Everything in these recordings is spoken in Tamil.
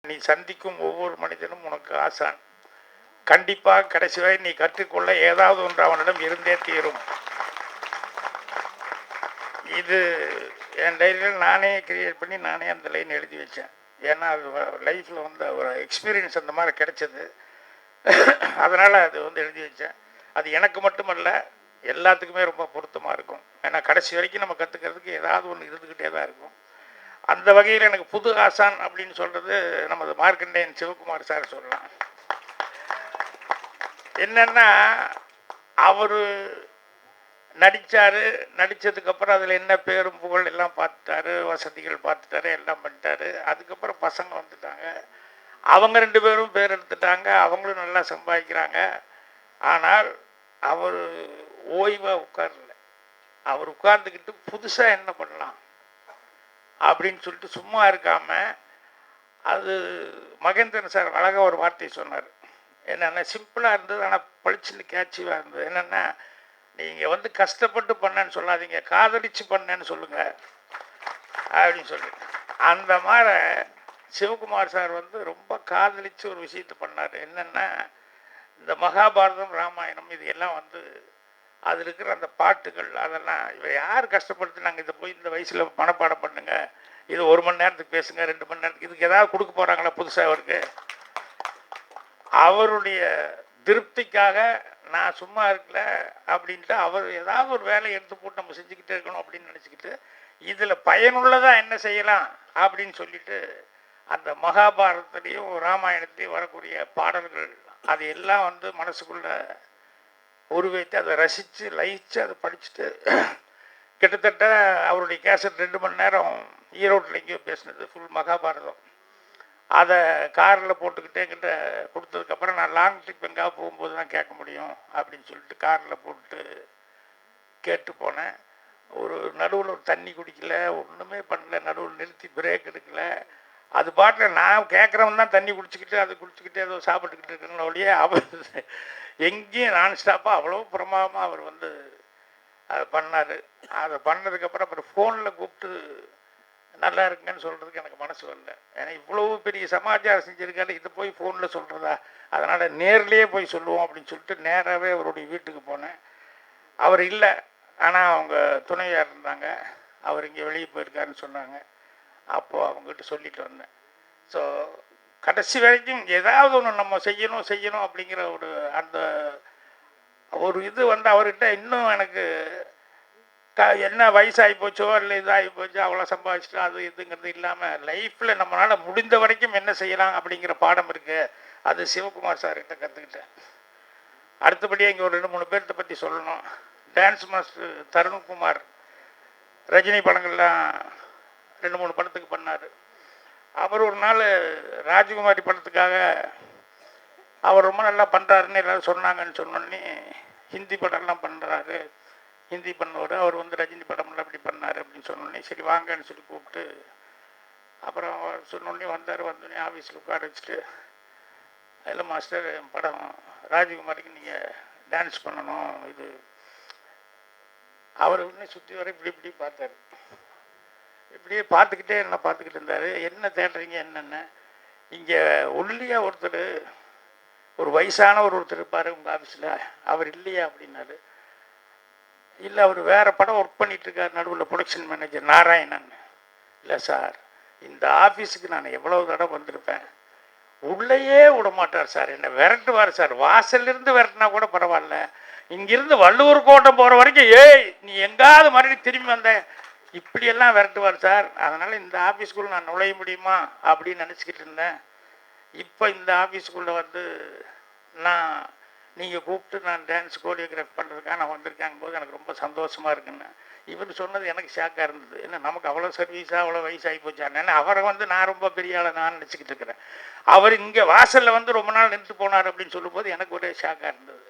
நீ சந்திக்கும் ஒவ்வொரு மனிதனும் உனக்கு ஆசான். கண்டிப்பாக கடைசி வரை நீ கற்றுக்கொள்ள ஏதாவது ஒன்று அவனிடம் இருந்தே தீரும். இது என் டைரியில் நானே கிரியேட் பண்ணி நானே அந்த லைன் எழுதி வச்சேன். ஏன்னா அது லைஃப்பில் வந்து ஒரு எக்ஸ்பீரியன்ஸ் அந்த மாதிரி கிடைச்சது. அதனால் அது வந்து எழுதி வச்சேன். அது எனக்கு மட்டுமல்ல, எல்லாத்துக்குமே ரொம்ப பொருத்தமாக இருக்கும். ஏன்னா கடைசி வரைக்கும் நம்ம கற்றுக்கிறதுக்கு ஏதாவது ஒன்று இருந்துக்கிட்டே தான் இருக்கும். அந்த வகையில் எனக்கு புது ஆசான் அப்படின்னு சொல்கிறது நமது மார்க்கண்டேயன் சிவகுமார் சார் சொல்லலாம். என்னென்னா, அவர் நடித்ததுக்கப்புறம் அதில் என்ன பேரும் புகழ் எல்லாம் பார்த்துட்டாரு, வசதிகள் பார்த்துட்டாரு, எல்லாம் பண்ணிட்டாரு. அதுக்கப்புறம் பசங்க வந்துட்டாங்க. அவங்க 2 பேரும் பேர் எடுத்துட்டாங்க. அவங்களும் நல்லா சம்பாதிக்கிறாங்க. ஆனால் அவர் ஓய்வாக உட்காரல. அவர் உட்கார்ந்துக்கிட்டு புதுசாக என்ன பண்ணலாம் அப்படின்னு சொல்லிட்டு சும்மா இருக்காமல், அது மகேந்திரன் சார் அழகாக ஒரு வார்த்தை சொன்னார். என்னென்னா, சிம்பிளாக இருந்தது ஆனால் பளிச்சுன்னு கேட்சிவாக இருந்தது. என்னென்னா, நீங்கள் வந்து கஷ்டப்பட்டு பண்ணேன்னு சொல்லாதீங்க, காதலிச்சு பண்ணேன்னு சொல்லுங்கள் அப்படின்னு சொல்லி. அந்த மாதிரி சிவகுமார் சார் வந்து ரொம்ப காதலித்து ஒரு விஷயத்தை பண்ணார். என்னென்னா, இந்த மகாபாரதம், ராமாயணம் இது எல்லாம் வந்து அதில் இருக்கிற அந்த பாட்டுகள் அதெல்லாம் இவரை யார் கஷ்டப்படுத்தினாங்க? இதை போய் இந்த வயசில் மனப்பாடம் பண்ணுங்க, இது 1 மணி நேரத்துக்கு பேசுங்க, 2 மணி நேரத்துக்கு, இதுக்கு ஏதாவது கொடுக்க போகிறாங்களா புதுசாக அவருக்கு? அவருடைய திருப்திக்காக நான் சும்மா இருக்கல அப்படின்ட்டு அவர் ஏதாவது ஒரு வேலையை எடுத்து போட்டு நம்ம செஞ்சுக்கிட்டே இருக்கணும் அப்படின்னு நினச்சிக்கிட்டு, இதில் பயனுள்ளதாக என்ன செய்யலாம் அப்படின்னு சொல்லிட்டு அந்த மகாபாரதத்துலேயும் ராமாயணத்துலேயும் வரக்கூடிய பாடல்கள் அது எல்லாம் வந்து மனசுக்குள்ளே உருவேற்றி அதை ரசித்து லயித்து அதை படிச்சுட்டு, கிட்டத்தட்ட அவருடைய கேசட் 2 மணி நேரம் ஈரோட்டில் எங்கேயோ பேசினது ஃபுல் மகாபாரதம். அதை காரில் போட்டுக்கிட்டே கிட்ட கொடுத்ததுக்கப்புறம் நான் லாங் ட்ரிப் எங்கேயாவது போகும்போது தான் கேட்க முடியும் அப்படின்னு சொல்லிட்டு காரில் போட்டு கேட்டு போனேன். ஒரு நடுவில் ஒரு தண்ணி குடிக்கல, ஒன்றுமே பண்ணல, நடுவில் நிறுத்தி பிரேக் எடுக்கலை. அது பாட்டில் நான் கேட்குறவன் தான் தண்ணி குடிச்சிக்கிட்டு அது குடிச்சிக்கிட்டு ஏதோ சாப்பிட்டுக்கிட்டு இருக்கணும் ஒழிய அவர் எங்கேயும் நான்ஸ்டாப்பாக அவ்வளோ பிரமாதமாக அவர் வந்து அதை பண்ணார். அதை பண்ணதுக்கப்புறம் அப்புறம் ஃபோனில் கூப்பிட்டு நல்லா இருக்குங்கன்னு சொல்கிறதுக்கு எனக்கு மனசு வரல. ஏன்னா இவ்வளோ பெரிய சமாச்சாரம் செஞ்சுருக்காரு, இதை போய் ஃபோனில் சொல்கிறதா? அதனால் நேர்லேயே போய் சொல்லுவோம் அப்படின்னு சொல்லிட்டு நேராகவே அவருடைய வீட்டுக்கு போனேன். அவர் இல்லை, ஆனால் அவங்க துணையார் இருந்தாங்க. அவர் இங்கே வெளியே போயிருக்காருன்னு சொன்னாங்க. அப்போது அவங்ககிட்ட சொல்லிட்டு வந்தேன். ஸோ கடைசி வரைக்கும் ஏதாவது ஒன்று நம்ம செய்யணும் அப்படிங்கிற அந்த ஒரு இது வந்து அவர்கிட்ட இன்னும் எனக்கு என்ன வயசாகி போச்சோ இல்லை இதாகி போச்சோ அவ்வளோ சம்பாதிச்சிட்டோ அது இதுங்கிறது இல்லாமல் லைஃப்பில் நம்மளால் முடிந்த வரைக்கும் என்ன செய்யலாம் அப்படிங்கிற பாடம் இருக்குது. அது சிவகுமார் சார்கிட்ட கற்றுக்கிட்டேன். அடுத்தபடியாக இங்கே ஒரு 2-3 பேர்த்த பற்றி சொல்லணும். டான்ஸ் மாஸ்டர் தருண்குமார் ரஜினி படங்கள்லாம் 2-3 படத்துக்கு பண்ணார். அவர் ஒரு நாள் ராஜகுமாரி படத்துக்காக அவர் ரொம்ப நல்லா பண்ணுறாருன்னு எல்லோரும் சொன்னாங்கன்னு சொன்னோடனே ஹிந்தி படம்லாம் பண்ணுறாரு, ஹிந்தி பண்ணவர், அவர் வந்து ரஜினி படம்லாம் அப்படி பண்ணார் அப்படின்னு சொன்னோடனே சரி வாங்கன்னு சொல்லி கூப்பிட்டு அப்புறம் சொன்னோடனே வந்தோடனே ஆஃபீஸில் உட்கார வச்சுட்டு, இல்லை மாஸ்டர் என் படம் ராஜகுமாரிக்கு நீங்கள் டான்ஸ் பண்ணணும் இது. அவர் உடனே சுற்றி வர இப்படி பார்த்தார். இப்படியே பார்த்துக்கிட்டே என்ன பார்த்துக்கிட்டு இருந்தார். என்ன தேடுறீங்க என்னென்ன? இங்கே ஒல்லியாக ஒருத்தர், ஒரு வயசான ஒருத்தர் இருப்பார் உங்கள் ஆஃபீஸில், அவர் இல்லையா அப்படின்னாரு. இல்லை, அவர் வேறு படம் ஒர்க் பண்ணிகிட்ருக்கார் நடுவில், ப்ரொடக்ஷன் மேனேஜர் நாராயணன். இல்லை சார், இந்த ஆஃபீஸுக்கு நான் எவ்வளோ தடவை வந்திருப்பேன், உள்ளேயே விட மாட்டார் சார், என்னை விரட்டுவார் சார், வாசல்லிருந்து விரட்டினா கூட பரவாயில்ல, இங்கிருந்து வள்ளுவர் கோட்டம் போகிற வரைக்கும் ஏய் நீ எங்காவது மறுபடியும் திரும்பி வந்தேன் இப்படியெல்லாம் விரட்டுவார் சார். அதனால் இந்த ஆஃபீஸ்க்குள்ளே நான் நுழைய முடியுமா அப்படின்னு நினச்சிக்கிட்டு இருந்தேன். இப்போ இந்த ஆஃபீஸுக்குள்ளே வந்து நீங்கள் கூப்பிட்டு நான் டான்ஸ் கோரியோகிராஃபி பண்ணுறதுக்காக நான் வந்திருக்காங்க போது எனக்கு ரொம்ப சந்தோஷமாக இருக்குன்னு இவர் சொன்னது எனக்கு ஷாக்காக இருந்தது. ஏன்னா நமக்கு அவ்வளோ சர்வீஸாக அவ்வளோ வயசாகி போச்சான்னு அவரை வந்து நான் ரொம்ப பெரிய ஆளை நான் நினச்சிக்கிட்டு இருக்கிறேன். அவர் இங்கே வாசலில் வந்து ரொம்ப நாள் நின்று போனார் அப்படின்னு சொல்லும்போது எனக்கு ஒரே ஷாக்காக இருந்தது.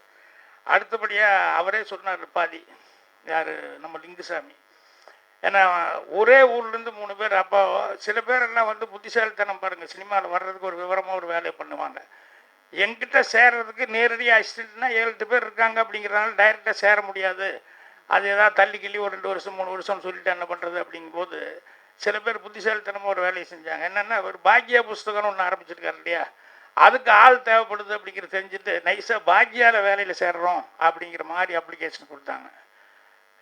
அடுத்தபடியாக அவரே சொன்னார் பாதி, யார் நம்ம லிங்குசாமி. ஏன்னா ஒரே ஊர்லேருந்து 3 பேர். அப்போ சில பேரெல்லாம் வந்து புத்திசாலித்தனம் பாருங்கள், சினிமாவில் வர்றதுக்கு ஒரு விவரமாக ஒரு வேலையை பண்ணுவாங்க. என்கிட்ட சேர்றதுக்கு நேரடியாக அசிஸ்டன்ட்னா 7-8 பேர் இருக்காங்க அப்படிங்கிறதுனால டைரெக்டாக சேர முடியாது. அது ஏதாவது தள்ளி கிள்ளி ஒரு 2 வருஷம் 3 வருஷம் சொல்லிட்டு என்ன பண்ணுறது அப்படிங்கும்போது சில பேர் புத்திசாலித்தனமாக ஒரு வேலையை செஞ்சாங்க. என்னென்னா ஒரு பாக்யா புஸ்தகம்னு ஒன்று ஆரம்பிச்சிருக்காரு இல்லையா, அதுக்கு ஆள் தேவைப்படுது அப்படிங்கிறத தெரிஞ்சுட்டு நைஸாக பாக்யாவில் வேலையில் சேர்றோம் அப்படிங்கிற மாதிரி அப்ளிகேஷன் கொடுத்தாங்க.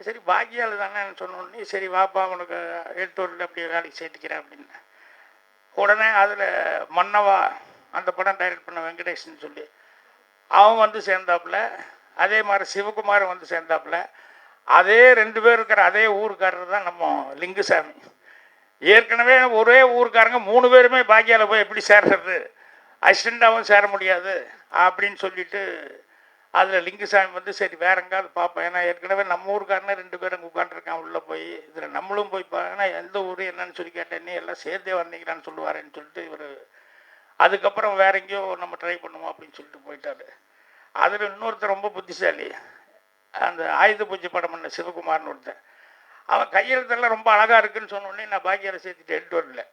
சரி பாக்யாவில் தானே சொன்னோடனே சரி வாப்பா உனக்கு எடிட்டோரில் அப்படி வேலைக்கு சேர்த்துக்கிறேன் அப்படின்னு. உடனே அதில் மன்னவா அந்த படம் டைரக்ட் பண்ண வெங்கடேஷ்னு சொல்லி அவன் வந்து சேர்ந்தாப்புல, அதே மாதிரி சிவகுமார் வந்து சேர்ந்தாப்புல. அதே 2 பேர் இருக்கிற அதே ஊருக்காரர் தான் நம்ம லிங்குசாமி. ஏற்கனவே ஒரே ஊருக்காரங்க 3 பேருமே பாக்யாவில் போய் எப்படி சேர்றது, அசிஸ்டண்டாகவும் சேர முடியாது அப்படின்னு சொல்லிட்டு அதில் லிங்குசாமி வந்து சரி வேற எங்காவது பார்ப்பேன், ஏன்னா ஏற்கனவே நம்ம ஊருக்காரனே 2 பேரும் அங்கே உட்காந்துருக்கான் உள்ளே போய், இதில் நம்மளும் போய் ஏன்னா எந்த ஊர் என்னன்னு சொல்லி கேட்டேன்னே எல்லாம் சேர்த்தே வந்தீங்களான்னு சொல்லுவாரேன்னு சொல்லிட்டு இவர் அதுக்கப்புறம் வேற எங்கேயோ நம்ம ட்ரை பண்ணுவோம் அப்படின்னு சொல்லிட்டு போயிட்டாரு. அதில் இன்னொருத்தர் ரொம்ப புத்திசாலி, அந்த ஆயுத பூஜை படம் பண்ண சிவகுமார்னு ஒருத்தன். அவன் கையெழுத்தெல்லாம் ரொம்ப அழகாக இருக்குன்னு சொன்னோடனே நான் பாக்கியாவில் சேர்த்துட்டு எடுத்து வரல.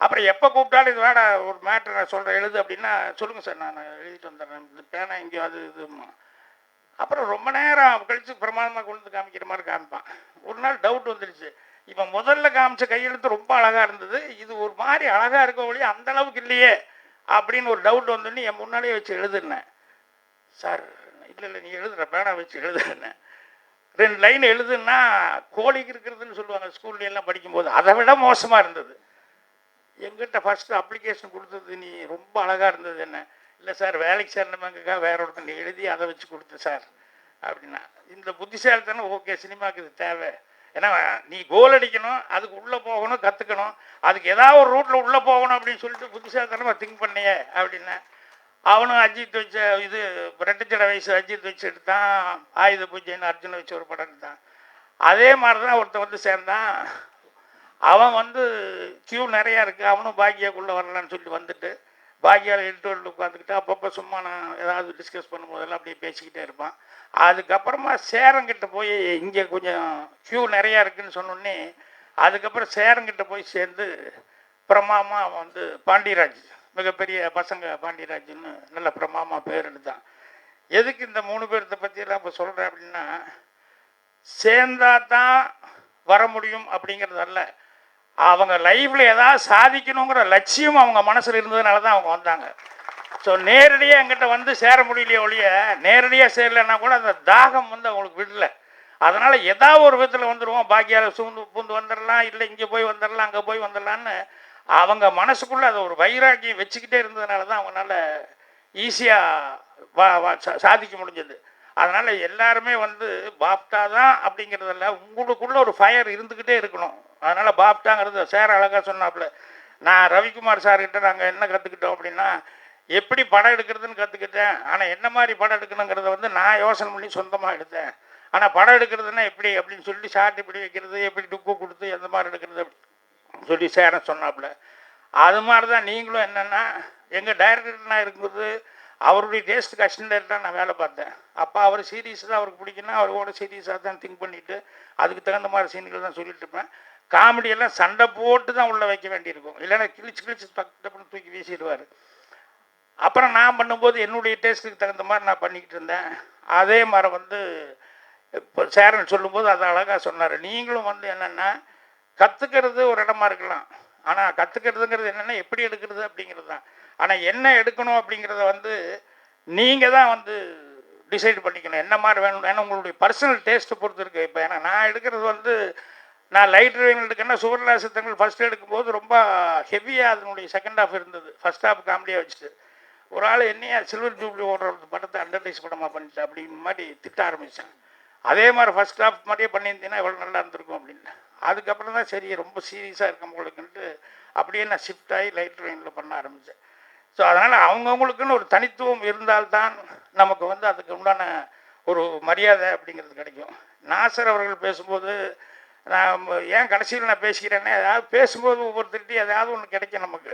அப்புறம் எப்போ கூப்பிட்டாலும் இது வேடா ஒரு மேட்ரு நான் சொல்கிறேன் எழுது அப்படின்னா சொல்லுங்கள் சார் நான் எழுதிட்டு வந்துடுறேன், இந்த பேனா எங்கேயோ அது இதுமா. அப்புறம் ரொம்ப நேரம் கழித்து பிரமாதமாக கொண்டு காமிக்கிற மாதிரி காமிப்பான். ஒரு நாள் டவுட் வந்துடுச்சு, இப்போ முதல்ல காமிச்ச கையெழுத்து ரொம்ப அழகாக இருந்தது, இது ஒரு மாதிரி அழகாக இருக்க வழி அந்த அளவுக்கு இல்லையே அப்படின்னு ஒரு டவுட் வந்தோடனே என் முன்னாடியே வச்சு எழுதுனேன். சார் இல்லை நீ எழுதுற பேனா வச்சு எழுதுனேன். 2 லைன் எழுதுன்னா கோழிக்கு இருக்கிறதுன்னு சொல்லுவாங்க ஸ்கூல்ல எல்லாம் படிக்கும்போது, அதை விட மோசமாக இருந்தது. எங்கிட்ட ஃபஸ்ட்டு அப்ளிகேஷன் கொடுத்தது நீ ரொம்ப அழகாக இருந்தது என்ன, இல்லை சார் வேலைக்கு சேர்ந்தவங்கக்கா வேற ஒருத்தன் எழுதி அதை வச்சு கொடுத்து சார் அப்படின்னா. இந்த புத்திசாலித்தனம் ஓகே, சினிமாவுக்கு இது தேவை. ஏன்னா நீ கோல் அடிக்கணும், அதுக்கு உள்ளே போகணும், கற்றுக்கணும், அதுக்கு ஏதாவது ஒரு ரூட்டில் உள்ளே போகணும் அப்படின்னு சொல்லிட்டு புத்திசாலித்தனமாக திங்க் பண்ணியே அப்படின்னா. அவனும் அஜித் வச்ச இது 2 வயசு அஜித் வச்சு எடுத்தான், ஆயுத பூஜைன்னு அர்ஜுனை வச்சு ஒரு படம் எடுத்தான். அதே மாதிரி தான் ஒருத்தன் வந்து சேர்ந்தான். அவன் வந்து கியூ நிறையா இருக்குது, அவனும் பாக்கியாக்குள்ளே வரலான்னு சொல்லிட்டு வந்துட்டு பாக்கியாவில் எடிட்டோரில் உட்காந்துக்கிட்டு அப்பப்போ சும்மா நான் ஏதாவது டிஸ்கஸ் பண்ணும்போதெல்லாம் அப்படியே பேசிக்கிட்டே இருப்பான். அதுக்கப்புறமா சேரங்கிட்ட போய் இங்கே கொஞ்சம் கியூ நிறையா இருக்குதுன்னு சொன்னோடனே அதுக்கப்புறம் சேரங்கிட்ட போய் சேர்ந்து பிரமாமா அவன் வந்து பாண்டியராஜ், மிகப்பெரிய பசங்க பாண்டியராஜ்னு நல்ல பிரமாமா பேர் எடுத்தான். எதுக்கு இந்த 3 பேர்த்த பற்றியெல்லாம் இப்போ சொல்கிறேன் அப்படின்னா, சேர்ந்தா தான் வர முடியும் அப்படிங்கிறது அல்ல, அவங்க லைஃப்பில் ஏதாவது சாதிக்கணுங்கிற லட்சியம் அவங்க மனசில் இருந்ததுனால தான் அவங்க வந்தாங்க. ஸோ நேரடியாக எங்கிட்ட வந்து சேர முடியலையே ஒழிய, நேரடியாக சேரலைன்னா கூட அந்த தாகம் வந்து அவங்களுக்கு விடலை. அதனால் ஏதாவது ஒரு விதத்தில் வந்துடுவோம், பாக்கியால் பூந்து வந்துடலாம், இல்லை இங்கே போய் வந்துடலாம், அங்கே போய் வந்துடலான்னு அவங்க மனசுக்குள்ளே அதை ஒரு வைராக்கியம் வச்சுக்கிட்டே இருந்ததுனால தான் அவங்களால ஈஸியாக சாதிக்க முடிஞ்சது. அதனால் எல்லாருமே வந்து பாப்டா தான் அப்படிங்கிறதில்ல, உங்களுக்குள்ளே ஒரு ஃபயர் இருந்துக்கிட்டே இருக்கணும். அதனால் பாப்டாங்கிறது சார் அழகாக சொன்னாப்புல. நான் ரவிக்குமார் சார்கிட்ட நாங்கள் என்ன கற்றுக்கிட்டோம் அப்படின்னா, எப்படி படம் எடுக்கிறதுன்னு கற்றுக்கிட்டேன், ஆனால் என்ன மாதிரி படம் எடுக்கணுங்கிறத வந்து நான் யோசனை பண்ணி சொந்தமாக எடுத்தேன். ஆனால் படம் எடுக்கிறதுனா எப்படி அப்படின்னு சொல்லி ஷார்ட் இப்படி வைக்கிறது, எப்படி டுக்கு கொடுத்து எந்த மாதிரி எடுக்கிறது சொல்லி சேர சொன்னாப்புல. அது மாதிரி தான் நீங்களும் என்னென்னா, எங்கள் டைரக்டர்னா இருக்கும்போது அவருடைய டேஸ்ட்டுக்கு அசிஸ்டண்ட்டாக நான் வேலை பார்த்தேன். அப்போ அவர் சீரியஸ் தான் அவருக்கு பிடிக்குன்னா அவரோட சீரியஸாக தான் திங்க் பண்ணிவிட்டு அதுக்கு தகுந்த மாதிரி சீன்கள் தான் சொல்லிட்டு இருப்பேன். காமெடியெல்லாம் சண்டை போட்டு தான் உள்ளே வைக்க வேண்டியிருக்கும், இல்லைன்னா கிழிச்சு டப்புன்னு தூக்கி வீசிடுவார். அப்புறம் நான் பண்ணும்போது என்னுடைய டேஸ்ட்டுக்கு தகுந்த மாதிரி நான் பண்ணிக்கிட்டு இருந்தேன். அதே மாதிரி வந்து இப்போ சேரன் சொல்லும்போது அதை அழகாக சொன்னார். நீங்களும் வந்து என்னென்னா, கற்றுக்கிறது ஒரு இடமா இருக்கலாம், ஆனால் கற்றுக்கிறதுங்கிறது என்னென்னா எப்படி எடுக்கிறது அப்படிங்கிறது தான். ஆனால் என்ன எடுக்கணும் அப்படிங்கிறத வந்து நீங்கள் தான் வந்து டிசைட் பண்ணிக்கணும், என்ன மாதிரி வேணும். ஏன்னா உங்களுடைய பர்சனல் டேஸ்ட்டை பொறுத்து இருக்குது. இப்போ ஏன்னா நான் எடுக்கிறது வந்து நான் லைட் ட்ரைவிங் எடுக்கேன்னா சுவர்லாசித்தங்கள் ஃபஸ்ட்டு எடுக்கும்போது ரொம்ப ஹெவியாக அதனுடைய செகண்ட் ஹாஃப் இருந்தது, ஃபஸ்ட் ஹாஃப் காமெடியாக வச்சுட்டு ஒரு ஆள் என்னையா சில்வர் ஜூப்ளி ஓடுற படத்தை அண்டர்டைஸ் படமாக பண்ணிச்சு அப்படின்னு மாதிரி திட்ட ஆரம்பித்தேன். அதே மாதிரி ஃபஸ்ட் ஹாஃப் மாதிரியே பண்ணியிருந்தீங்கன்னா எவ்வளோ நல்லா இருந்திருக்கும் அப்படின்னு. அதுக்கப்புறம் தான் சரி ரொம்ப சீரியஸாக இருக்கும் உங்களுக்குன்ட்டு அப்படியே நான் ஷிஃப்ட் ஆகி லைட் ட்ரைனில் பண்ண ஆரம்பித்தேன். ஸோ அதனால் அவங்கவுங்களுக்குன்னு ஒரு தனித்துவம் இருந்தால்தான் நமக்கு வந்து அதுக்கு உண்டான ஒரு மரியாதை அப்படிங்கிறது கிடைக்கும். நாசர் அவர்கள் பேசும்போது நான் ஏன் கடைசியில் நான் பேசிக்கிறேன்னா, ஏதாவது பேசும்போது ஒவ்வொருத்தருகிட்டையும் எதாவது ஒன்று கிடைக்கும் நமக்கு.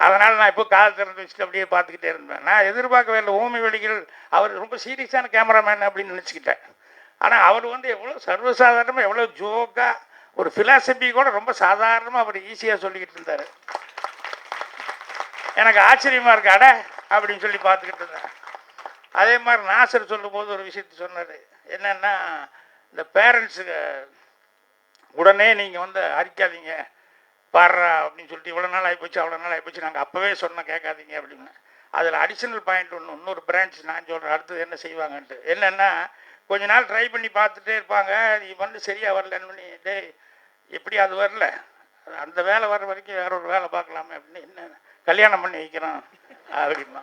அதனால் நான் இப்போ கால் திறந்து வச்சுட்டு அப்படியே பார்த்துக்கிட்டே இருந்தேன். நான் எதிர்பார்க்கவே இல்லை ஓமி வெளிகள் அவர் ரொம்ப சீரியஸான கேமராமேன் அப்படின்னு நினச்சிக்கிட்டேன். ஆனால் அவர் வந்து எவ்வளோ சர்வசாதாரணமாக எவ்வளோ ஜோக்காக ஒரு ஃபிலாசபி கூட ரொம்ப சாதாரணமாக அவர் ஈஸியாக சொல்லிக்கிட்டு இருந்தார். எனக்கு ஆச்சரியமாக இருக்கு, அட அப்படின்னு சொல்லி பார்த்துக்கிட்டு இருந்தேன். அதே மாதிரி நாசர் சொல்லும்போது ஒரு விஷயத்த சொன்னார், என்னென்னா இந்த பேரண்ட்ஸுக்கு உடனே நீங்கள் வந்து அரிக்காதீங்க பாடுறா அப்படின்னு சொல்லிட்டு இவ்வளோ நாள் ஆகிப்போச்சு அவ்வளோ நாள் ஆகிப்போச்சு நாங்கள் அப்போவே சொன்ன கேட்காதீங்க அப்படின்னு. அதில் அடிஷ்னல் பாயிண்ட் இன்னொரு பிரான்ச் நான் சொல்கிறேன் அடுத்தது என்ன செய்வாங்கன்ட்டு. என்னென்னா கொஞ்ச நாள் ட்ரை பண்ணி பார்த்துட்டே இருப்பாங்க, நீ வந்து சரியாக வரலன்னு பண்ணி டேய் எப்படி அது வரல, அந்த வேலை வர்ற வரைக்கும் வேற ஒரு வேலை பார்க்கலாமே அப்படின்னு. என்ன கல்யாணம் பண்ணி வைக்கிறோம் அப்படின்னா,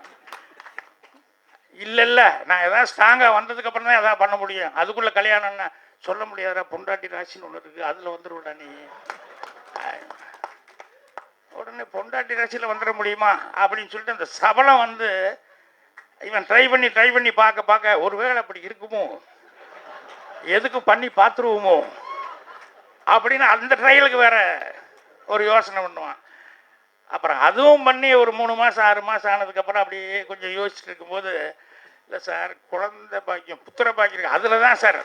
இல்லை நான் எதாவது ஸ்ட்ராங்காக வந்ததுக்கப்புறம் தான் எதாவது பண்ண முடியும், அதுக்குள்ளே கல்யாணம்னா சொல்ல முடியாதா, பொண்டாட்டி ராசின்னு ஒன்று இருக்குது அதில் வந்துடுவிடா நீ. உடனே பொண்டாட்டி ராசியில் வந்துட முடியுமா அப்படின்னு சொல்லிட்டு அந்த சபலம் வந்து இவன் ட்ரை பண்ணி பார்க்க ஒருவேளை அப்படி இருக்குமோ, எதுக்கு பண்ணி பார்த்துருவோமோ அப்படின்னு அந்த ட்ரையலுக்கு வேற ஒரு யோசனை பண்ணுவான். அப்புறம் அதுவும் பண்ணி ஒரு 3 மாதம் 6 மாதம் ஆனதுக்கப்புறம் அப்படியே கொஞ்சம் யோசிச்சுட்டு இருக்கும்போது, இல்லை சார் குழந்தை பாக்கியம் புத்திர பாக்கியம் இருக்கு அதில் தான் சார்.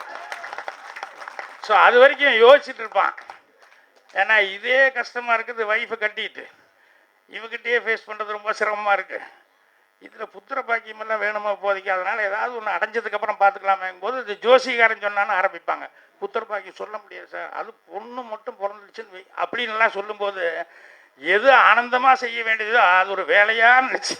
ஸோ அது வரைக்கும் யோசிச்சுட்டு இருப்பான். ஏன்னா இதே கஷ்டமாக இருக்குது, ஒய்ஃபை கட்டிட்டு இவகிட்டே ஃபேஸ் பண்ணுறது ரொம்ப சிரமமாக இருக்குது. இதில் புத்திர பாக்கியமெல்லாம் வேணுமா போதைக்கு, அதனால் ஏதாவது ஒன்று அடைஞ்சதுக்கப்புறம் பார்த்துக்கலாமேங்கும் போது இது ஜோசிகாரன் சொன்னான்னு ஆரம்பிப்பாங்க. புத்திர பாக்கியம் சொல்ல முடியாது சார், அது பொண்ணு மட்டும் பிறந்துடுச்சுன்னு அப்படின்லாம் சொல்லும்போது எது ஆனந்தமாக செய்ய வேண்டியதோ அது ஒரு வேலையாக நினச்சி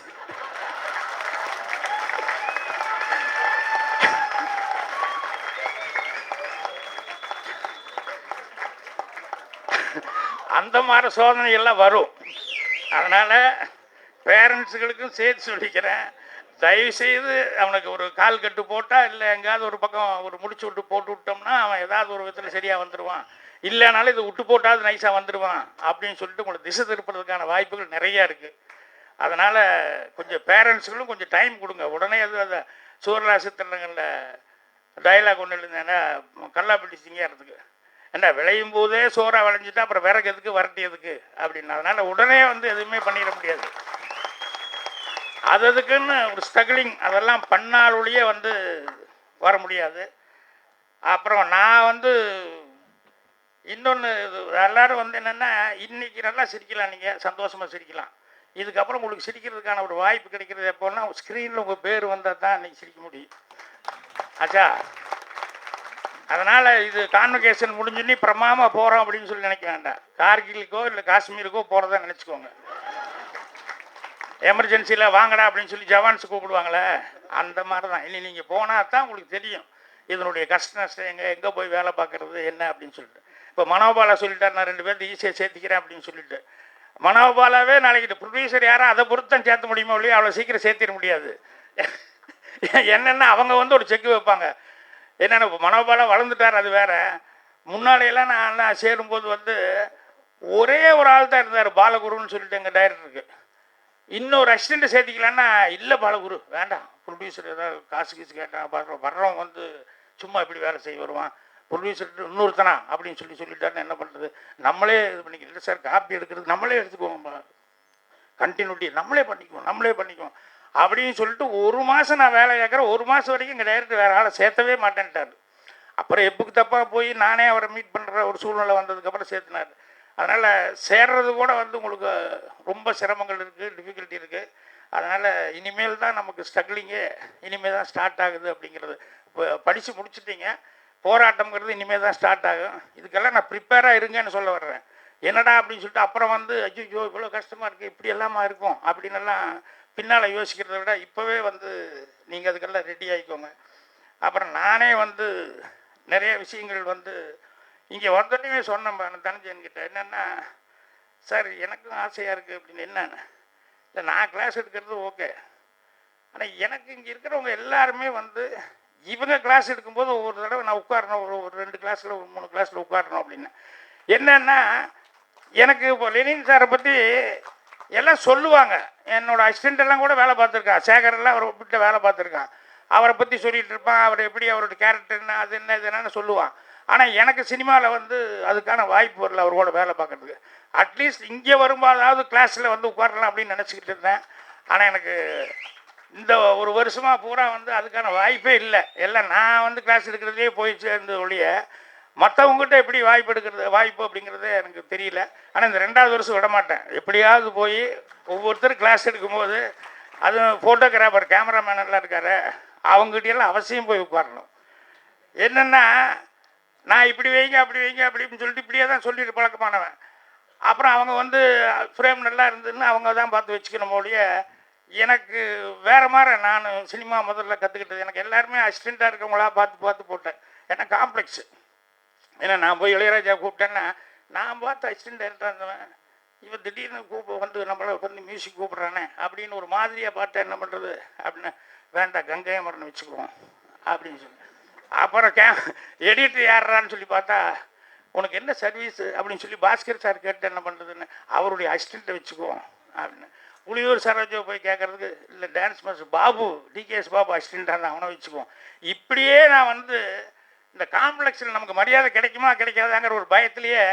அந்த மாதிரி சோதனை எல்லாம் வரும். அதனால் பேரண்ட்ஸுகளுக்கும் சேர்த்து சொல்லிக்கிறேன், தயவுசெய்து அவனுக்கு ஒரு கால் கட்டு போட்டால் இல்லை எங்கேயாவது ஒரு பக்கம் ஒரு முடிச்சு விட்டு போட்டு விட்டோம்னா அவன் ஏதாவது ஒரு விதத்தில் சரியாக வந்துடுவான், இல்லைனாலும் இது விட்டு போட்டாவது நைஸாக வந்துடுவான் அப்படின்னு சொல்லிட்டு உங்களை திசை திருப்பதுக்கான வாய்ப்புகள் நிறையா இருக்குது. அதனால் கொஞ்சம் பேரண்ட்ஸுகளும் கொஞ்சம் டைம் கொடுங்க. உடனே அது அந்த சூரலாசி திட்டங்களில் டைலாக் ஒன்று எழுந்தேன்னா கல்லாப்பட்டி சிங்கிறதுக்கு என்ன விளையும் போதே சோறாக விளைஞ்சிட்டா அப்புறம் விறகு எதுக்கு வரட்டி எதுக்கு அப்படின்னு. அதனால் உடனே வந்து எதுவுமே பண்ணிட முடியாது, அதுக்குன்னு ஒரு ஸ்ட்ரகிளிங் அதெல்லாம் பண்ணாலொழியே வந்து வர முடியாது. அப்புறம் நான் வந்து இன்னொன்று எல்லோரும் வந்து என்னென்னா இன்றைக்கி நல்லா சிரிக்கலாம், நீங்கள் சந்தோஷமாக சிரிக்கலாம், இதுக்கப்புறம் உங்களுக்கு சிரிக்கிறதுக்கான ஒரு வாய்ப்பு கிடைக்கிறது எப்போன்னா ஸ்க்ரீனில் உங்கள் பேர் வந்தால் தான் இன்றைக்கி சிரிக்க முடியும் ஆச்சா. அதனால் இது கான்வகேஷன் முடிஞ்சுன்னு பிரமாமாக போகிறோம் அப்படின்னு சொல்லி நினைக்க வேண்டாம். கார்கிலுக்கோ இல்லை காஷ்மீருக்கோ போகிறதா நினச்சிக்கோங்க. எமர்ஜென்சியில் வாங்கடா அப்படின்னு சொல்லி ஜவான்ஸ் கூப்பிடுவாங்களே அந்த மாதிரி தான். இனி நீங்கள் போனால் தான் உங்களுக்கு தெரியும் இதனுடைய கஷ்ட நஷ்டம் எங்கே போய் வேலை பார்க்குறது என்ன அப்படின்னு சொல்லிட்டு. இப்போ மனோபாலா சொல்லிட்டார் நான் 2 பேர்த்து ஈஸியாக சேர்த்திக்கிறேன் அப்படின்னு சொல்லிட்டு. மனோபாலாவே நாளைக்கு ப்ரொடியூசர் யாரும் அதை பொறுத்து தான் சேர்த்த முடியுமோ இல்லையா, அவ்வளோ சீக்கிரம் சேர்த்திட முடியாது. என்னென்னா அவங்க வந்து ஒரு செக் வைப்பாங்க. என்னென்ன இப்போ மனோபாலா வளர்ந்துட்டார் அது வேறு. முன்னாடியெல்லாம் நான் சேரும்போது வந்து ஒரே ஒரு ஆள் தான் இருந்தார், பாலகுருன்னு சொல்லிட்டு எங்கள் டைரக்டருக்கு. இன்னொரு அசிஸ்டண்ட்டை சேர்த்திக்கலான்னா இல்லை பாலகுரு வேண்டாம், ப்ரொடியூசர் ஏதாவது காசு கேட்டான் வர்றவங்க வந்து சும்மா இப்படி வேலை செய்ய வருவான், ப்ரொடியூசர் இன்னொருத்தனா அப்படின்னு சொல்லிட்டாருன்னு என்ன பண்ணுறது, நம்மளே இது பண்ணிக்கிட்டு சார் காப்பி எடுக்கிறது நம்மளே எடுத்துக்குவோம், கண்டினியூட்டி நம்மளே பண்ணிக்குவோம் அப்படின்னு சொல்லிட்டு 1 மாதம் நான் வேலை கேட்குறேன். 1 மாதம் வரைக்கும் எங்கள் டைரக்டர் வேறு ஆளை சேர்த்தவே மாட்டேன்ட்டார். அப்புறம் எப்புக்கு தப்பாக போய் நானே அவரை மீட் பண்ணுற ஒரு சூழ்நிலை வந்ததுக்கப்புறம் சேர்த்துனார். அதனால் சேர்றது கூட வந்து உங்களுக்கு ரொம்ப சிரமங்கள் இருக்குது, டிஃபிகல்ட்டி இருக்குது. அதனால் இனிமேல் தான் நமக்கு ஸ்ட்ரகிளிங்கே இனிமேல் தான் ஸ்டார்ட் ஆகுது அப்படிங்கிறது. இப்போ படித்து முடிச்சுட்டீங்க, போராட்டம்ங்கிறது இனிமேல் தான் ஸ்டார்ட் ஆகும். இதுக்கெல்லாம் நான் ப்ரிப்பேராக இருங்கன்னு சொல்ல வர்றேன். என்னடா அப்படின்னு சொல்லிட்டு அப்புறம் வந்து ஐயோ இவ்வளோ கஷ்டமாக இருக்குது இப்படி எல்லாமா இருக்கும் அப்படின்னெல்லாம் பின்னால் யோசிக்கிறத விட இப்போவே வந்து நீங்கள் அதுக்கெல்லாம் ரெடி ஆகிக்கோங்க. அப்புறம் நானே வந்து நிறைய விஷயங்கள் வந்து இங்கே வந்தோடனே சொன்னேன் தனஞ்சயன்கிட்ட, என்னென்னா சார் எனக்கும் ஆசையாக இருக்குது அப்படின்னு. என்னென்ன இல்லை நான் கிளாஸ் எடுக்கிறது ஓகே, ஆனால் எனக்கு இங்கே இருக்கிறவங்க எல்லாருமே வந்து இவங்க கிளாஸ் எடுக்கும்போது ஒவ்வொரு தடவை நான் உட்காரணும், ஒரு 2 கிளாஸில் ஒரு 3 கிளாஸில் உட்காரணும் அப்படின்னு. என்னென்னா எனக்கு இப்போ லெனின் சாரை பற்றி எல்லாம் சொல்லுவாங்க, என்னோடய அசிஸ்டண்ட்டெல்லாம் கூட வேலை பார்த்துருக்கான், சேகரெல்லாம் அவரை விட்டு வேலை பார்த்துருக்கான், அவரை பற்றி சொல்லிகிட்டு இருப்பான், அவர் எப்படி அவரோட கேரக்டர் என்ன அது என்ன இது என்னன்னு சொல்லுவான். ஆனால் எனக்கு சினிமாவில் வந்து அதுக்கான வாய்ப்பு வரல அவரோட வேலை பார்க்குறதுக்கு. அட்லீஸ்ட் இங்கே வரும்போதாவது கிளாஸில் வந்து உட்காரலாம் அப்படின்னு நினச்சிக்கிட்டு இருந்தேன். ஆனால் எனக்கு இந்த ஒரு வருஷமாக பூரா வந்து அதுக்கான வாய்ப்பே இல்லை. எல்லாம் நான் வந்து கிளாஸ் எடுக்கிறதே போய் சேர்ந்து ஒழிய மற்றவங்ககிட்ட எப்படி வாய்ப்பு அப்படிங்கிறதே எனக்கு தெரியல. ஆனால் இந்த 2வது வருஷம் விட மாட்டேன், எப்படியாவது போய் ஒவ்வொருத்தரும் கிளாஸ் எடுக்கும்போது அது ஃபோட்டோகிராஃபர் கேமராமேன் எல்லாம் இருக்கார் அவங்ககிட்டயெல்லாம் அவசியம் போய் உட்காரணும். என்னென்னா நான் இப்படி வைங்க அப்படி வைங்க அப்படின்னு சொல்லிட்டு இப்படியே தான் சொல்லிட்டு பழக்கமானவன். அப்புறம் அவங்க வந்து ஃப்ரேம் நல்லா இருந்ததுன்னு அவங்க தான் பார்த்து வச்சுக்கணும் ஒழிய, எனக்கு வேறு மாதிரி நான் சினிமா முதல்ல கற்றுக்கிட்டது. எனக்கு எல்லாருமே அசிஸ்டண்ட்டாக இருக்கவங்களா பார்த்து பார்த்து போட்டேன். ஏன்னா காம்ப்ளெக்ஸு. ஏன்னா நான் போய் இளையராஜா கூப்பிட்டேன்னா, நான் பார்த்து அசிஸ்டண்ட் டைரக்டராக இருந்தவன், இவன் திடீர்னு வந்து நம்மளை வந்து மியூசிக் கூப்பிட்றானே அப்படின்னு ஒரு மாதிரியாக பார்த்து என்ன பண்ணுறது அப்படின்னு, வேண்டாம் கங்கை அமரன் வச்சுக்குவோம் அப்படின்னு சொல்லி. அப்புறம் எடிட்டர் யாரான்னு சொல்லி பார்த்தா, உனக்கு என்ன சர்வீஸ் அப்படின்னு சொல்லி பாஸ்கர் சார் கேட்டு என்ன பண்ணுறதுன்னு, அவருடைய அசிஸ்டண்ட்டை வச்சுக்குவோம் அப்படின்னு. புலியூர் சரோஜா போய் கேட்குறதுக்கு, இல்லை dance master Babu, TKS Babu அசிஸ்டண்ட்டாக இருந்தால் அவனை வச்சுக்குவோம். இப்படியே நான் வந்து இந்த காம்ப்ளெக்ஸில் நமக்கு மரியாதை கிடைக்குமா கிடைக்காதாங்கிற ஒரு பயத்திலேயே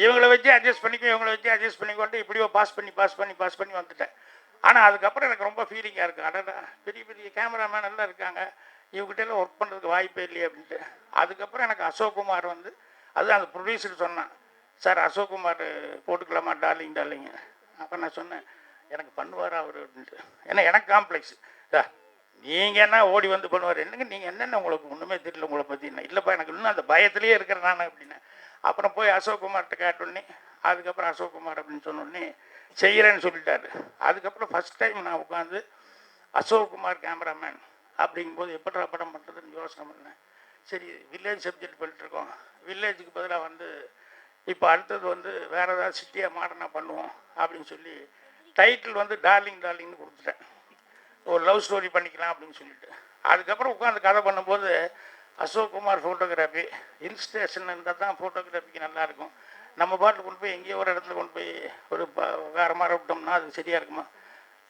இவங்களை வச்சு அட்ஜஸ்ட் பண்ணிக்கும், இவங்களை வச்சு அட்ஜஸ்ட் பண்ணிக்கொண்டு இப்படியோ பாஸ் பண்ணி வந்துட்டேன். ஆனால் அதுக்கப்புறம் எனக்கு ரொம்ப ஃபீலிங்காக இருக்குது. அடடா, பெரிய பெரிய கேமராமேன் எல்லாம் இருக்காங்க, இவங்ககிட்டலாம் ஒர்க் பண்ணுறதுக்கு வாய்ப்பே இல்லையே அப்படின்ட்டு. அதுக்கப்புறம் எனக்கு அசோக்குமார் வந்து, அது அந்த ப்ரொடியூசர் சொன்னான், சார் அசோக்குமார் போட்டுக்கலாமா டார்லிங். அப்போ நான் சொன்னேன், எனக்கு பண்ணுவார் அவர் அப்படின்ட்டு. ஏன்னா எனக்கு காம்ப்ளெக்ஸ், நீங்கள் என்ன ஓடி வந்து பண்ணுவார், என்னங்க நீங்கள் என்னென்ன உங்களுக்கு ஒன்றுமே தெரியல உங்களை பற்றி. என்ன இல்லைப்பா, எனக்கு இன்னும் அந்த பயத்திலே இருக்கிறேன் நான் அப்படின்னு. அப்புறம் போய் அசோக்குமார்கிட்ட கேட்டோன்னே, அதுக்கப்புறம் அசோக்குமார் அப்படின்னு சொன்னோடனே செய்கிறேன்னு சொல்லிட்டாரு. அதுக்கப்புறம் ஃபஸ்ட் டைம் நான் உட்காந்து அசோக்குமார் கேமராமேன் அப்படிங்கும்போது எப்படா படம் பண்ணுறதுன்னு யோசனை பண்ணேன். சரி, வில்லேஜ் சப்ஜெக்ட் பண்ணிட்டுருக்கோம், வில்லேஜுக்கு பதிலாக வந்து இப்போ அடுத்தது வந்து வேறு ஏதாவது சிட்டியாக மாடர்னாக பண்ணுவோம் அப்படின்னு சொல்லி டைட்டில் வந்து டார்லிங்னு கொடுத்துட்டேன். ஒரு லவ் ஸ்டோரி பண்ணிக்கலாம் அப்படின்னு சொல்லிட்டு. அதுக்கப்புறம் உட்காந்து கதை பண்ணும்போது அசோக்குமார் ஃபோட்டோகிராஃபி, ஹில் ஸ்டேஷன் இருந்தால் தான் ஃபோட்டோகிராஃபிக்கு நல்லாயிருக்கும். நம்ம பாட்டில் கொண்டு போய் எங்கேயோ ஒரு இடத்துல கொண்டு போய் ஒரு காரமாக விட்டோம்னா அது சரியாக இருக்குமா?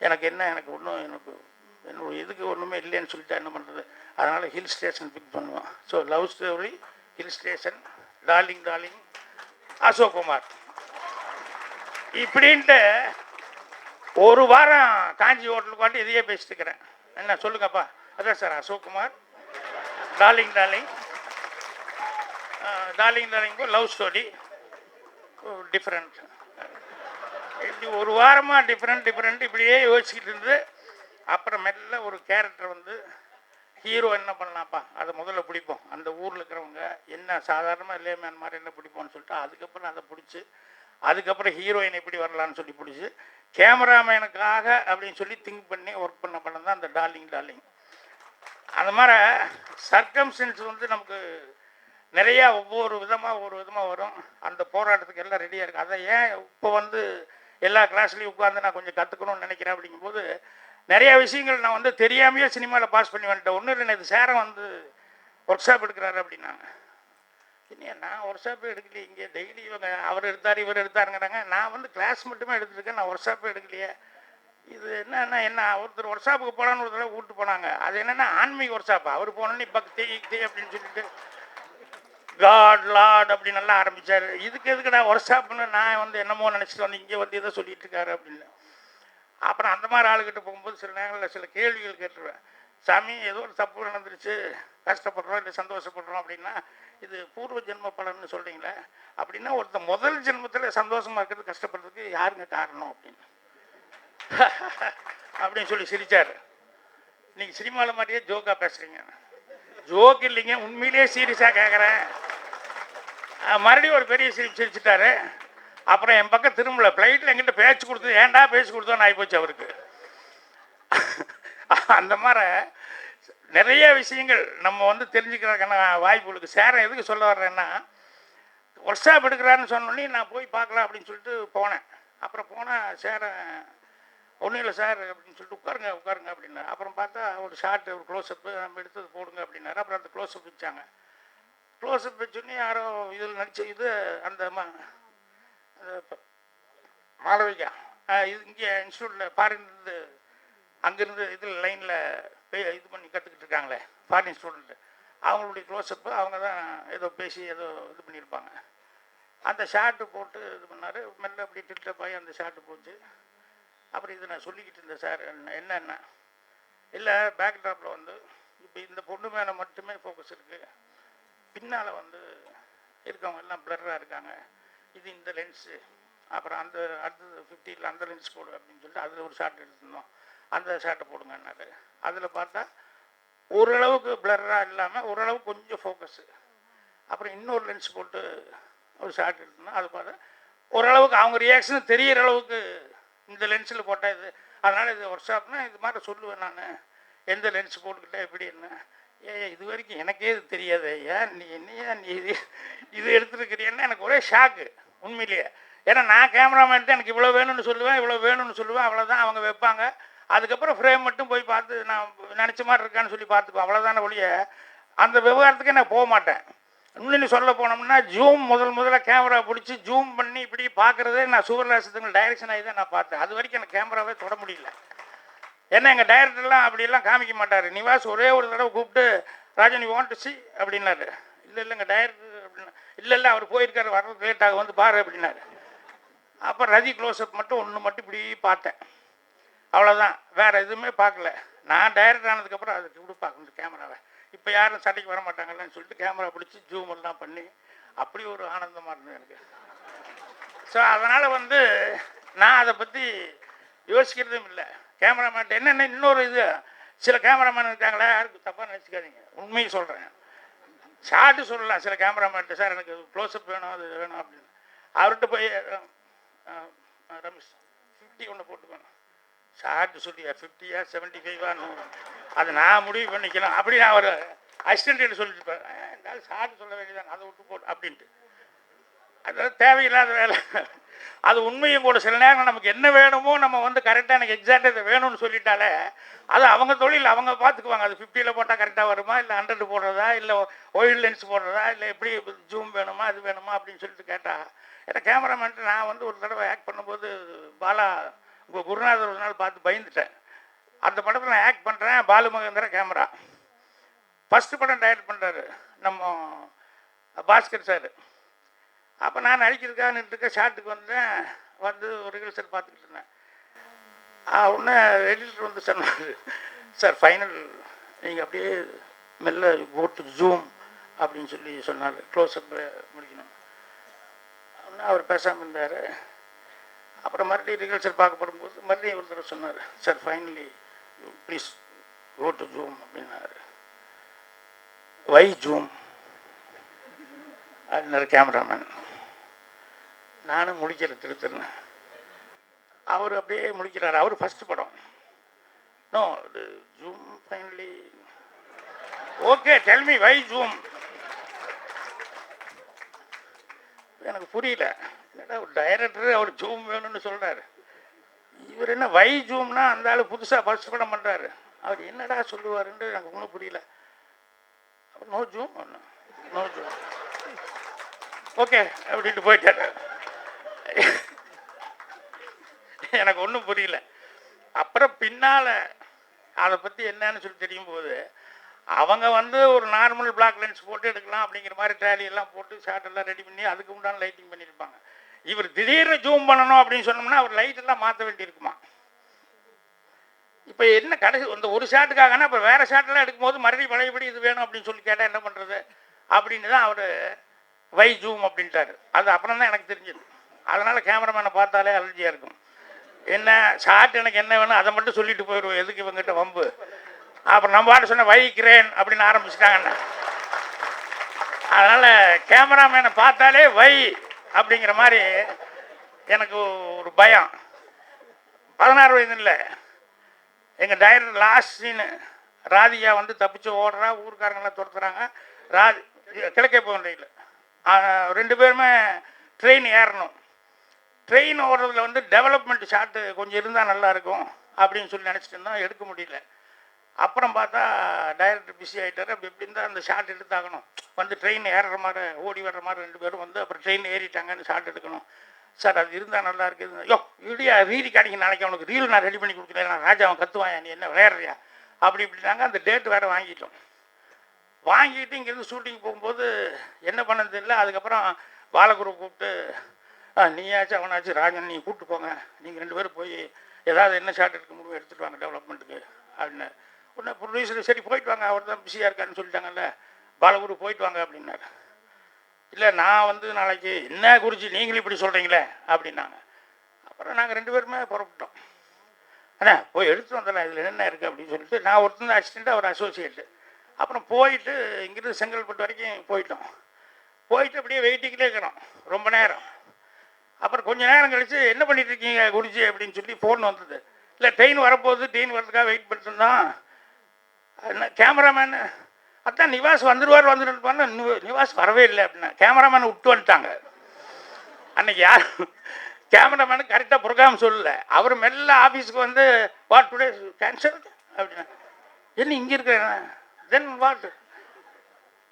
எனக்கு ஒன்றும் என்னோட இதுக்கு ஒன்றுமே இல்லைன்னு சொல்லிட்டு என்ன பண்ணுறது, அதனால் ஹில் ஸ்டேஷன் பிக் பண்ணுவோம். So love story, hill station, darling Ashokkumar இப்படின்ட்டு ஒரு வாரம் காஞ்சி ஹோட்டலுக்கு வாட்டி இதையே பேசிட்டு இருக்கிறேன். என்ன சொல்லுங்கப்பா, அதான் sir Ashokkumar, darling love story different. இப்படி ஒரு வாரமாக டிஃப்ரெண்ட் இப்படியே யோசிச்சுக்கிட்டு இருந்து, அப்புறம் மெல்ல ஒரு கேரக்டர் வந்து ஹீரோ என்ன பண்ணலாம்ப்பா, அதை முதல்ல பிடிப்போம், அந்த ஊரில் இருக்கிறவங்க என்ன சாதாரணமாக லேமேன் மாதிரி என்ன பிடிப்போம்னு சொல்லிட்டு அதுக்கப்புறம் அதை பிடிச்சி, அதுக்கப்புறம் ஹீரோயின் எப்படி வரலான்னு சொல்லி பிடிச்சி, கேமராமேனுக்காக அப்படின்னு சொல்லி திங்க் பண்ணி ஒர்க் பண்ண படம் தான் அந்த டார்லிங். அந்த மாதிரி சர்க்கம்ஸ்டன்ஸ் வந்து நமக்கு நிறையா ஒவ்வொரு விதமாக வரும். அந்த போராட்டத்துக்கு எல்லாம் ரெடியாக இருக்குது. அதை ஏன் இப்போ வந்து எல்லா கிளாஸ்லேயும் உட்காந்து நான் கொஞ்சம் கற்றுக்கணும்னு நினைக்கிறேன் அப்படிங்கும்போது, நிறையா விஷயங்கள் நான் வந்து தெரியாமையே சினிமாவில் பாஸ் பண்ணி வந்துட்டேன். ஒன்றும் இல்லை, இது சேரம் வந்து ஒர்க் ஷாப் எடுக்கிறாரு அப்படின்னாங்க. இல்லையா, நான் ஒர்க் ஷாப்பே எடுக்கலையே, இங்கே டெய்லி இவங்க அவர் எடுத்தார் இவர் எடுத்தாருங்கிறாங்க. நான் வந்து கிளாஸ் மட்டுமே எடுத்துருக்கேன், நான் ஒர்க் ஷாப்பே எடுக்கலையே. இது என்ன ஒருத்தர் ஒர்க் ஷாப்புக்கு போகலான்னு ஒரு தடவை கூப்பிட்டு போனாங்க. அது என்னென்னா ஆன்மீக ஒர்க் ஷாப்பா, அவர் போனோன்னு பக்தி அப்படின்னு சொல்லிட்டு காட் லார்ட் அப்படின்னு நல்லா ஆரம்பித்தார். இதுக்கு எதுக்குடா ஒர்க் ஷாப்புன்னு நான் வந்து என்னமோ நினச்சிட்டு வந்து இங்கே வந்து இதை சொல்லிட்டு இருக்காரு அப்படின்னு. அப்புறம் அந்த மாதிரி ஆளுகிட்ட போகும்போது சில நேரங்களில் சில கேள்விகள் கேட்டுருவேன். சாமி, ஏதோ ஒரு தப்பு நடந்துருச்சு, கஷ்டப்படுறோம் இல்லை சந்தோஷப்படுறோம் அப்படின்னா, இது பூர்வ ஜென்ம பலன்னு சொல்கிறீங்களே, அப்படின்னா ஒருத்தர் முதல் ஜென்மத்தில் சந்தோஷமாக இருக்கிறது கஷ்டப்படுறதுக்கு யாருங்க காரணம் அப்படின்னு அப்படின்னு சொல்லி சிரித்தார். நீங்கள் சினிமாவில் மாதிரியே ஜோக்காக பேசுகிறீங்க. ஜோக் இல்லைங்க, உண்மையிலேயே சீரியஸாக கேட்குறேன். மறுபடியும் ஒரு பெரிய சிரிச்சிட்டாரு. அப்புறம் என் பக்கம் திரும்பல. ஃப்ளைட்டில் எங்கிட்ட பேச்சு கொடுத்தது, ஏன்டா பேச்சு கொடுத்தோன்னு ஆகிப்போச்சு அவருக்கு. அந்த மாதிரி நிறைய விஷயங்கள் நம்ம வந்து தெரிஞ்சுக்கிறதுக்கான வாய்ப்புகளுக்கு சேரம் எதுக்கு சொல்ல வர்றேன்னா, ஒர்க் ஷாப் எடுக்கிறாருன்னு சொன்னோடனே நான் போய் பார்க்கலாம் அப்படின்னு சொல்லிட்டு போனேன். அப்புறம் போனால் சேரம் ஒன்றும் இல்லை சார் அப்படின்னு சொல்லிட்டு உட்காருங்க அப்படின்னா. அப்புறம் பார்த்தா ஒரு ஷார்ட், ஒரு க்ளோஸ்அப்பு நம்ம எடுத்தது போடுங்க அப்படின்னாரு. அப்புறம் அந்த க்ளோஸ்அப் வச்சாங்க. க்ளோஸ்அப் வச்சோடனே யாரோ இதில் நடிச்ச இது அந்த மாளவிகா, இது இங்கே இன்ஸ்டியூட்டில் ஃபாரின்லேருந்து அங்கேருந்து இதில் லைனில் இது பண்ணி கற்றுக்கிட்டு இருக்காங்களே ஃபாரின் ஸ்டூடெண்ட்டு, அவங்களுடைய க்ளோஸ்அப்பு அவங்க தான் ஏதோ பேசி ஏதோ இது பண்ணியிருப்பாங்க. அந்த ஷார்ட்டு போட்டு இது பண்ணார். மெல்ல அப்படி டில்டப் ஆகி அந்த ஷார்ட்டு போச்சு. அப்புறம் இது நான் சொல்லிக்கிட்டு இருந்தேன், சார் என்னென்ன இல்லை பேக் ட்ராப்பில் வந்து இப்போ இந்த பொண்ணு மேலே மட்டுமே ஃபோக்கஸ் இருக்குது, பின்னால் வந்து இருக்கவங்க எல்லாம் பிளர்ராக இருக்காங்க, இது இந்த லென்ஸு, அப்புறம் அந்த அடுத்தது 50 அந்த லென்ஸ் போடு அப்படின்னு சொல்லிட்டு அதில் ஒரு ஷார்ட் எடுத்துருந்தோம், அந்த ஷார்ட்டை போடுங்கன்னாரு. அதில் பார்த்தா ஓரளவுக்கு பிளர்ராக இல்லாமல் ஓரளவுக்கு கொஞ்சம் ஃபோக்கஸு. அப்புறம் இன்னொரு லென்ஸ் போட்டு ஒரு ஷார்ட் எடுத்தோம்னா அது பார்த்தா ஓரளவுக்கு அவங்க ரியாக்ஷன் தெரிகிற அளவுக்கு இந்த லென்ஸில் போட்டால் இது அதனால் இது ஒர்க் ஷாப்னா இது மாதிரி சொல்லுவேன் நான் எந்த லென்ஸ் போட்டுக்கிட்டேன் எப்படி என்ன இது வரைக்கும் எனக்கே இது தெரியாது ஏன் நீ என்னையா நீ இது எடுத்துருக்கிறியன்னா எனக்கு ஒரே ஷாக்கு உண்மையிலேயே. ஏன்னா நான் கேமராமேன்ட்டு எனக்கு இவ்வளோ வேணும்னு சொல்லுவேன் அவ்வளோதான். அவங்க வைப்பாங்க, அதுக்கப்புறம் ஃப்ரேம் மட்டும் போய் பார்த்து நான் நினச்ச மாதிரி இருக்கான்னு சொல்லி பார்த்துக்குவோம், அவ்வளோதான ஒழிய அந்த விவகாரத்துக்கே நான் போக மாட்டேன். இன்னும் சொல்ல போனோம்னா ஜூம் முதல்ல கேமரா பிடிச்சி ஜூம் பண்ணி இப்படி பார்க்குறதே நான் சூரியராசத்துக்கு டைரக்ஷன் ஆகி தான் நான் பார்த்தேன். அது வரைக்கும் எனக்கு கேமராவே தொட முடியல. ஏன்னா எங்கள் டைரக்டர்லாம் அப்படியெல்லாம் காமிக்க மாட்டார். நிவாஸ் ஒரே ஒரு தடவை கூப்பிட்டு Rajan you want to C அப்படின்னாரு. இல்லைங்க டைரக்டர் அப்படின்னா இல்லை அவர் போயிருக்காரு, வர்றது லேட்டாக வந்து பாரு அப்படின்னாரு. அப்போ ரதி க்ளோஸ்அப் மட்டும் ஒன்று மட்டும் இப்படி பார்த்தேன், அவ்வளோதான். வேறு எதுவுமே பார்க்கல. நான் டைரக்டர் ஆனதுக்கப்புறம் அதுக்கு இப்படி பார்க்கணும் கேமராவை. இப்போ யாரும் சண்டைக்கு வர மாட்டாங்கன்னு சொல்லிட்டு கேமரா பிடிச்சி ஜூம் எல்லாம் பண்ணி அப்படி ஒரு ஆனந்தமாக இருந்தது எனக்கு. ஸோ அதனால் நான் அதை பற்றி யோசிக்கிறதும் இல்லை. கேமராமேன் என்னென்ன இன்னொரு இது சில கேமராமேன் இருக்காங்களே, யாருக்கு தப்பாக நினச்சிக்காதீங்க, உண்மையை சொல்கிறேன். ஷார்ட்டு சொல்லலாம் சில கேமராமேன்ட்டு, சார் எனக்கு க்ளோஸ்அப் வேணும் அது வேணும் அப்படின்னு. அவர்கிட்ட போய் ரமேஷ் 50 ஒன்று போட்டுக்கணும், ஷார்ட்டு சொல்லியா 50யா 75வா 100 அதை நான் முடிவு பண்ணிக்கலாம் அப்படின்னு அவர் அசிஸ்டன்ட் சொல்லிட்டுருப்பார். என்னால் ஷார்ட்டு சொல்ல வேண்டியதான், அதை விட்டு போட்டு அப்படின்ட்டு. அதாவது தேவையில்லாத வேலை. அது உண்மையும் கூட. சில நேரம் நமக்கு என்ன வேணுமோ நம்ம கரெக்டாக எனக்கு எக்ஸாக்டாக இதை வேணும்னு சொல்லிட்டாலே அது அவங்க தொழில், அவங்க பார்த்துக்குவாங்க. அது 50ல் போட்டால் கரெக்டாக வருமா, இல்லை 100 போடுறதா, இல்லை ஒயிட் லென்ஸ் போடுறதா, இல்லை எப்படி ஜூம் வேணுமா அது வேணுமா அப்படின்னு சொல்லிட்டு கேட்டால். ஏன்னா கேமராமேன்ட்டு நான் ஒரு தடவை ஆக்ட் பண்ணும்போது பாலா உங்கள் குருநாதர் ஒரு நாள் பார்த்து பயந்துட்டேன். அந்த படத்தில் நான் ஆக்ட் பண்ணுறேன், பாலு மகேந்திர கேமரா. ஃபஸ்ட்டு படம் டைரக்ட் பண்ணுறாரு நம்ம பாஸ்கர் சார். அப்போ நான் நடிக்கிறதுக்காக நின்றுக்க ஷார்ட்டுக்கு ஒரு ரிஹர்சல் பார்த்துக்கிட்டு இருந்தேன். உடனே எடிட்டர் சொன்னார், சார் ஃபைனல் நீங்கள் அப்படியே மெல்ல போட்டு ஜூம் அப்படின்னு சொல்லி சொன்னார், க்ளோஸ்அப் முடிக்கணும். அப்படின்னா அவர் பேசாமல் இருந்தார். அப்புறம் மறுபடியும் ரிஹர்சல் பார்க்கப்படும்போது மறுபடியும் ஒரு தடவை சொன்னார், sir finally please go to zoom அப்படின்னாரு. வை ஜூம் அப்படின்னாரு கேமராமேன். நானும் முடிக்கிற திருத்தருன்னு அவர் அப்படியே முடிக்கிறார். அவர் ஃபஸ்ட்டு படம். நோ இது zoom finally okay tell me why zoom. எனக்கு புரியல, என்னடா ஒரு டைரக்டர் அவர் ஜூம் வேணும்னு சொல்கிறாரு, இவர் என்ன வை ஜூம்னா அந்த ஆள் புதுசாக ஃபஸ்ட் படம் பண்ணுறாரு, அவர் என்னடா சொல்லுவாருன்னு எனக்கு ஒன்றும் புரியல. அவர் no zoom no zoom okay அப்படின்ட்டு போயிட்டாரு. எனக்கு ஒன்றும் புரியல. அப்புறம் பின்னால் அதை பற்றி என்னன்னு சொல்லி தெரியும் போது அவங்க ஒரு நார்மல் பிளாக் லென்ஸ் போட்டு எடுக்கலாம் அப்படிங்கிற மாதிரி ட்ராலியெல்லாம் போட்டு ஷார்ட்டெல்லாம் ரெடி பண்ணி அதுக்கு உண்டான லைட்டிங் பண்ணியிருப்பாங்க. இவர் திடீர்னு ஜூம் பண்ணணும் அப்படின்னு சொன்னோம்னா அவர் லைட்டெல்லாம் மாற்ற வேண்டியிருக்குமா. இப்போ என்ன கடைசி ஒரு ஷாட்டுக்காகனா இப்போ வேறு ஷாட்டெல்லாம் எடுக்கும்போது மறுபடியும் பழையபடி இது வேணும் அப்படின்னு சொல்லி கேட்டால் என்ன பண்ணுறது அப்படின்னு தான் அவர் வை ஜூம் அப்படின்ட்டார். அது அப்புறம் தான் எனக்கு தெரிஞ்சது. அதனால் கேமராமேனை பார்த்தாலே அலர்ஜியாக இருக்கும். என்ன ஷார்ட் எனக்கு என்ன வேணும் அதை மட்டும் சொல்லிட்டு போயிடுவோம், எதுக்கு இவங்ககிட்ட வம்பு. அப்புறம் நம்ம பாட்டு சொன்ன வைக்கிறேன் அப்படின்னு ஆரம்பிச்சிட்டாங்கண்ணா. அதனால் கேமராமேனை பார்த்தாலே வை அப்படிங்கிற மாதிரி எனக்கு ஒரு பயம். 16 வயது இல்லை, எங்கள் டைரக்டர் லாஸ்ட் சீனு ராதிகா தப்பிச்சு ஓடுறா, ஊருக்காரங்களாம் துரத்துறாங்க. கிழக்கே போக ரயில் 2 பேருமே ட்ரெயின் ஏறணும். ட்ரெயின் ஓடுறதுல டெவலப்மெண்ட் ஷாட்டு கொஞ்சம் இருந்தால் நல்லாயிருக்கும் அப்படின்னு சொல்லி நினச்சிட்டு இருந்தோம், எடுக்க முடியல. அப்புறம் பார்த்தா டைரக்டர் பிஸி ஆகிட்டார். அப்படி எப்படி இருந்தால் அந்த ஷாட் எடுத்தாகணும். ட்ரெயின் ஏறுற மாதிரி ஓடி வர்ற மாதிரி 2 பேரும் அப்புறம் ட்ரெயின் ஏறிட்டாங்கன்னு ஷாட் எடுக்கணும். சார் அது இருந்தால் நல்லா இருக்குது. யோ இப்படியா ரீல் காட்டிங்க, நாளைக்கு அவனுக்கு ரீல் நான் ரெடி பண்ணி கொடுக்குறேன், நான் ராஜா அவன் கற்றுவான், நீ என்ன விளையாடுறியா அப்படி இப்படினாங்க. அந்த டேட் வேறு வாங்கிட்டோம். வாங்கிட்டு இங்கேருந்து ஷூட்டிங் போகும்போது என்ன பண்ணது தெரியல. அதுக்கப்புறம் பாலகுரு கூப்பிட்டு நீயாச்சும் அவனாச்சும் ராஜன் நீ கூப்பிட்டு போங்க, நீங்கள் 2 பேரும் போய் ஏதாவது என்ன ஷாட் எடுக்க முடியும் எடுத்துகிட்டு வாங்க டெவலப்மெண்ட்டுக்கு அப்படின்னு. உடனே ப்ரொடியூசர் சரி போயிட்டு வாங்க, அவர் தான் பிஸியாக இருக்காருன்னு சொல்லிட்டாங்கல்ல, பாலகுரு போயிட்டு வாங்க அப்படின்னாரு. இல்லை நான் நாளைக்கு என்ன குறித்து நீங்களும் இப்படி சொல்கிறீங்களே அப்படின்னாங்க. அப்புறம் நாங்கள் 2 பேருமே புறப்பட்டோம். அண்ணா போய் எடுத்துகிட்டு வந்துடலாம், இதில் என்ன இருக்குது அப்படின்னு சொல்லிட்டு நான் ஒருத்தர் அசிஸ்டண்ட்டு, அவர் அசோசியேட்டு. அப்புறம் போயிட்டு இங்கிருந்து செங்கல்பட்டு வரைக்கும் போயிட்டோம். போயிட்டு அப்படியே வெயிட்டிங்கிலே இருக்கிறோம் ரொம்ப நேரம். அப்புறம் கொஞ்சம் நேரம் கழித்து என்ன பண்ணிட்டு இருக்கீங்க குருஜி அப்படின்னு சொல்லி ஃபோன் வந்தது. இல்லை ட்ரெயின் வரப்போகுது, ட்ரெயின் வரதுக்காக வெயிட் பண்ணிட்டுருந்தோம். கேமராமேனு அதான் நிவாஸ் வந்துருப்பான்னு நிவாஸ் வரவே இல்லை அப்படின்னா கேமராமேனை விட்டு வந்துட்டாங்க. அன்னைக்கு யார் கேமராமேனு கரெக்டாக ப்ரோக்ராம் சொல்லலை. அவர் மெல்ல ஆஃபீஸுக்கு வந்து வாட் டுடே கேன்சல் அப்படின்னா என்ன இங்கே இருக்கிறேன் தென் வாட்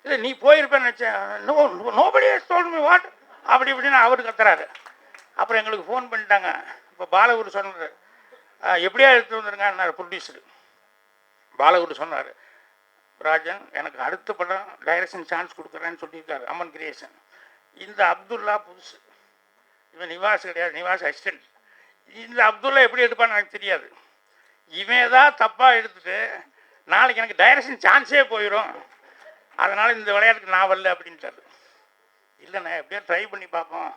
இல்லை நீ போயிருப்பேன்னு நினச்சேன். நோபடி டோல்ட் மீ வாட் அப்படி இப்படின்னு அவர் கத்துறாரு. அப்புறம் எங்களுக்கு ஃபோன் பண்ணிட்டாங்க. இப்போ பாலகுரு சொன்னார் எப்படியா எடுத்து வந்துருங்க ப்ரொடியூசரு. பாலகுரு சொன்னார் ராஜன் எனக்கு அடுத்த படம் டைரக்ஷன் சான்ஸ் கொடுக்குறேன்னு சொல்லியிருக்காரு அம்மன் கிரியேஷன். இந்த அப்துல்லா புதுசு, இவன் நிவாஸ் கிடையாது, நிவாஸ் அசிஸ்டன்ட். இந்த அப்துல்லா எப்படி எடுப்பான்னு எனக்கு தெரியாது. இவன் தான் தப்பாக எடுத்துட்டு நாளைக்கு எனக்கு டைரக்ஷன் சான்ஸே போயிடும், அதனால் இந்த விளையாட்டுக்கு நான் வரல அப்படின்ட்டாரு. இல்லைண்ணே எப்படியோ ட்ரை பண்ணி பார்ப்போம்.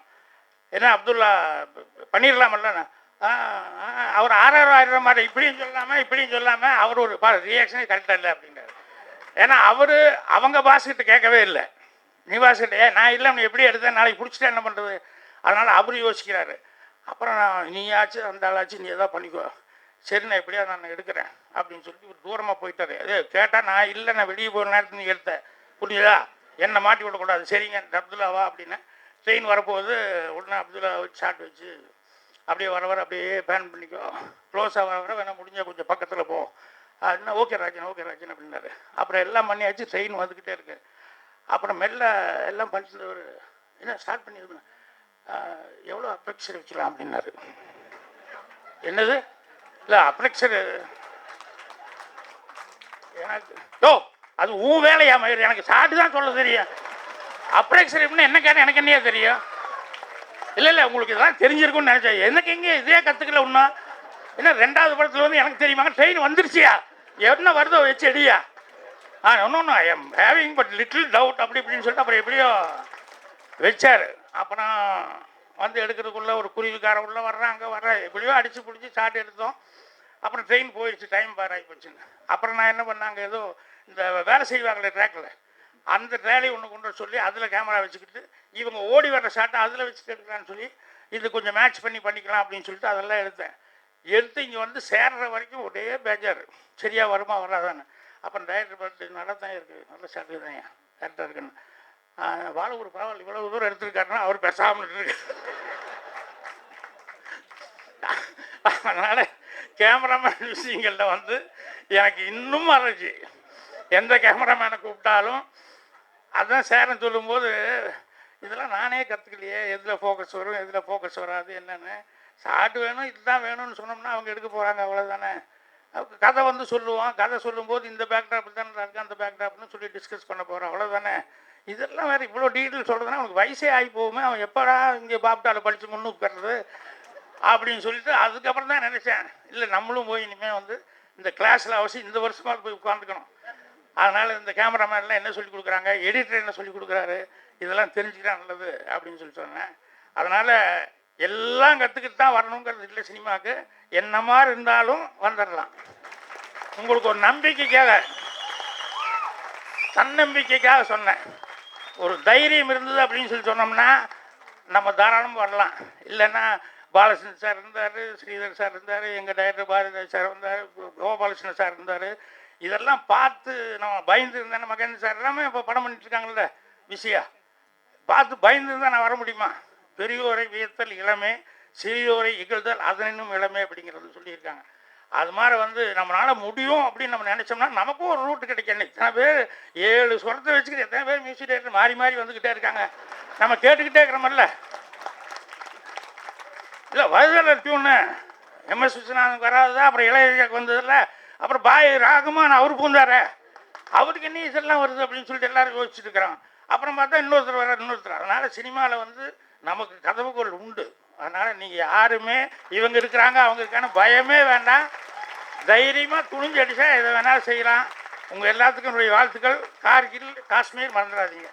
ஏன்னா அப்துல்லா பண்ணிடலாமல்லண்ணா. அவர் ஆயிரம் மாதிரி இப்படியும் சொல்லாமல் அவர் ஒரு ரியாக்ஷனே கரெக்டாக இல்லை அப்படின்றாரு. ஏன்னா அவர் அவங்க பாஸ்கிட்ட கேட்கவே இல்லை, நிவாஸ்கிட்ட நான் இல்லை நீ எப்படி எடுத்தேன் நாளைக்கு பிடிச்சிட்டா என்ன பண்ணுறது, அதனால் அவர் யோசிக்கிறாரு. அப்புறம் நீ ஆச்சு அந்த ஆளாச்சு நீ எதாவது பண்ணிக்கோ, சரி நான் எப்படியா நான் எடுக்கிறேன் அப்படின்னு சொல்லி ஒரு தூரமாக போயிட்டாரு. அது கேட்டால் நான் இல்லை நான் வெளியே போகிற நேரத்தில் நீ எடுத்தேன் புரிஞ்சுதா, என்னை மாட்டி விடக்கூடாது, சரிங்க அப்துல்லாவா அப்படின்னு. ட்ரெயின் வரப்போகுது, உடனே அப்துல்லா வச்சு ஷாட் வச்சு அப்படியே வர அப்படியே பேன் பண்ணிக்கோ, க்ளோஸாக வர வேணால் முடிஞ்சால் கொஞ்சம் பக்கத்தில் போ அப்படின்னா ஓகே ராஜன் அப்படின்னாரு. அப்புறம் எல்லாம் பண்ணியாச்சு, ட்ரெயின் வந்துக்கிட்டே இருக்கு. அப்புறம் மெல்ல எல்லாம் பண்ணிட்டு ஒரு என்ன ஸ்டார்ட் பண்ணியிருந்தேன், எவ்வளோ அப்ரெக்சர் வைக்கலாம் அப்படின்னாரு. என்னது இல்லை அப்ரெக்சர் எனக்கு அது உன் வேலையா மயிர், எனக்கு ஷார்ட்டு தான் சொல்ல தெரியும். அப்ரெக்சர் எப்படின்னா என்ன கேட்டால் எனக்கு என்னையா தெரியும். இல்லை உங்களுக்கு இதெல்லாம் தெரிஞ்சிருக்கும்னு நினச்சேன். எனக்கு எங்கே இதே கற்றுக்கல இன்னும். என்ன 2வது படத்தில் வந்து எனக்கு தெரியுமாங்க ட்ரெயின் வந்துருச்சியா என்ன வருதோ வச்சு எடியா ஒன்றும் I am having but little doubt அப்படி இப்படின்னு சொல்லிட்டு அப்புறம் எப்படியோ வச்சார். அப்புறம் வந்து எடுக்கிறதுக்குள்ளே ஒரு குருவிக்கார உள்ளே வர்ற எப்படியோ அடித்து பிடிச்சி ஷார்ட் எடுத்தோம். அப்புறம் ட்ரெயின் போயிடுச்சு, டைம் பார் ஆகி போச்சுன்னு. அப்புறம் நான் என்ன பண்ணாங்க, ஏதோ இந்த வேலை செய்வாங்களே ட்ராக்கில் அந்த ட்ராலி ஒன்று கொண்டு சொல்லி அதில் கேமரா வச்சுக்கிட்டு இவங்க ஓடி வர்ற ஷார்ட்டை அதில் வச்சுட்டு எடுக்கலான்னு சொல்லி இது கொஞ்சம் மேட்ச் பண்ணிக்கலாம் அப்படின்னு சொல்லிட்டு அதெல்லாம் எடுத்து இங்கே வந்து சேர்ற வரைக்கும் ஒரே பேஜார், சரியாக வருமா வராதான்னு. அப்புறம் டைரக்டர் பார்த்து நல்லா தான் இருக்குது, நல்ல ஷார்ட்டு தான் கரெக்டாக இருக்குன்னு. பாலகுரு பரவாயில்ல இவ்வளோ தூரம் எடுத்துருக்காருன்னா அவர் பேசாமல் இருக்கு. அதனால் கேமராமேன் விஷயங்களில் வந்து எனக்கு இன்னும் அலர்ஜி. எந்த கேமராமேனை கூப்பிட்டாலும் அதுதான் சேரன் சொல்லும்போது இதெல்லாம் நானே கற்றுக்கலையே, எதில் ஃபோக்கஸ் வரும் எதில் ஃபோக்கஸ் வராது என்னென்னு. ஷார்ட் வேணும் இதுதான் வேணும்னு சொன்னோம்னா அவங்க எடுக்க போகிறாங்க அவ்வளோதானே. கதை வந்து சொல்லுவோம், கதை சொல்லும்போது இந்த பேக்ட்ராப் தானே இருக்குது அந்த பேக்ட்ராப்னு சொல்லி டிஸ்கஸ் பண்ண போகிறோம் அவ்வளோதானே. இதெல்லாம் வேறு இவ்வளோ டீட்டெயில் சொல்கிறதுனா அவனுக்கு வயசே ஆகி போகுமே, அவன் எப்படா இங்கே பாப்டாவில் படித்து முன்னுக்கு பெறது அப்படின்னு சொல்லிட்டு அதுக்கப்புறம் தான் நினச்சேன் இல்லை நம்மளும் போய் இனிமேல் வந்து இந்த கிளாஸில் அவசியம் இந்த வருஷமாக போய் உட்காந்துக்கணும். அதனால் இந்த கேமராமேன்லாம் என்ன சொல்லிக் கொடுக்குறாங்க, எடிட்டர் என்ன சொல்லிக் கொடுக்குறாரு, இதெல்லாம் தெரிஞ்சுக்கிட்டா நல்லது அப்படின்னு சொல்லி சொன்னேன். அதனால் எல்லாம் கற்றுக்கிட்டு தான் வரணுங்கிறது இல்லை சினிமாவுக்கு. என்ன மாதிரி இருந்தாலும் வந்துடலாம். உங்களுக்கு ஒரு நம்பிக்கைக்காக தன்னம்பிக்கைக்காக சொன்னேன். ஒரு தைரியம் இருந்தது அப்படின்னு சொல்லி சொன்னோம்னா நம்ம தாராளமாக வரலாம். இல்லைன்னா பாலகிருஷ்ணன் சார் இருந்தார், ஸ்ரீதர் சார் இருந்தார், எங்கள் டைரக்டர் பாரதிராஜ் சார் இருந்தார், கோபாலகிருஷ்ணன் சார் இருந்தார். இதெல்லாம் பார்த்து நம்ம பயந்து இருந்தேன். மகேந்திர சார் எல்லாமே இப்போ படம் பண்ணிட்டுருக்காங்கல்ல விஷயா, பார்த்து பயந்து இருந்தால் நான் வர முடியுமா. பெரியோரை வியத்தல் இளமே, சிறியோரை இகழ்தல் அதனினும் இளமே அப்படிங்கிறது சொல்லியிருக்காங்க. அது மாதிரி வந்து நம்மளால் முடியும் அப்படின்னு நம்ம நினச்சோம்னா நமக்கும் ஒரு ரூட்டு கிடைக்கணும். எத்தனை பேர் 7 சுரத்தை வச்சுக்கிட்டு எத்தனை பேர் மியூசிக் டைரக்டர் மாறி வந்துக்கிட்டே இருக்காங்க, நம்ம கேட்டுக்கிட்டே இருக்கிறோமில்ல. இல்லை வருதல் டியூன்னு எம்எஸ் விஸ்வநாதன் வராதுதான், அப்புறம் இளையராஜாவுக்கு வந்ததில்ல, அப்புறம் பாய் ராகமான் அவர் பூந்தார், அவருக்கு என்ன இதெல்லாம் வருது அப்படின்னு சொல்லிட்டு எல்லோரும் யோசிச்சுட்டு இருக்கிறோம். அப்புறம் பார்த்தா இன்னொருத்தர். அதனால் சினிமாவில் வந்து நமக்கு கதவுகள் உண்டு. அதனால் நீங்கள் யாருமே இவங்க இருக்கிறாங்க அவங்க இருக்கான பயமே வேண்டாம், தைரியமாக துணிஞ்சு அடித்தா எதை வேணாலும் செய்யலாம். உங்கள் எல்லாத்துக்கும் என்னுடைய வாழ்த்துக்கள். கார்கில் காஷ்மீர் மறந்துடாதீங்க.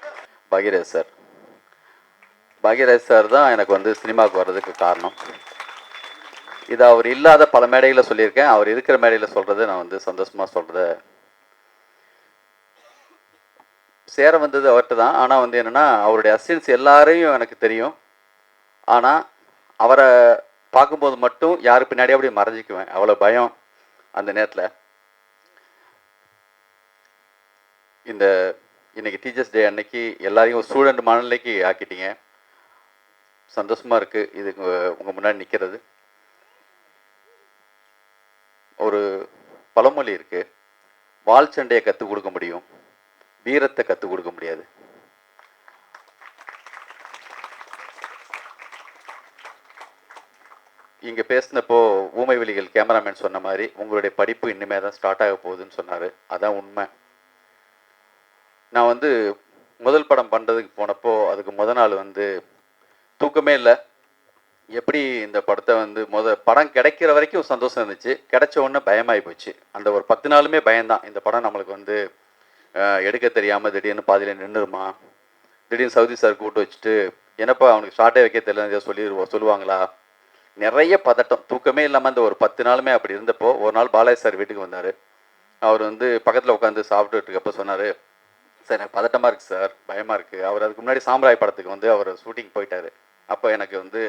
பாக்யராஜ் சார் தான் எனக்கு வந்து சினிமாவுக்கு வர்றதுக்கு காரணம். இது அவர் இல்லாத பல மேடைகளில் சொல்லியிருக்கேன், அவர் இருக்கிற மேடையில் சொல்கிறது நான் வந்து சந்தோஷமாக சொல்கிறத. சேர வந்தது அவர்கிட்ட தான். ஆனால் வந்து என்னென்னா அவருடைய அசிஸ்டன்ஸ் எல்லாரையும் எனக்கு தெரியும். ஆனால் அவரை பார்க்கும்போது மட்டும் யார் பின்னாடியே அப்படியே மறைஞ்சிக்குவேன். அவ்வளோ பயம் அந்த நேரத்தில். இந்த இன்னைக்கு டீச்சர்ஸ் டே அன்னைக்கு எல்லாரையும் ஒரு ஸ்டூடெண்ட் மனநிலைக்கு ஆக்கிட்டீங்க. சந்தோஷமாக இருக்குது இது உங்கள் முன்னாடி நிற்கிறது. ஒரு பழமொழி இருக்குது, வால் சண்டையை கற்றுக் கொடுக்க முடியும், வீரத்தை கற்றுக் கொடுக்க முடியாது. இங்கே பேசினப்போ ஊமை வெளிகள் கேமராமேன் சொன்ன மாதிரி உங்களுடைய படிப்பு இன்னுமே தான் ஸ்டார்ட் ஆக போகுதுன்னு சொன்னார். அதான் உண்மை. நான் வந்து முதல் படம் பண்ணுறதுக்கு போனப்போ அதுக்கு நாள் வந்து தூக்கமே இல்லை. எப்படி இந்த படத்தை வந்து படம் கிடைக்கிற வரைக்கும் சந்தோஷம் இருந்துச்சு, கிடைச்ச உடனே பயமாகி போச்சு. அந்த ஒரு 10 நாளுமே பயம்தான். இந்த படம் நம்மளுக்கு வந்து எடுக்க தெரியாமல் திடீர்னு பாதியில் நின்றுருமா, திடீர்னு சவுதி சார் கூப்பிட்டு வச்சுட்டு என்னப்பா அவனுக்கு ஷார்ட்டே வைக்க தெரியல சொல்லுவாங்களா, நிறைய பதட்டம். தூக்கமே இல்லாமல் அந்த ஒரு 10 நாளுமே அப்படி இருந்தப்போ ஒரு நாள் பாலாஜி சார் வீட்டுக்கு வந்தார். அவர் வந்து பக்கத்தில் உட்காந்து சாப்பிட்டுட்டு இருக்கப்போ சொன்னார், சார் எனக்கு பதட்டமாக இருக்குது சார், பயமாக இருக்குது. அவர் அதுக்கு முன்னாடி சாம்ராய் படத்துக்கு வந்து அவர் ஷூட்டிங் போயிட்டார். அப்போ எனக்கு வந்து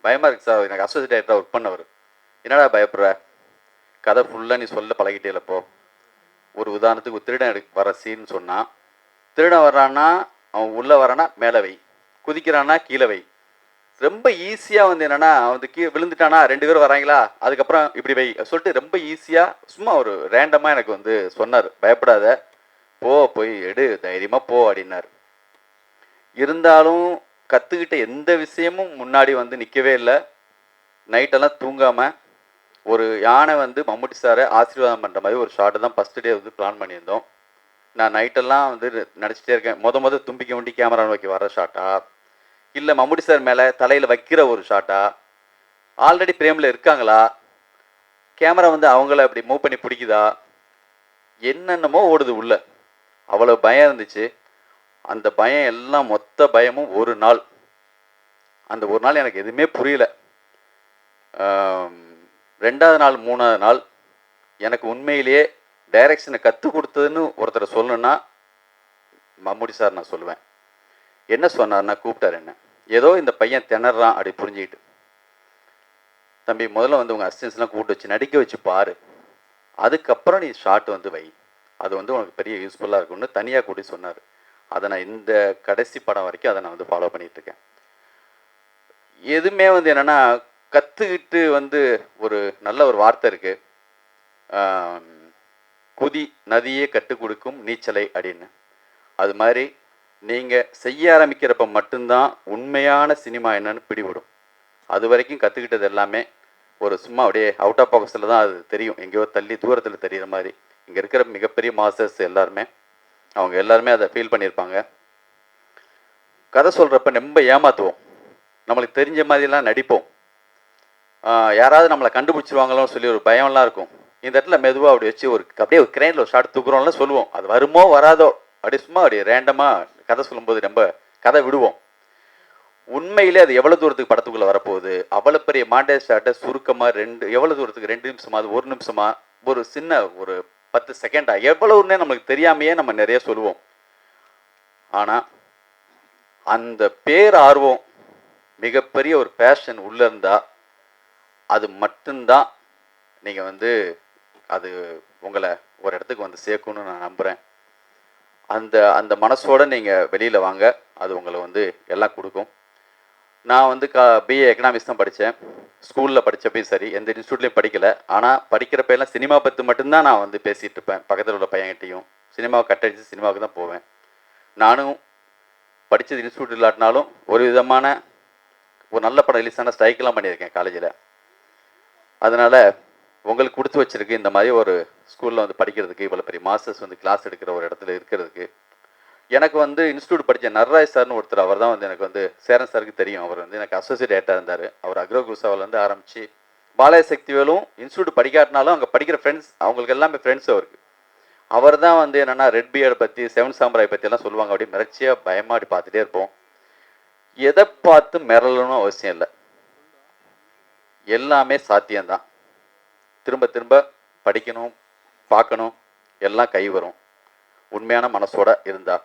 பயமாக இருக்குது சார், எனக்கு அசோசியேட் டைரக்டராக ஒர்க் பண்ணவர். என்னடா பயப்படுற, கதை ஃபுல்லாக நீ சொல்ல பழகிட்டே இல்லைப்போ. ஒரு உதாரணத்துக்கு ஒரு திருடன் வர சீன்னு சொன்னால், திருடன் வர்றான்னா அவன் உள்ளே வரானா மேலே வை, குதிக்கிறான்னா கீழே வை. ரொம்ப ஈஸியாக வந்து என்னென்னா வந்து விழுந்துட்டானா 2 பேர் வராங்களா அதுக்கப்புறம் இப்படி வை சொல்லிட்டு ரொம்ப ஈஸியாக சும்மா ஒரு ரேண்டமாக எனக்கு வந்து சொன்னார், பயப்படாத போய் எடு தைரியமாக போ அப்படின்னார். இருந்தாலும் கற்றுக்கிட்ட எந்த விஷயமும் முன்னாடி வந்து நிற்கவே இல்லை. நைட்டெல்லாம் தூங்காமல் ஒரு யானை வந்து மம்முட்டி சாரை ஆசீர்வாதம் பண்ணுற மாதிரி ஒரு ஷார்ட்டு தான் ஃபஸ்ட்டு டே வந்து பிளான் பண்ணியிருந்தோம். நான் நைட்டெல்லாம் வந்து நினச்சிட்டே இருக்கேன், மொதல் தும்பிக்கை வண்டி கேமரா வைக்க வர ஷாட்டா, இல்லை மம்முட்டி சார் மேலே தலையில் வைக்கிற ஒரு ஷாட்டா, ஆல்ரெடி பிரேமில் இருக்காங்களா, கேமரா வந்து அவங்கள அப்படி மூவ் பண்ணி பிடிக்குதா, என்னென்னமோ ஓடுது உள்ள. அவ்வளோ பயம் இருந்துச்சு. அந்த பயம் எல்லாம் மொத்த பயமும் ஒரு நாள், அந்த ஒரு நாள் எனக்கு எதுவுமே புரியல. 2வது நாள் 3வது நாள் எனக்கு உண்மையிலேயே டைரக்ஷனை கற்றுக் கொடுத்ததுன்னு ஒருத்தரை சொல்லணுன்னா மம்முட்டி சார் நான் சொல்லுவேன். என்ன சொன்னார்னா கூப்பிட்டார் என்ன, ஏதோ இந்த பையன் திணறான் அப்படி புரிஞ்சுக்கிட்டு, தம்பி முதல்ல வந்து உங்கள் அசிஸ்டன்ஸ்லாம் கூப்பிட்டு வச்சு நடிக்க வச்சு பாரு, அதுக்கப்புறம் நீ ஷார்ட் வந்து வை, அது வந்து உனக்கு பெரிய யூஸ்ஃபுல்லாக இருக்கும்னு தனியாக கூட்டி சொன்னார். அதை நான் இந்த கடைசி படம் வரைக்கும் அதை நான் வந்து ஃபாலோ பண்ணிகிட்ருக்கேன். எதுவுமே வந்து என்னென்னா கற்றுக்கிட்டு வந்து ஒரு நல்ல ஒரு வார்த்தை இருக்குது, குதி நதியே கற்றுக் கொடுக்கும் நீச்சலை அப்படின்னு. அது மாதிரி நீங்கள் செய்ய ஆரம்பிக்கிறப்ப மட்டும்தான் உண்மையான சினிமா என்னன்னு பிடிபடும். அது வரைக்கும் கற்றுக்கிட்டது எல்லாமே ஒரு சும்மா அப்படியே அவுட் ஆஃப் பாக்ஸில் தான் அது தெரியும், எங்கேயோ தள்ளி தூரத்தில் தெரிகிற மாதிரி. இங்கே இருக்கிற மிகப்பெரிய மாஸ்டர்ஸ் எல்லாருமே அவங்க எல்லாருமே அதை ஃபீல் பண்ணியிருப்பாங்க. கதை சொல்கிறப்ப ரொம்ப ஏமாற்றுவோம், நம்மளுக்கு தெரிஞ்ச மாதிரிலாம் நடிப்போம், யாராவது நம்மளை கண்டுபிடிச்சிருவாங்களோன்னு சொல்லி ஒரு பயம்லாம் இருக்கும். இந்த இடத்துல மெதுவாக அப்படி வச்சு அப்படியே ஒரு கிரெயினில் ஒரு ஷார்ட் தூக்குறோம்லாம் சொல்லுவோம், அது வருமோ வராதோ அப்படி சும்மா அப்படி ரேண்டமாக கதை சொல்லும்போது ரொம்ப கதை விடுவோம். உண்மையிலே அது எவ்வளோ தூரத்துக்கு படத்துக்குள்ளே வரப்போகுது, அவ்வளோ பெரிய மாண்டேஜ் ஷார்ட்டை சுருக்கமாக எவ்வளோ தூரத்துக்கு 2 நிமிஷமா, 1 நிமிஷமா, ஒரு சின்ன ஒரு 10 செகண்டா, எவ்வளவுன்னே நம்மளுக்கு தெரியாமையே நம்ம நிறைய சொல்லுவோம். ஆனால் அந்த பேர் ஆர்வம், மிகப்பெரிய ஒரு பேஷன் உள்ளே இருந்தால் அது மட்டும்தான் நீங்கள் வந்து அது உங்களை ஒரு இடத்துக்கு வந்து சேர்க்கணும்னு நான் நம்புகிறேன். அந்த மனசோடு நீங்கள் வெளியில் வாங்க, அது உங்களை வந்து எல்லாம் கொடுக்கும். நான் வந்து பிஏ எக்கனாமிக்ஸ் தான் படித்தேன். ஸ்கூலில் படித்தப்பையும் சரி, எந்த இன்ஸ்டியூட்லேயும் படிக்கலை. ஆனால் படிக்கிறப்ப எல்லாம் சினிமா பற்றி மட்டும்தான் நான் வந்து பேசிகிட்டு இருப்பேன் பக்கத்தில் உள்ள பையன்கிட்டையும். சினிமாவை கட்டடிச்சு சினிமாவுக்கு தான் போவேன். நானும் படித்தது இன்ஸ்டியூட் இல்லாட்டினாலும் ஒரு விதமான ஒரு நல்ல படம் ரிலீஸான ஸ்ட்ரைக்கெலாம் பண்ணியிருக்கேன் காலேஜில். அதனால் உங்களுக்கு கொடுத்து வச்சுருக்கு இந்த மாதிரி ஒரு ஸ்கூலில் வந்து படிக்கிறதுக்கு, இவ்வளோ பெரிய மாஸ்டர்ஸ் வந்து கிளாஸ் எடுக்கிற ஒரு இடத்துல இருக்கிறதுக்கு. எனக்கு வந்து இன்ஸ்டியூட் படித்த நர்ராஜ் சார்னு ஒருத்தர், அவர் தான் வந்து எனக்கு வந்து சேரன் சாருக்கு தெரியும், அவர் வந்து எனக்கு அசோசியேட் டேரக்டராக இருந்தார். அவர் அக்ரோகுசாவிலேருந்து ஆரம்பித்து பாலாஜி சக்திவேலும் இன்ஸ்டியூட் படிக்காட்டினாலும் அங்கே படிக்கிற ஃப்ரெண்ட்ஸ் அவங்களுக்கு எல்லாமே ஃப்ரெண்ட்ஸ் அவருக்கு. அவர் தான் வந்து என்னென்னா ரெட் பியர்டை பற்றி, 7 சாம்ராய் பற்றியெல்லாம் சொல்லுவாங்க. அப்படி மிரட்சியாக பயமாக அப்படி பார்த்துட்டே இருப்போம். எதை பார்த்து மிரளணும் அவசியம் இல்லை, எல்லாமே சாத்தியம்தான். திரும்ப திரும்ப படிக்கணும், பார்க்கணும், எல்லாம் கை வரும் உண்மையான மனசோட இருந்தால்.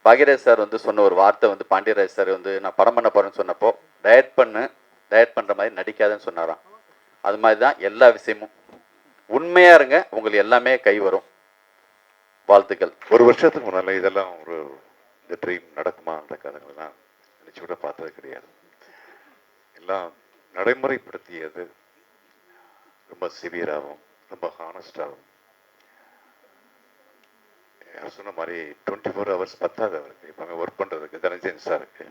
பாக்யராஜ் சார் வந்து சொன்ன ஒரு வார்த்தை வந்து பாண்டியராஜ் சார் வந்து நான் படம் பண்ண போறேன்னு சொன்னப்போ டயட் பண்ணுற மாதிரி நடிக்காதுன்னு சொன்னாராம். அது மாதிரி தான் எல்லா விஷயமும். உண்மையா இருங்க, உங்களுக்கு எல்லாமே கை வரும். வாழ்த்துக்கள். ஒரு வருஷத்துக்கு முன்னால இதெல்லாம் இந்த ட்ரீம் நடக்குமா அந்த கதைகள்லாம் நினைச்சு கூட பார்த்தது கிடையாது. எல்லாம் நடைமுறைப்படுத்தியது ரொம்ப சிவியராகவும் ரொம்ப ஹானஸ்டாகவும். சொன்ன மாதிரி 24 ஹவர்ஸ் பத்தாது அவருக்கு. இப்போ அங்கே ஒர்க் பண்ணுறதுக்கு தனஞ்சயன் சாருக்கு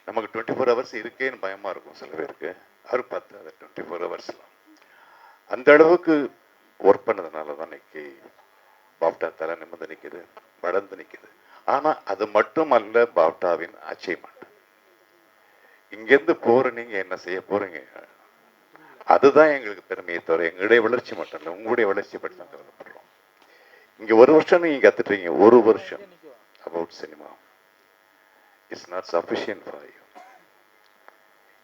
நமக்கு 24 ஹவர்ஸ் இருக்கேன்னு பயமாக இருக்கும் சில பேருக்கு. அவர் பத்தாது 24 ஹவர்ஸ்லாம். அந்த அளவுக்கு ஒர்க் பண்ணதுனால தான் இன்னைக்கு பாப்டா தலை நிமிர்ந்து நிற்குது, வளர்ந்து நிற்குது. ஆனால் அது மட்டும் அல்ல பாப்டாவின் அச்சீவ்மெண்ட். இங்கேருந்து போகிற நீங்கள் என்ன செய்ய போகிறீங்க, அதுதான் எங்களுக்கு பெருமையை தவிர எங்களுடைய வளர்ச்சி மட்டும் இல்லை, உங்களுடைய வளர்ச்சி பற்றி தான் கருதப்படுறோம். இங்கே ஒரு வருஷம் நீங்கள் கற்றுட்றீங்க, ஒரு வருஷம் about cinema it's not sufficient for you.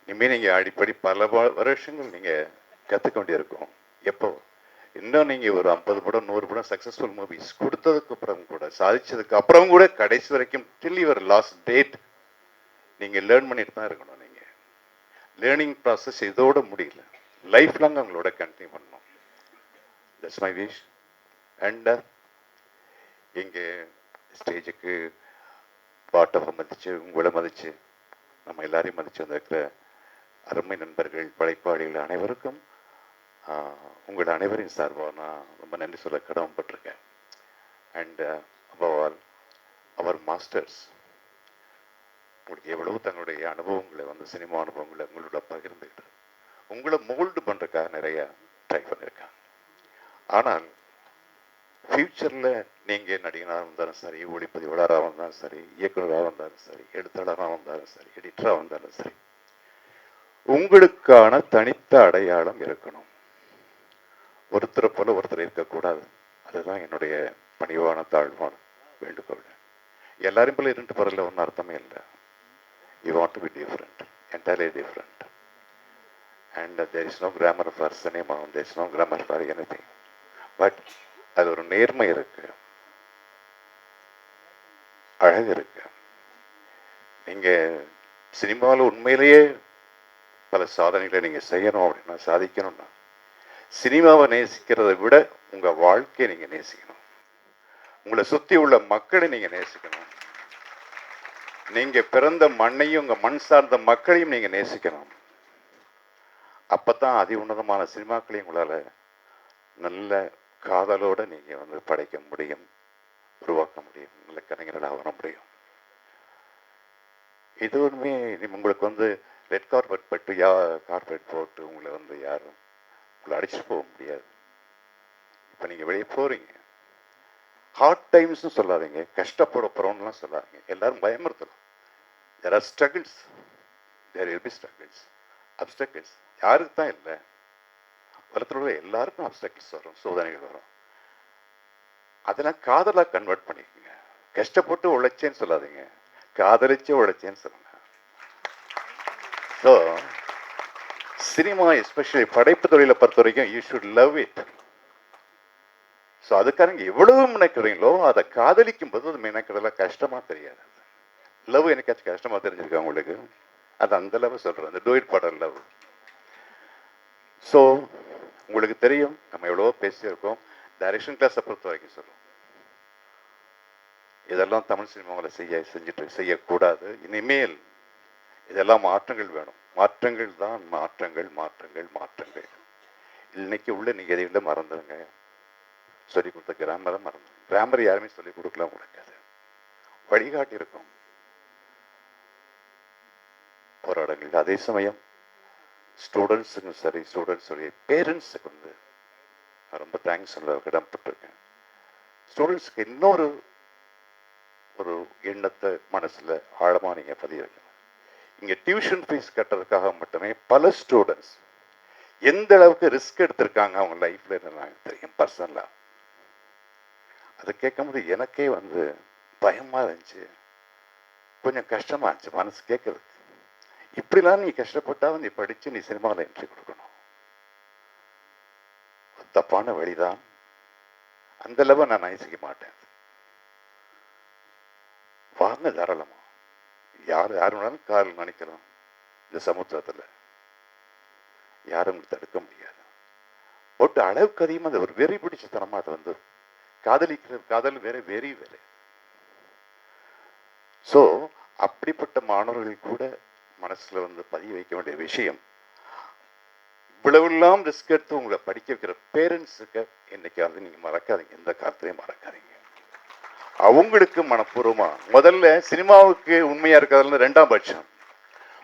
இனிமேல் நீங்கள் அடிப்படை பல வருஷங்கள் நீங்கள் கற்றுக்க வேண்டியிருக்கும். எப்போ இன்னும் நீங்கள் ஒரு 50 படம் 100 படம் சக்ஸஸ்ஃபுல் மூவிஸ் கொடுத்ததுக்கு அப்புறம் கூட, சாதிச்சதுக்கு அப்புறம் கூட, கடைசி வரைக்கும் டில் யுவர் லாஸ்ட் டேட் நீங்கள் லேர்ன் பண்ணிட்டு தான் இருக்கணும். நீங்கள் லேர்னிங் ப்ராசஸ் இதோட முடியல, லைஃப் லாங் அவங்களோட கண்டினியூ பண்ணணும். That's my wish. அண்ட் இங்கே ஸ்டேஜுக்கு பாட்டை மதித்து, உங்களை மதித்து, நம்ம எல்லாரையும் மதித்து வந்திருக்கிற அருமை நண்பர்கள், படைப்பாளிகள் அனைவருக்கும் உங்கள் அனைவரின் சார்பாக நான் ரொம்ப நன்றி சொல்ல கடமைப்பட்டிருக்கேன். அண்ட் above all அவர் மாஸ்டர்ஸ் உங்களுக்கு எவ்வளவு தங்களுடைய அனுபவங்களை வந்து சினிமா அனுபவங்களை உங்களோட பகிர்ந்துக்கிட்டு உங்களை மோல்டு பண்ணுறதுக்காக நிறைய ட்ரை பண்ணியிருக்காங்க. ஆனால் ஃப்யூச்சரில் நீங்கள் நடிகனாக இருந்தாலும் சரி, ஒளிப்பதிவாளராக இருந்தாலும் சரி, இயக்குநராக இருந்தாலும் சரி, எழுத்தாளராக இருந்தாலும் சரி, எடிட்டராக இருந்தாலும் சரி, உங்களுக்கான தனித்த அடையாளம் இருக்கணும். ஒருத்தரை போல ஒருத்தர் இருக்கக்கூடாது. அதுதான் என்னுடைய பணிவான தாழ்வான வேண்டுகோள். எல்லாரும் போல இருந்துட்டு போறதுல ஒன்றும் அர்த்தமே இல்லை. You want to be different, entirely different. And there is no grammar for cinema, there is no grammar for anything. But அது ஒரு நேர்மை இருக்கு, அழகு இருக்கு. நீங்க சினிமாவில் உண்மையிலேயே பல சாதனைகளை நீங்க செய்யணும் அப்படின்னா, சாதிக்கணும்னா, சினிமாவை நேசிக்கிறதை விட உங்க வாழ்க்கையை நீங்க நேசிக்கணும். உங்களை சுத்தி உள்ள மக்களை நீங்க நேசிக்கணும். நீங்க பிறந்த மண்ணையும் உங்க மண் சார்ந்த மக்களையும் நீங்க நேசிக்கணும். அப்பதான் அதி உன்னதமான சினிமாக்களையும் உங்களால நல்ல காதலோட நீங்க வந்து படைக்க முடியும், உருவாக்க முடியும், நல்ல கலைஞர்களாக வர முடியும். இது ஒன்றுமே உங்களுக்கு வந்து ரெட் கார்பெட் பட்டு கார்பெட் போட்டு உங்களை வந்து யாரும் உங்களை அடிச்சுட்டு போக முடியாது. இப்போ நீங்கள் வெளியே போகிறீங்க, ஹார்ட் டைம்ஸ்னு சொல்லாதீங்க, கஷ்டப்பட போகிறோம்லாம் சொல்லாதீங்க. எல்லாரும் பயமுறுத்தலாம். There are struggles, there will be struggles, obstacles. யாருக்கு தான் இல்லை, வளர்த்துல எல்லாருக்கும் அப்டக்கிள்ஸ் வரும், சோதனைகள் வரும். அதெல்லாம் காதலாக கன்வெர்ட் பண்ணிக்கோங்க. கஷ்டப்பட்டு உழைச்சேன்னு சொல்லாதீங்க, காதலிச்சே உழைச்சேன்னு சொல்லுங்க. ஸோ சினிமா எஸ்பெஷலி படைப்பு தொழிலை பொறுத்த வரைக்கும் you should love it. So அதுக்காரங்க எவ்வளவு மெனக்கிறீங்களோ அதை காதலிக்கும் போது அது மெனக்கிறதெல்லாம் கஷ்டமா தெரியாது. லவ் எனக்காச்சும் கஷ்டமா தெரிஞ்சிருக்கா உங்களுக்கு? அது அந்த லவ் சொல்றேன், அந்த டூ இட் படம் லவ். ஸோ உங்களுக்கு தெரியும், நம்ம எவ்வளவோ பேசியிருக்கோம். டைரக்ஷன் கிளாஸை பொறுத்த வரைக்கும் சொல்லுவோம், இதெல்லாம் தமிழ் சினிமாவில் செய்யக்கூடாது. இனிமேல் இதெல்லாம் மாற்றங்கள் வேணும். மாற்றங்கள் தான் மாற்றங்கள், மாற்றங்கள், மாற்றங்கள். இன்னைக்கு உள்ள நீங்க எதை மறந்துடுங்க. சொல்லிக் கொடுத்த கிராமரை மறந்து, கிராமர் யாருமே சொல்லிக் கொடுக்கலாம் உங்களுக்கு. அது வழிகாட்டி இருக்கும் போராடங்கள். அதே சமயம் ஸ்டூடெண்ட்ஸுக்கும் சரி, ஸ்டூடெண்ட்ஸுடைய பேரண்ட்ஸுக்கு வந்து நான் ரொம்ப தேங்க்ஸ் சொல்ல கடமைப்பட்டிருக்கேன். ஸ்டூடெண்ட்ஸுக்கு இன்னொரு ஒரு எண்ணத்தை மனசுல ஆழமா நீங்க பதிய வைக்கணும். இங்க டியூஷன் ஃபீஸ் கட்டுறதுக்காக மட்டுமே பல ஸ்டூடெண்ட்ஸ் எந்த அளவுக்கு ரிஸ்க் எடுத்திருக்காங்க அவங்க லைஃப்ல எனக்கு தெரியும் பர்சனலா. அதை கேட்கும்போது எனக்கே வந்து பயமா இருந்துச்சு, கொஞ்சம் கஷ்டமா இருந்துச்சு மனசு கேட்கறதுக்கு. இப்படிலாம் நீ கஷ்டப்பட்டா நீ படிச்சு நீ சினிமாவில் என்ட்ரி கொடுக்கணும், தப்பான வழிதான். அந்த அளவு நான் நேசிக்க மாட்டேன். வாங்க தாராளமா. யார் வேணாலும் கால் நினைக்கலாம். இந்த சமுத்திரத்துல யாரும் தடுக்க முடியாது. போட்டு அளவுக்கு அதிகமாக அந்த ஒரு வெறி பிடிச்சத்தனமா அது வந்து காதலிக்கிற காதல் வேற, வெறி வேற. ஸோ அப்படிப்பட்ட மாணவர்கள் கூட மனசுல வந்து பதிய வைக்க வேண்டிய விஷயம், இவ்வளவெல்லாம் ரிஸ்க் எடுத்து உங்களை படிக்க வைக்கிற பேரண்ட்ஸுக்கு என்னைக்காவது நீங்க மறக்காதீங்க, எந்த காலத்திலையும் மறக்காதீங்க. அவங்களுக்கு மனப்பூர்வமா முதல்ல சினிமாவுக்கு உண்மையா இருக்கிறதுல 2ஆம் பட்சம்,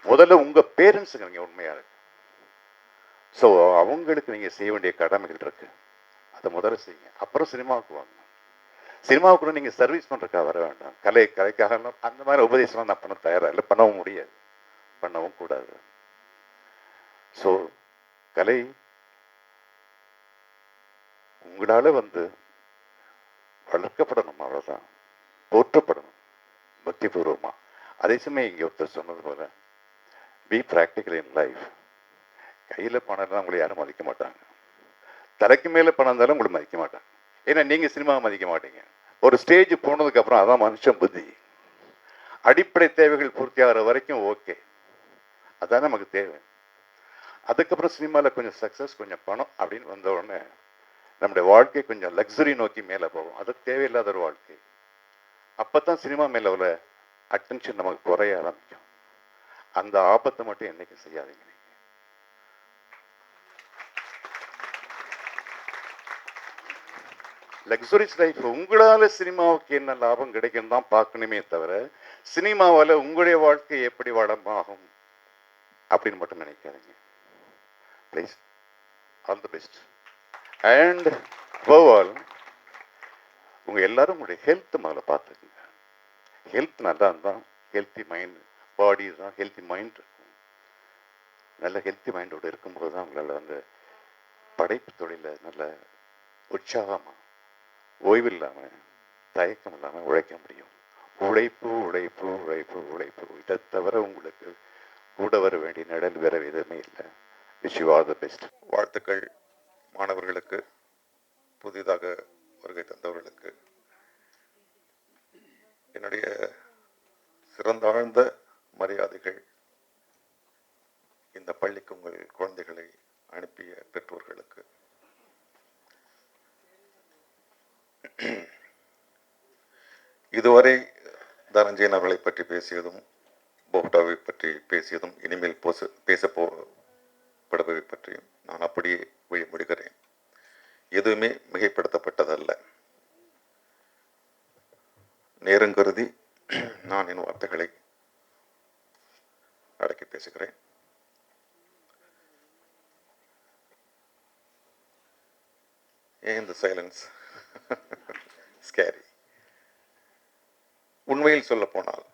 முதல்ல உங்க பேரண்ட்ஸுக்கு நீங்க உண்மையா இருக்கு. ஸோ அவங்களுக்கு நீங்க செய்ய வேண்டிய கடமைகள் இருக்கு, அதை முதல்ல செய்யுங்க. அப்புறம் சினிமாவுக்கு வாங்க. சினிமாவுக்கு கூட நீங்க சர்வீஸ் பண்றதுக்காக வர வேண்டாம். கலைக்காக அந்த மாதிரி உபதேசம் நான் பண்ண தயாரா இல்லை, பண்ணவும் முடியாது, பண்ணவும் கூடாது. ஸோ கலை உங்களால வந்து வளர்க்கப்படணும், அவ்வளவுதான், போற்றப்படணும் பக்தி பூர்வமா. அதே சமயம் இங்க ஒருத்தர் சொன்னது போல பி பிராக்டிக்கல் இன் லைஃப். கையில பணம் இருந்தால் உங்களை யாரும் மதிக்க மாட்டாங்க, தலைக்கு மேல பணம் இருந்தாலும் உங்களை மதிக்க மாட்டாங்க. ஏன்னா நீங்க சினிமாவை மதிக்க மாட்டீங்க. ஒரு ஸ்டேஜ் போனதுக்கு அப்புறம் அதான் மனுஷன் புத்தி. அடிப்படை தேவைகள் பூர்த்தி ஆகிற வரைக்கும் ஓகே, அதான் நமக்கு தேவை. அதுக்கப்புறம் சினிமாவில் கொஞ்சம் சக்ஸஸ், கொஞ்சம் பணம் அப்படின்னு வந்த உடனே நம்முடைய வாழ்க்கை கொஞ்சம் லக்ஸரி நோக்கி மேலே போகும். அது தேவையில்லாத ஒரு வாழ்க்கை. அப்பதான் சினிமா மேல உள்ள அட்டென்ஷன் நமக்கு குறைய ஆரம்பிக்கும். அந்த ஆபத்தை மட்டும் என்னைக்கு செய்யாதீங்க. லக்ஸரிஸ் லைஃப் உங்களால சினிமாவுக்கு என்ன லாபம் கிடைக்கும் தான் பார்க்கணுமே தவிர, சினிமாவால உங்களுடைய வாழ்க்கை எப்படி வளமாகும் அப்படின்னு மட்டும் நினைக்காதீங்க. Please, all the best. And above all, உங்க எல்லாரும் உங்களுடைய ஹெல்த் முதல்ல பார்த்துக்குங்க. ஹெல்த் நல்லா இருந்தால் ஹெல்த்தி மைண்ட், பாடி தான் ஹெல்த்தி மைண்ட் இருக்கும். நல்ல ஹெல்த்தி மைண்டோடு இருக்கும்போது தான் உங்களால் வந்து படைப்பு தொழில நல்ல உற்சாகமாக, ஓய்வு இல்லாமல், தயக்கம் இல்லாமல் உழைக்க முடியும். உழைப்பு உழைப்பு உழைப்பு உழைப்பு, இதை தவிர உங்களுக்கு கூட வர வேண்டிய நிழல் வேற எதுவுமே இல்லை. Wish you all the best. வாழ்த்துக்கள் மாணவர்களுக்கு, புதிதாக வருகை தந்தவர்களுக்கு என்னுடைய சிறந்தாழ்ந்த மரியாதைகள். இந்த பள்ளிக்கு உங்கள் குழந்தைகளை அனுப்பிய பெற்றோர்களுக்கு, இதுவரை தனஞ்சயன் அவர்களை பற்றி பேசியதும், போப்டாவை பற்றி பேசியதும், இனிமேல் பேசப்படுபவை பற்றியும் நான் அப்படியே வழிமொழிகிறேன். எதுவுமே மிகைப்படுத்தப்பட்டதல்ல. நேரங்கருதி நான் என் வார்த்தைகளை அடக்கி பேசுகிறேன். ஏன் இந்த சைலன்ஸ்? ஸ்கேரி. உண்மையில் சொல்ல போனால்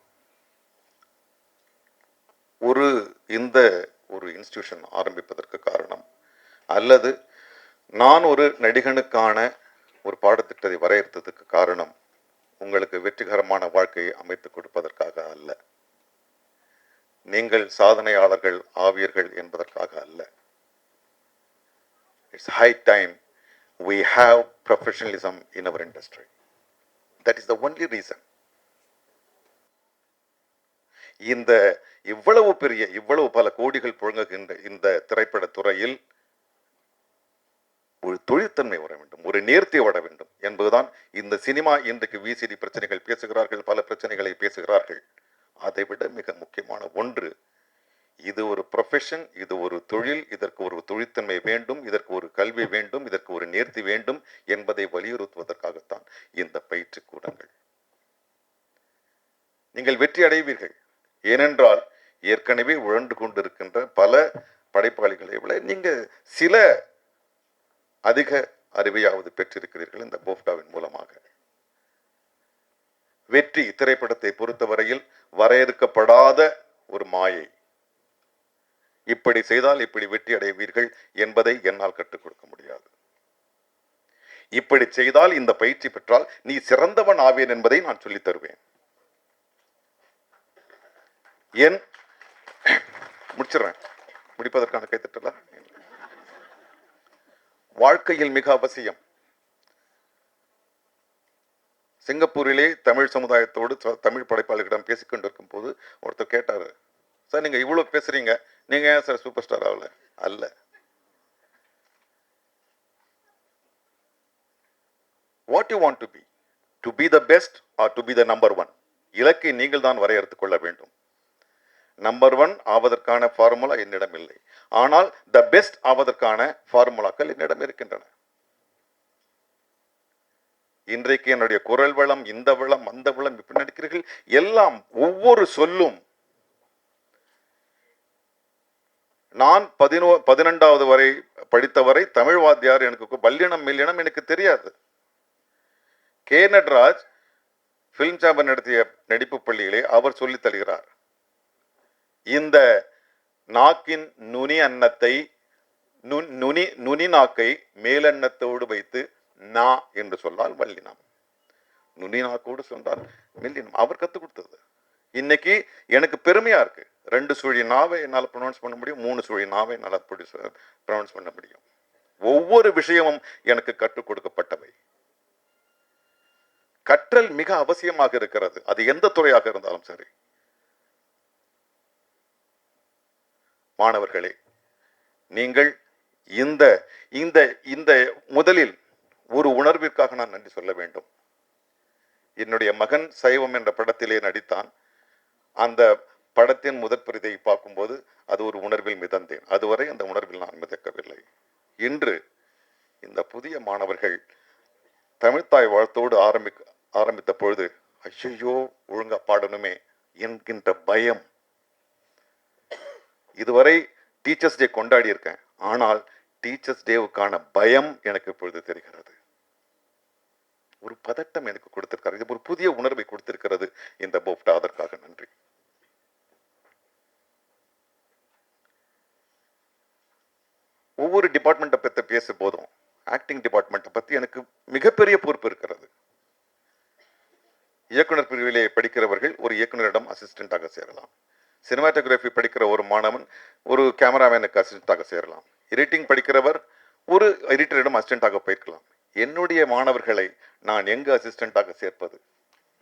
இந்த ஒரு இன்ஸ்டிடியூஷன் ஆரம்பிப்பதற்கு காரணம், அல்லது நான் ஒரு நடிகனுக்கான ஒரு பாடத்திட்டத்தை வரையறுத்ததுக்கு காரணம், உங்களுக்கு வெற்றிகரமான வாழ்க்கையை அமைத்துக் கொடுப்பதற்காக அல்ல, நீங்கள் சாதனையாளர்கள் ஆவீர்கள் என்பதற்காக அல்ல. It's high time we have professionalism in our industry. That is the only reason. இவ்வளவு பல கோடிகள் புழங்குகின்ற இந்த திரைப்பட துறையில் ஒரு தொழிற்தன்மை வர வேண்டும், ஒரு நேர்த்தி வர வேண்டும் என்பதுதான் இந்த சினிமா. இன்றைக்கு விசிடி பிரச்சனைகள் பேசுகிறார்கள், பல பிரச்சனைகளை பேசுகிறார்கள். அதை விட மிக முக்கியமான ஒன்று, இது ஒரு ப்ரொஃபஷன், இது ஒரு தொழில், இதற்கு ஒரு தொழிற்தன்மை வேண்டும், இதற்கு ஒரு கல்வி வேண்டும், இதற்கு ஒரு நேர்த்தி வேண்டும் என்பதை வலியுறுத்துவதற்காகத்தான் இந்த பயிற்சி கூடங்கள். நீங்கள் வெற்றி அடைவீர்கள். ஏனென்றால் ஏற்கனவே உழண்டு கொண்டிருக்கின்ற பல படைப்பாளிகளை விட நீங்க சில அதிக அறிவையாவது பெற்றிருக்கிறீர்கள் இந்த போப்டாவின் மூலமாக. வெற்றி திரைப்படத்தை பொறுத்தவரையில் வரையறுக்கப்படாத ஒரு மாயை. இப்படி செய்தால் இப்படி வெற்றி அடைவீர்கள் என்பதை என்னால் கற்றுக் கொடுக்க முடியாது. இப்படி செய்தால், இந்த பயிற்சி பெற்றால் நீ சிறந்தவன் ஆவேன் என்பதை நான் சொல்லித் தருவேன். ஏன் முடிச்சிடறேன், முடிப்பதற்கான கைத்தட்டலா? வாழ்க்கையில் மிக அவசியம். சிங்கப்பூரிலே தமிழ் சமுதாயத்தோடு தமிழ் படைப்பாளிகளிடம் பேசிக்கொண்டிருக்கும் போது ஒருத்தர் கேட்டார், சார் நீங்கள் இவ்வளோ பேசுறீங்க, நீங்கள் ஏன் சார் சூப்பர் ஸ்டார் ஆகல? அல்ல, what you want to be the best or to be the number one? இலக்கை நீங்கள் தான் வரையறுத்துக் கொள்ள வேண்டும். நம்பர் ஒன் ஆவதற்கான ஃபார்முலா என்னிடம் இல்லை, ஆனால் த பெஸ்ட் ஆவதற்கான ஃபார்முலாக்கள் என்னிடம் இருக்கின்றன. இன்றைக்கு என்னுடைய குரல் வளம், இந்த வளம், அந்த வளம், இப்படி நடிக்கிறீர்கள், எல்லாம் ஒவ்வொரு சொல்லும். நான் 12வது வரை படித்தவரை தமிழ் வாத்தியார் எனக்கு பல்லினம் மில்லினம் எனக்கு தெரியாது. கே நடராஜ் பிலிம் சாம்பர் நடத்திய நடிப்பு பள்ளியிலே அவர் சொல்லித் தருகிறார், இந்த நாக்கின் நுனி அன்னத்தை நுனி நாக்கை மேலெண்ணத்தோடு வைத்து நா என்று சொன்னால் வல்லினம், நுனி நாக்கோடு சொன்னால் மெல்லினம். அவர் கற்றுக் கொடுத்தது. இன்னைக்கு எனக்கு பெருமையா இருக்கு. 2 சுழி நாவை என்னால் ப்ரொனவுன்ஸ் பண்ண முடியும், 3 சுழி நாவை என்னால் ப்ரொனவுன்ஸ் பண்ண முடியும். ஒவ்வொரு விஷயமும் எனக்கு கற்றுக் கொடுக்கப்பட்டவை. கற்றல் மிக அவசியமாக இருக்கிறது, அது எந்த துறையாக இருந்தாலும் சரி. மாணவர்களே, நீங்கள் இந்த இந்த இந்த முதலில் ஒரு உணர்விற்காக நான் நன்றி சொல்ல வேண்டும். என்னுடைய மகன் சைவம் என்ற படத்திலே நடித்தான். அந்த படத்தின் முதற் பிரதியை பார்க்கும்போது அது ஒரு உணர்வில் மிதந்தேன். அதுவரை அந்த உணர்வில் நான் மிதக்கவில்லை. இன்று இந்த புதிய மாணவர்கள் தமிழ்த்தாய் வாழ்த்தோடு ஆரம்பித்த பொழுது ஐயோ ஒழுங்கா பாடணுமே என்கின்ற பயம். இதுவரை டீச்சர்ஸ் டே கொண்டாடி இருக்கேன், ஆனால் டீச்சர்ஸ் டேவுக்கான பயம் எனக்கு இப்பொழுது தெரிகிறது. ஒரு பதட்டம் எனக்கு கொடுத்திருக்கிறது, இது ஒரு புதிய உணர்வை கொடுத்திருக்கிறது இந்த போப்டா. அதற்காக நன்றி. ஒவ்வொரு டிபார்ட்மெண்ட்டை பற்றி பேசும் போதும் ஆக்டிங் டிபார்ட்மெண்ட்டை பற்றி எனக்கு மிகப்பெரிய பொறுப்பு இருக்கிறது. இயக்குனர் பிரிவிலே படிக்கிறவர்கள் ஒரு இயக்குனரிடம் அசிஸ்டண்டாக சேரலாம். சினிமாட்டோகிராஃபி படிக்கிற ஒரு மாணவன் ஒரு கேமராமேனுக்கு அசிஸ்டண்டாக சேரலாம். எடிட்டிங் படிக்கிறவர் ஒரு எடிட்டரிடம் அசிஸ்டண்டாக போயிருக்கலாம். என்னுடைய மாணவர்களை நான் எங்கு அசிஸ்டண்டாக சேர்ப்பது?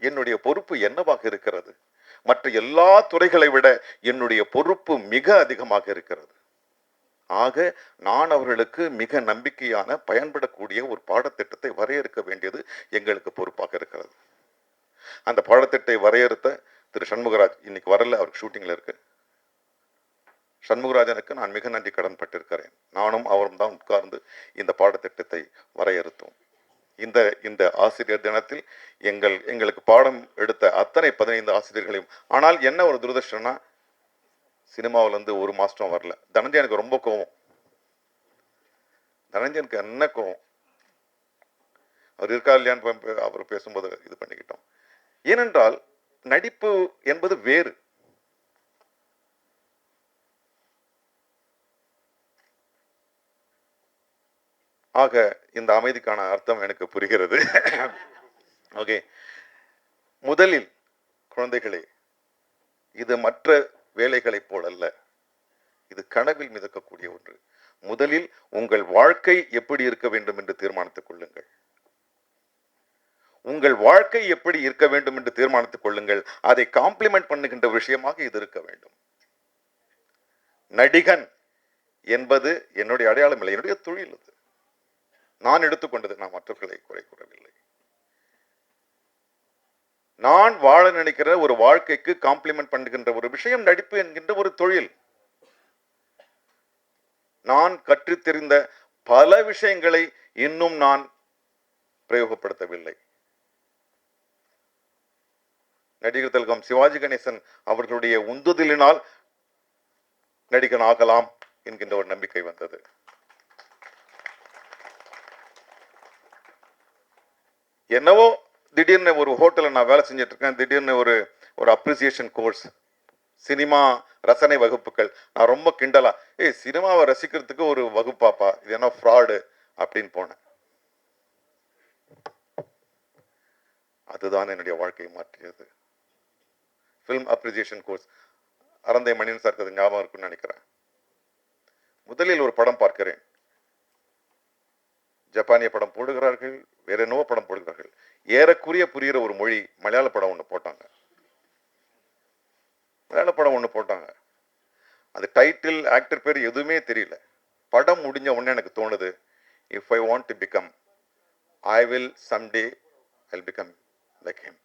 என்னுடைய பொறுப்பு என்னவாக இருக்கிறது? மற்ற எல்லா துறைகளை விட என்னுடைய பொறுப்பு மிக அதிகமாக இருக்கிறது. ஆக நான் அவர்களுக்கு மிக நம்பிக்கையான பயன்படக்கூடிய ஒரு பாடத்திட்டத்தை வரையறுக்க வேண்டியது எங்களுக்கு பொறுப்பாக இருக்கிறது. அந்த பாடத்திட்டத்தை வரையறுத்த திரு சண்முகராஜ் இன்னைக்கு வரல, அவருக்கு ஷூட்டிங்ல இருக்கு. சண்முகராஜனுக்கு நான் மிக நன்றி கடன் பட்டிருக்கிறேன். நானும் அவரும் தான் உட்கார்ந்து இந்த பாடத்திட்டத்தை வரையறுத்தோம். இந்த ஆசிரியர் தினத்தில் எங்களுக்கு பாடம் எடுத்த அத்தனை 15 ஆசிரியர்களையும். ஆனால் என்ன ஒரு துரதிருஷ்டம்னா, சினிமாவிலேருந்து ஒரு மாஸ்டரும் வரல. தனஞ்சயனுக்கு ரொம்ப கோவம். தனஞ்சயனுக்கு என்ன கோவம், அவர் இருக்கா இல்லையான்னு அவர் பேசும்போது இது பண்ணிக்கிட்டோம். ஏனென்றால் நடிப்பு என்பது வேறு. ஆக இந்த அமைதிக்கான அர்த்தம் எனக்கு புரிகிறது. ஓகே, முதலில் குழந்தைகளே, இது மற்ற வேலைகளைப் போலல்ல, இது கனவில் மிதக்கக்கூடிய ஒன்று. முதலில் உங்கள் வாழ்க்கை எப்படி இருக்க வேண்டும் என்று தீர்மானித்துக் கொள்ளுங்கள். உங்கள் வாழ்க்கை எப்படி இருக்க வேண்டும் என்று தீர்மானித்துக் கொள்ளுங்கள். அதை காம்ப்ளிமெண்ட் பண்ணுகின்ற விஷயமாக இது இருக்க வேண்டும். நடிகன் என்பது என்னுடைய அடையாளம் இல்லை, என்னுடைய தொழில். அது நான் எடுத்துக்கொண்டது, நான் மற்றவர்களை குறை கூறவில்லை. நான் வாழ நினைக்கிற ஒரு வாழ்க்கைக்கு காம்ப்ளிமெண்ட் பண்ணுகின்ற ஒரு விஷயம் நடிப்பு என்கின்ற ஒரு தொழில். நான் கற்றுத் தெரிந்த பல விஷயங்களை இன்னும் நான் பிரயோகப்படுத்தவில்லை. நடிகர் திலகம் சிவாஜி கணேசன் அவர்களுடைய உந்துதலினால் நடிகன் ஆகலாம் என்கின்ற ஒரு நம்பிக்கை வந்தது. என்னவோ திடீர்னு ஒரு ஹோட்டலில் நான் வேலை செஞ்சுட்டு இருக்கேன். திடீர்னு ஒரு அப்ரிசியேஷன் கோர்ஸ், சினிமா ரசனை வகுப்புகள். நான் ரொம்ப கிண்டலா, சினிமாவை ரசிக்கிறதுக்கு ஒரு வகுப்பாப்பா, இது என்ன ஃப்ராடு அப்படின்னு போனேன். அதுதான் என்னுடைய வாழ்க்கையை மாற்றியது. Film appreciation course, Aranthai Maniyan சாருக்கு அது ஞாபகம் இருக்குன்னு நினைக்கிறேன். முதலில் ஒரு படம் பார்க்கிறேன், ஜப்பானிய படம் போடுகிறார்கள், வேற என்னவோ படம் போடுகிறார்கள். ஏறக்குறைய புரிகிற ஒரு மொழி மலையாள படம் ஒன்று போட்டாங்க. மலையாள படம் ஒன்று போட்டாங்க. அது டைட்டில், ஆக்டர் பேர் எதுவுமே தெரியல. படம் முடிஞ்ச உடனே எனக்கு தோணுது, if I want to become, I will someday I become like him.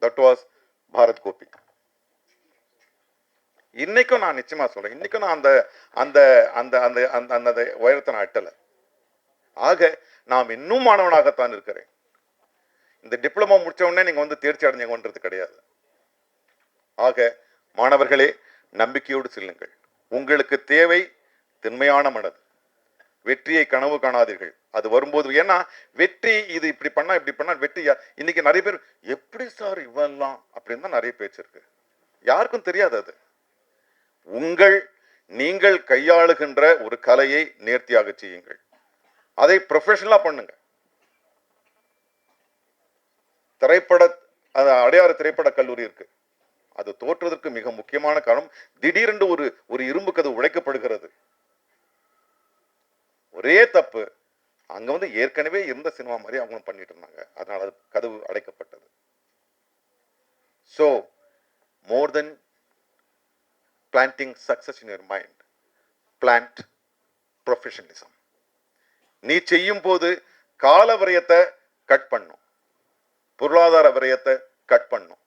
That was Bharath Gopi. இன்னைக்கும் நான் நிச்சயமா சொல்றேன், இன்னைக்கும் நான் அந்த அந்த அந்த அந்த அந்த அந்த உயரத்தை நான் எட்டலை. ஆக நாம் இன்னும் மாணவனாகத்தான் இருக்கிறேன். இந்த டிப்ளமோ முடிச்ச உடனே நீங்க வந்து தேர்ச்சி அடைஞ்சவன்றது கிடையாது. ஆக மாணவர்களே, நம்பிக்கையோடு செல்லுங்கள். உங்களுக்கு தேவை திண்மையான மனது. வெற்றியை கனவு காணாதீர்கள். அது வரும்போது, ஏன்னா வெற்றி இது இப்படி பண்ணா வெற்றி. இன்னைக்கு நிறைய பேர் எப்படி சார் இவெல்லாம் அப்படின்னு தான் நிறைய பேச்சு இருக்கு. யாருக்கும் தெரியாது. அது நீங்கள் கையாளுகின்ற ஒரு கலையை நேர்த்தியாக செய்யுங்கள். அதை ப்ரொஃபஷனலா பண்ணுங்க. அடையாறு திரைப்பட கல்லூரி இருக்கு. அது தோற்றுவதற்கு மிக முக்கியமான காரணம், திடீரென்று ஒரு இரும்பு கதவு உடைக்கப்படுகிறது. ஒரே தப்பு, அங்க வந்து ஏற்கனவே இருந்த சினிமா மாதிரி அவங்க பண்ணிட்டு இருந்தாங்க. அதனால அது கதவு அடைக்கப்பட்டது. So, more than planting success in your mind, plant professionalism. நீ செய்யும் போது கால விரயத்தை கட் பண்ணும், பொருளாதார விரயத்தை கட் பண்ணும்.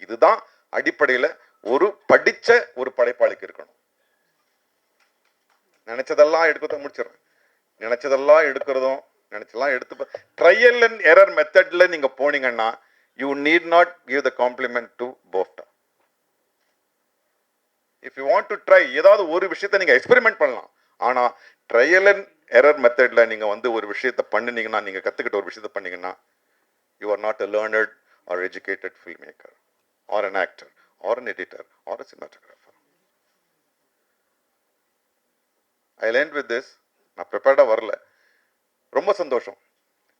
இதுதான் அடிப்படையில் ஒரு படிச்ச ஒரு படைப்பாளிக்கு இருக்கணும். நினைச்சதெல்லாம் எடுக்க முடிச்சிடறேன். நினைச்சதெல்லாம் எடுக்கிறதும் நினைச்சதெல்லாம் எடுத்து ட்ரையல் அண்ட் எரர் மெத்தட்ல நீங்க போனீங்கன்னா you need not give the compliment to போஃப்டா. If you want to try, ஏதாவது ஒரு விஷயத்தை நீங்க எக்ஸ்பெரிமெண்ட் பண்ணலாம். ஆனா ட்ரையல் அண்ட் எரர் மெத்தட்ல நீங்க வந்து ஒரு விஷயத்தை பண்ணினீங்கன்னா, நீங்க கத்துக்கிட்ட ஒரு விஷயத்தை பண்ணீங்கன்னா, you are not a learned or educated film maker or an actor or an editor or a cinematographer. I learned with this. நான் ப்ரிப்பேர்டாக வரல. ரொம்ப சந்தோஷம்.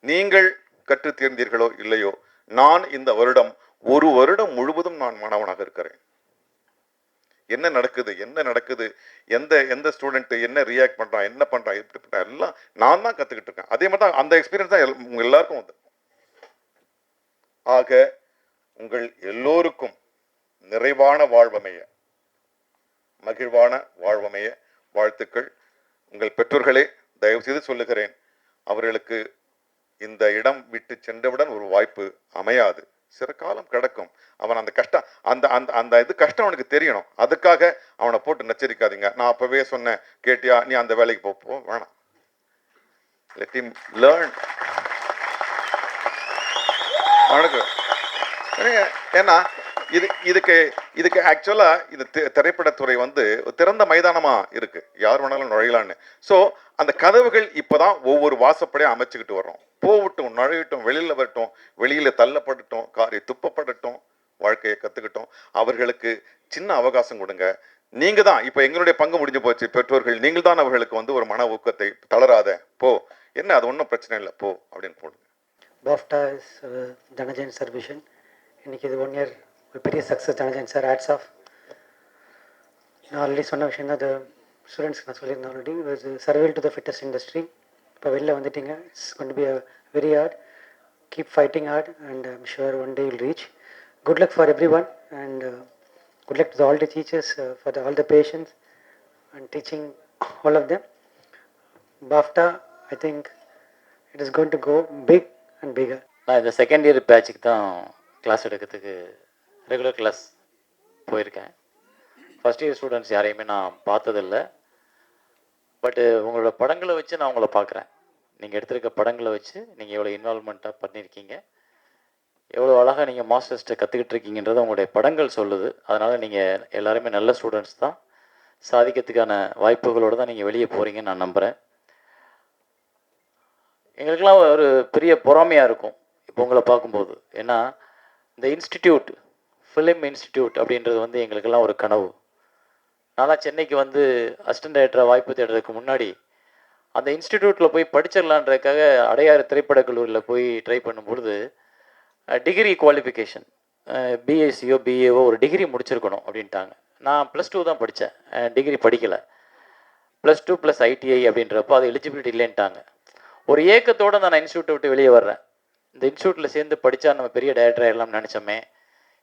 நீங்கள் கற்று தேர்ந்தீர்களோ இல்லையோ, நான் இந்த வருடம் ஒரு வருடம் முழுவதும் நான் மாணவனாக இருக்கிறேன். என்ன நடக்குது, எந்த ஸ்டூடெண்ட் என்ன ரியாக்ட் பண்றான், என்ன பண்றான், எப்படி பண்றான், எல்லாம் நான் தான் கத்துக்கிட்டு இருக்கேன். அதே மாதிரி தான் அந்த எக்ஸ்பீரியன்ஸ் தான் உங்க எல்லாருக்கும் வந்து. ஆக உங்கள் எல்லோருக்கும் நிறைவான வாழ்வமைய, மகிழ்வான வாழ்வமைய வாழ்த்துக்கள். உங்கள் பெற்றோர்களே, தயவு செய்து சொல்லுகிறேன், அவர்களுக்கு இந்த இடம் விட்டு சென்றவுடன் ஒரு வாய்ப்பு அமையாது. சில காலம் கிடக்கும். அவன் அந்த கஷ்டம், அந்த அந்த அந்த இது கஷ்டம் அவனுக்கு தெரியணும். அதுக்காக அவனை போட்டு நச்சரிக்காதீங்க. நான் அப்பவே சொன்னேன், கேட்டியா, நீ அந்த வேலைக்கு போ வேணாம். Let him learn. அவனுக்கு ஏன்னா இதுக்கு ஆக்சுவலா இது திரைப்படத்துறை வந்து திறந்த மைதானமா இருக்கு, யார் வேணாலும் நுழையலான்னு. ஸோ அந்த கதவுகள் இப்பதான் ஒவ்வொரு வாசப்படியும் அமைச்சுக்கிட்டு வர்றோம். போகட்டும், நுழையட்டும், வெளியில வரட்டும், வெளியில தள்ளப்படட்டும், காரி துப்பப்படட்டும், வாழ்க்கையை கத்துக்கிட்டோம். அவர்களுக்கு சின்ன அவகாசம் கொடுங்க. நீங்க தான் இப்ப எங்களுடைய பங்கு முடிஞ்சு போச்சு. பெற்றோர்கள் நீங்கள் தான் அவர்களுக்கு வந்து ஒரு மன ஊக்கத்தை, தளராத, போ, என்ன அது ஒன்றும் பிரச்சனை இல்லை, போ அப்படின்னு போடுங்க. BAFTA is Dhananjayan sir vision. இன்னைக்கு இது 1 year ஒரு பெரிய success. Dhananjayan sir, hats off. நான் ஆல்ரெடி சொன்ன விஷயம் தான், அது ஸ்டூடெண்ட்ஸ்க்கு நான் சொல்லியிருந்தேன் already. Survival to the fittest industry. இப்போ வெளில வந்துட்டீங்க, it's going to be a very hard. Keep fighting hard and I'm sure one day will reach. Good luck for everyone and good luck to all the teachers for all the patients and teaching all of them. BAFTA, I think it is going to go big and bigger. நான் இந்த செகண்ட் இயர் பேட்சுக்கு தான் கிளாஸ் எடுக்கிறதுக்கு ரெகுலர் கிளாஸ் போயிருக்கேன். ஃபஸ்ட் இயர் ஸ்டூடெண்ட்ஸ் யாரையுமே நான் பார்த்ததில்லை. பட்டு உங்களோட படங்களை வச்சு நான் உங்களை பார்க்குறேன். நீங்கள் எடுத்திருக்க படங்களை வச்சு நீங்கள் எவ்வளோ இன்வால்மெண்ட்டாக பண்ணியிருக்கீங்க, எவ்வளோ அழகாக நீங்கள் மாஸ்டர்ஸ்ட்டை கற்றுக்கிட்டு இருக்கீங்கன்றதை உங்களுடைய படங்கள் சொல்லுது. அதனால் நீங்கள் எல்லாருமே நல்ல ஸ்டூடெண்ட்ஸ் தான். சாதிக்கிறதுக்கான வாய்ப்புகளோடு தான் நீங்கள் வெளியே போகிறீங்கன்னு நான் நம்புகிறேன். எங்களுக்கெல்லாம் ஒரு பெரிய பொறாமையாக இருக்கும் இப்போ உங்களை பார்க்கும்போது. ஏன்னா இந்த இன்ஸ்டிடியூட், ஃபிலிம் இன்ஸ்டிடியூட் அப்படின்றது வந்து எங்களுக்கெல்லாம் ஒரு கனவு. நான்லாம் சென்னைக்கு வந்து அசிஸ்டன்ட் டைரக்டராக வாய்ப்பு தேடுறதுக்கு முன்னாடி அந்த இன்ஸ்டிடியூட்டில் போய் படிச்சிடலான்றதுக்காக அடையாறு திரைப்படக் கல்லூரியில் போய் ட்ரை பண்ணும்பொழுது டிகிரி குவாலிஃபிகேஷன் பிஎஸ்சியோ பிஏஓ ஒரு டிகிரி முடிச்சிருக்கணும் அப்படின்ட்டாங்க. நான் +2 தான் படித்தேன், டிகிரி படிக்கலை. +2 + ITI அப்படின்றப்போ அது எலிஜிபிலிட்டி இல்லைன்ட்டாங்க. ஒரு ஏக்கத்தோடு நான் இன்ஸ்டியூட்டை விட்டு வெளியே வர்றேன். இந்த இன்ஸ்டியூட்டில் சேர்ந்து படித்தா நம்ம பெரிய டைரக்டர் ஆகிடலாம்னு நினச்சோமே,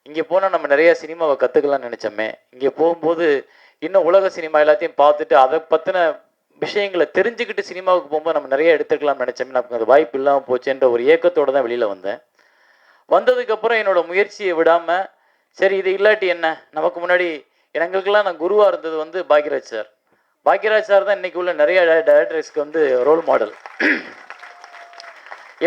இங்கே போனால் நம்ம நிறையா சினிமாவை கற்றுக்கலாம்னு நினச்சோமே, இங்கே போகும்போது இன்னும் உலக சினிமா எல்லாத்தையும் பார்த்துட்டு அதை பற்றின விஷயங்களை தெரிஞ்சுக்கிட்டு சினிமாவுக்கு போகும்போது நம்ம நிறைய எடுத்துக்கலாம்னு நினச்சோமே, நமக்கு அது வாய்ப்பு இல்லாமல் போச்சுன்ற ஒரு ஏக்கத்தோடு தான் வெளியில் வந்தேன். வந்ததுக்கப்புறம் என்னோடய முயற்சியை விடாமல், சரி இது இல்லாட்டி என்ன, நமக்கு முன்னாடி எங்களுக்கெல்லாம் நான் குருவாக இருந்தது வந்து பாக்யராஜ் சார். பாக்யராஜ் சார் தான் இன்றைக்கி உள்ள நிறைய டைரக்டர்ஸ்க்கு வந்து ரோல் மாடல்.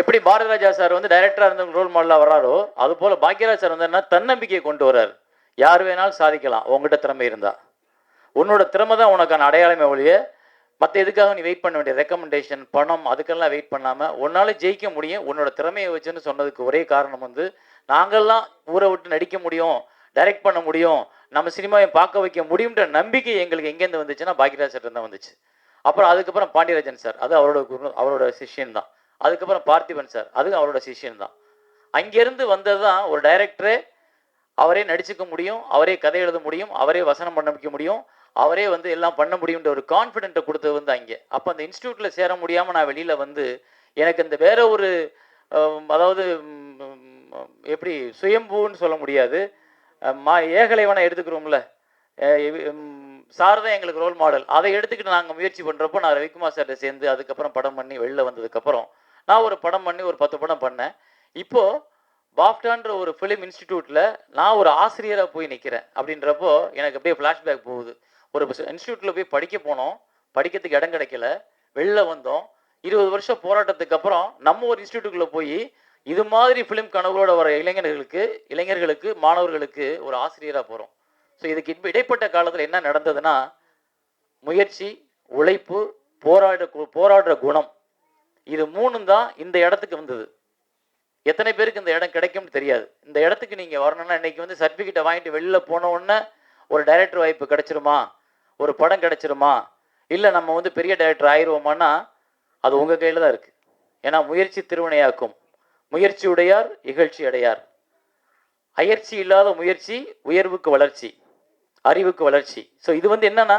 எப்படி பாரதிராஜா சார் வந்து டைரக்டராக இருந்த ரோல் மாடலாக வர்றாரோ, அதுபோல் பாக்யராஜ் சார் வந்து என்ன தன்னம்பிக்கையை கொண்டு வர்றார். யார் வேணாலும் சாதிக்கலாம் உங்கள்கிட்ட திறமை இருந்தால். உன்னோட திறமை தான் உனக்கான அடையாளமே ஒழிய மற்ற எதுக்காக நீ வெயிட் பண்ண வேண்டிய ரெக்கமெண்டேஷன் பணம் அதுக்கெல்லாம் வெயிட் பண்ணாமல் உன்னால் ஜெயிக்க முடியும் உன்னோட திறமையை வச்சுன்னு சொன்னதுக்கு ஒரே காரணம் வந்து, நாங்கள்லாம் ஊரை விட்டு நடிக்க முடியும், டைரக்ட் பண்ண முடியும், நம்ம சினிமாவை பார்க்க வைக்க முடியுன்ற நம்பிக்கை எங்களுக்கு எங்கேருந்து வந்துச்சுன்னா பாக்யராஜ் சார் தான் வந்துச்சு. அப்புறம் அதுக்கப்புறம் பாண்டியராஜன் சார், அது அவரோட சிஷ்யன் தான். அதுக்கப்புறம் பார்த்திபன் சார், அதுவும் அவரோட சிஷ்யன் தான். அங்கேருந்து வந்தது தான் ஒரு டைரக்டரே அவரே நடிச்சுக்க முடியும், அவரே கதை எழுத முடியும், அவரே வசனம் பண்ண வைக்க முடியும், அவரே வந்து எல்லாம் பண்ண முடியுன்ற ஒரு கான்ஃபிடென்ட்டை கொடுத்தது வந்து அங்கே. அப்போ அந்த இன்ஸ்டியூட்டில் சேர முடியாமல் நான் வெளியில் வந்து எனக்கு இந்த வேற ஒரு அதாவது எப்படி சுயம்பூன்னு சொல்ல முடியாது, ஏகலைவனை எடுத்துக்கிறோம்ல, சார் தான் எங்களுக்கு ரோல் மாடல். அதை எடுத்துக்கிட்டு நாங்கள் முயற்சி பண்ணுறப்போ நான் ரவிக்குமார் சார்கிட்ட சேர்ந்து அதுக்கப்புறம் படம் பண்ணி வெளில வந்ததுக்கப்புறம் நான் ஒரு படம் பண்ணி ஒரு 10 படம் பண்ணேன். இப்போது பாஃப்டான்ற ஒரு ஃபிலிம் இன்ஸ்டிடியூட்டில் நான் ஒரு ஆசிரியராக போய் நிற்கிறேன். அப்படின்றப்போ எனக்கு அப்படியே ஃப்ளாஷ்பேக் போகுது. ஒரு இன்ஸ்டியூட்டில் போய் படிக்க போனோம், படிக்கிறதுக்கு இடம் கிடைக்கல, வெளில வந்தோம். 20 வருஷம் போராட்டத்துக்கு அப்புறம் நம்ம ஒரு இன்ஸ்டியூட்டுக்குள்ளே போய் இது மாதிரி ஃபிலிம் கனவுகளோட வர இளைஞர்களுக்கு மாணவர்களுக்கு ஒரு ஆசிரியராக போகிறோம். ஸோ இதுக்கு இடைப்பட்ட காலத்தில் என்ன நடந்ததுன்னா, முயற்சி, உழைப்பு, போராடுற குணம், இது 3 தான் இந்த இடத்துக்கு வந்தது. எத்தனை பேருக்கு இந்த இடம் கிடைக்கும்னு தெரியாது. இந்த இடத்துக்கு நீங்கள் வரணும்னா இன்றைக்கி வந்து சர்டிஃபிகேட்டை வாங்கிட்டு வெளியில் போன உடனே ஒரு டைரக்டர் வாய்ப்பு கிடைச்சிருமா, ஒரு படம் கிடைச்சிருமா, இல்லை நம்ம வந்து பெரிய டைரக்டர் ஆயிடுவோமான்னா அது உங்கள் கையில் தான் இருக்குது. ஏன்னா முயற்சி திருவினையாக்கும், முயற்சி உடையார் இகழ்ச்சி அடையார். அயற்சி இல்லாத முயற்சி உயர்வுக்கு வளர்ச்சி, அறிவுக்கு வளர்ச்சி. ஸோ இது வந்து என்னன்னா,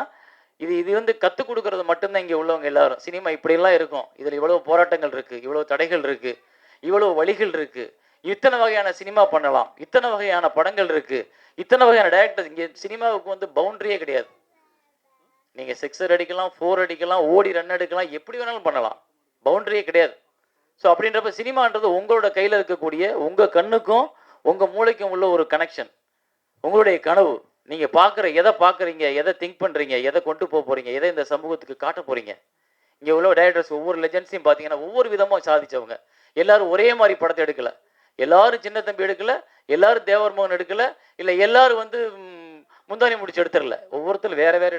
இது வந்து கற்றுக் கொடுக்கறது மட்டும்தான் இங்கே உள்ளவங்க எல்லாரும். சினிமா இப்படியெல்லாம் இருக்கும், இதில் இவ்வளோ போராட்டங்கள் இருக்குது, இவ்வளோ தடைகள் இருக்குது, இவ்வளோ வழிகள் இருக்குது, இத்தனை வகையான சினிமா பண்ணலாம், இத்தனை வகையான படங்கள் இருக்குது, இத்தனை வகையான டைரக்டர். இங்கே சினிமாவுக்கு வந்து பவுண்டரியே கிடையாது. நீங்கள் 6 அடிக்கலாம், 4 அடிக்கலாம், ஓடி ரன் எடுக்கலாம், எப்படி வேணாலும் பண்ணலாம், பவுண்டரியே கிடையாது. ஸோ அப்படின்றப்ப சினிமான்றது உங்களோட கையில் இருக்கக்கூடிய உங்கள் கண்ணுக்கும் உங்கள் மூளைக்கும் உள்ள ஒரு கனெக்ஷன், உங்களுடைய கனவு. நீங்கள் எதை பார்க்குறீங்க, எதை திங்க் பண்ணுறீங்க, எதை கொண்டு போக போகிறீங்க, எதை இந்த சமூகத்துக்கு காட்ட போகிறீங்க. இங்கே உள்ள டைரக்டர்ஸ் ஒவ்வொரு லெஜண்ட்ஸையும் பார்த்தீங்கன்னா ஒவ்வொரு விதமாக சாதித்தவங்க. எல்லாரும் ஒரே மாதிரி படத்தை எடுக்கலை, எல்லாரும் சின்ன தம்பி எடுக்கலை, எல்லாரும் தேவர் மோகன் எடுக்கலை, இல்லை எல்லாரும் வந்து முந்தானி முடிச்சு எடுத்துடல, ஒவ்வொருத்தரும் வேறு வேறு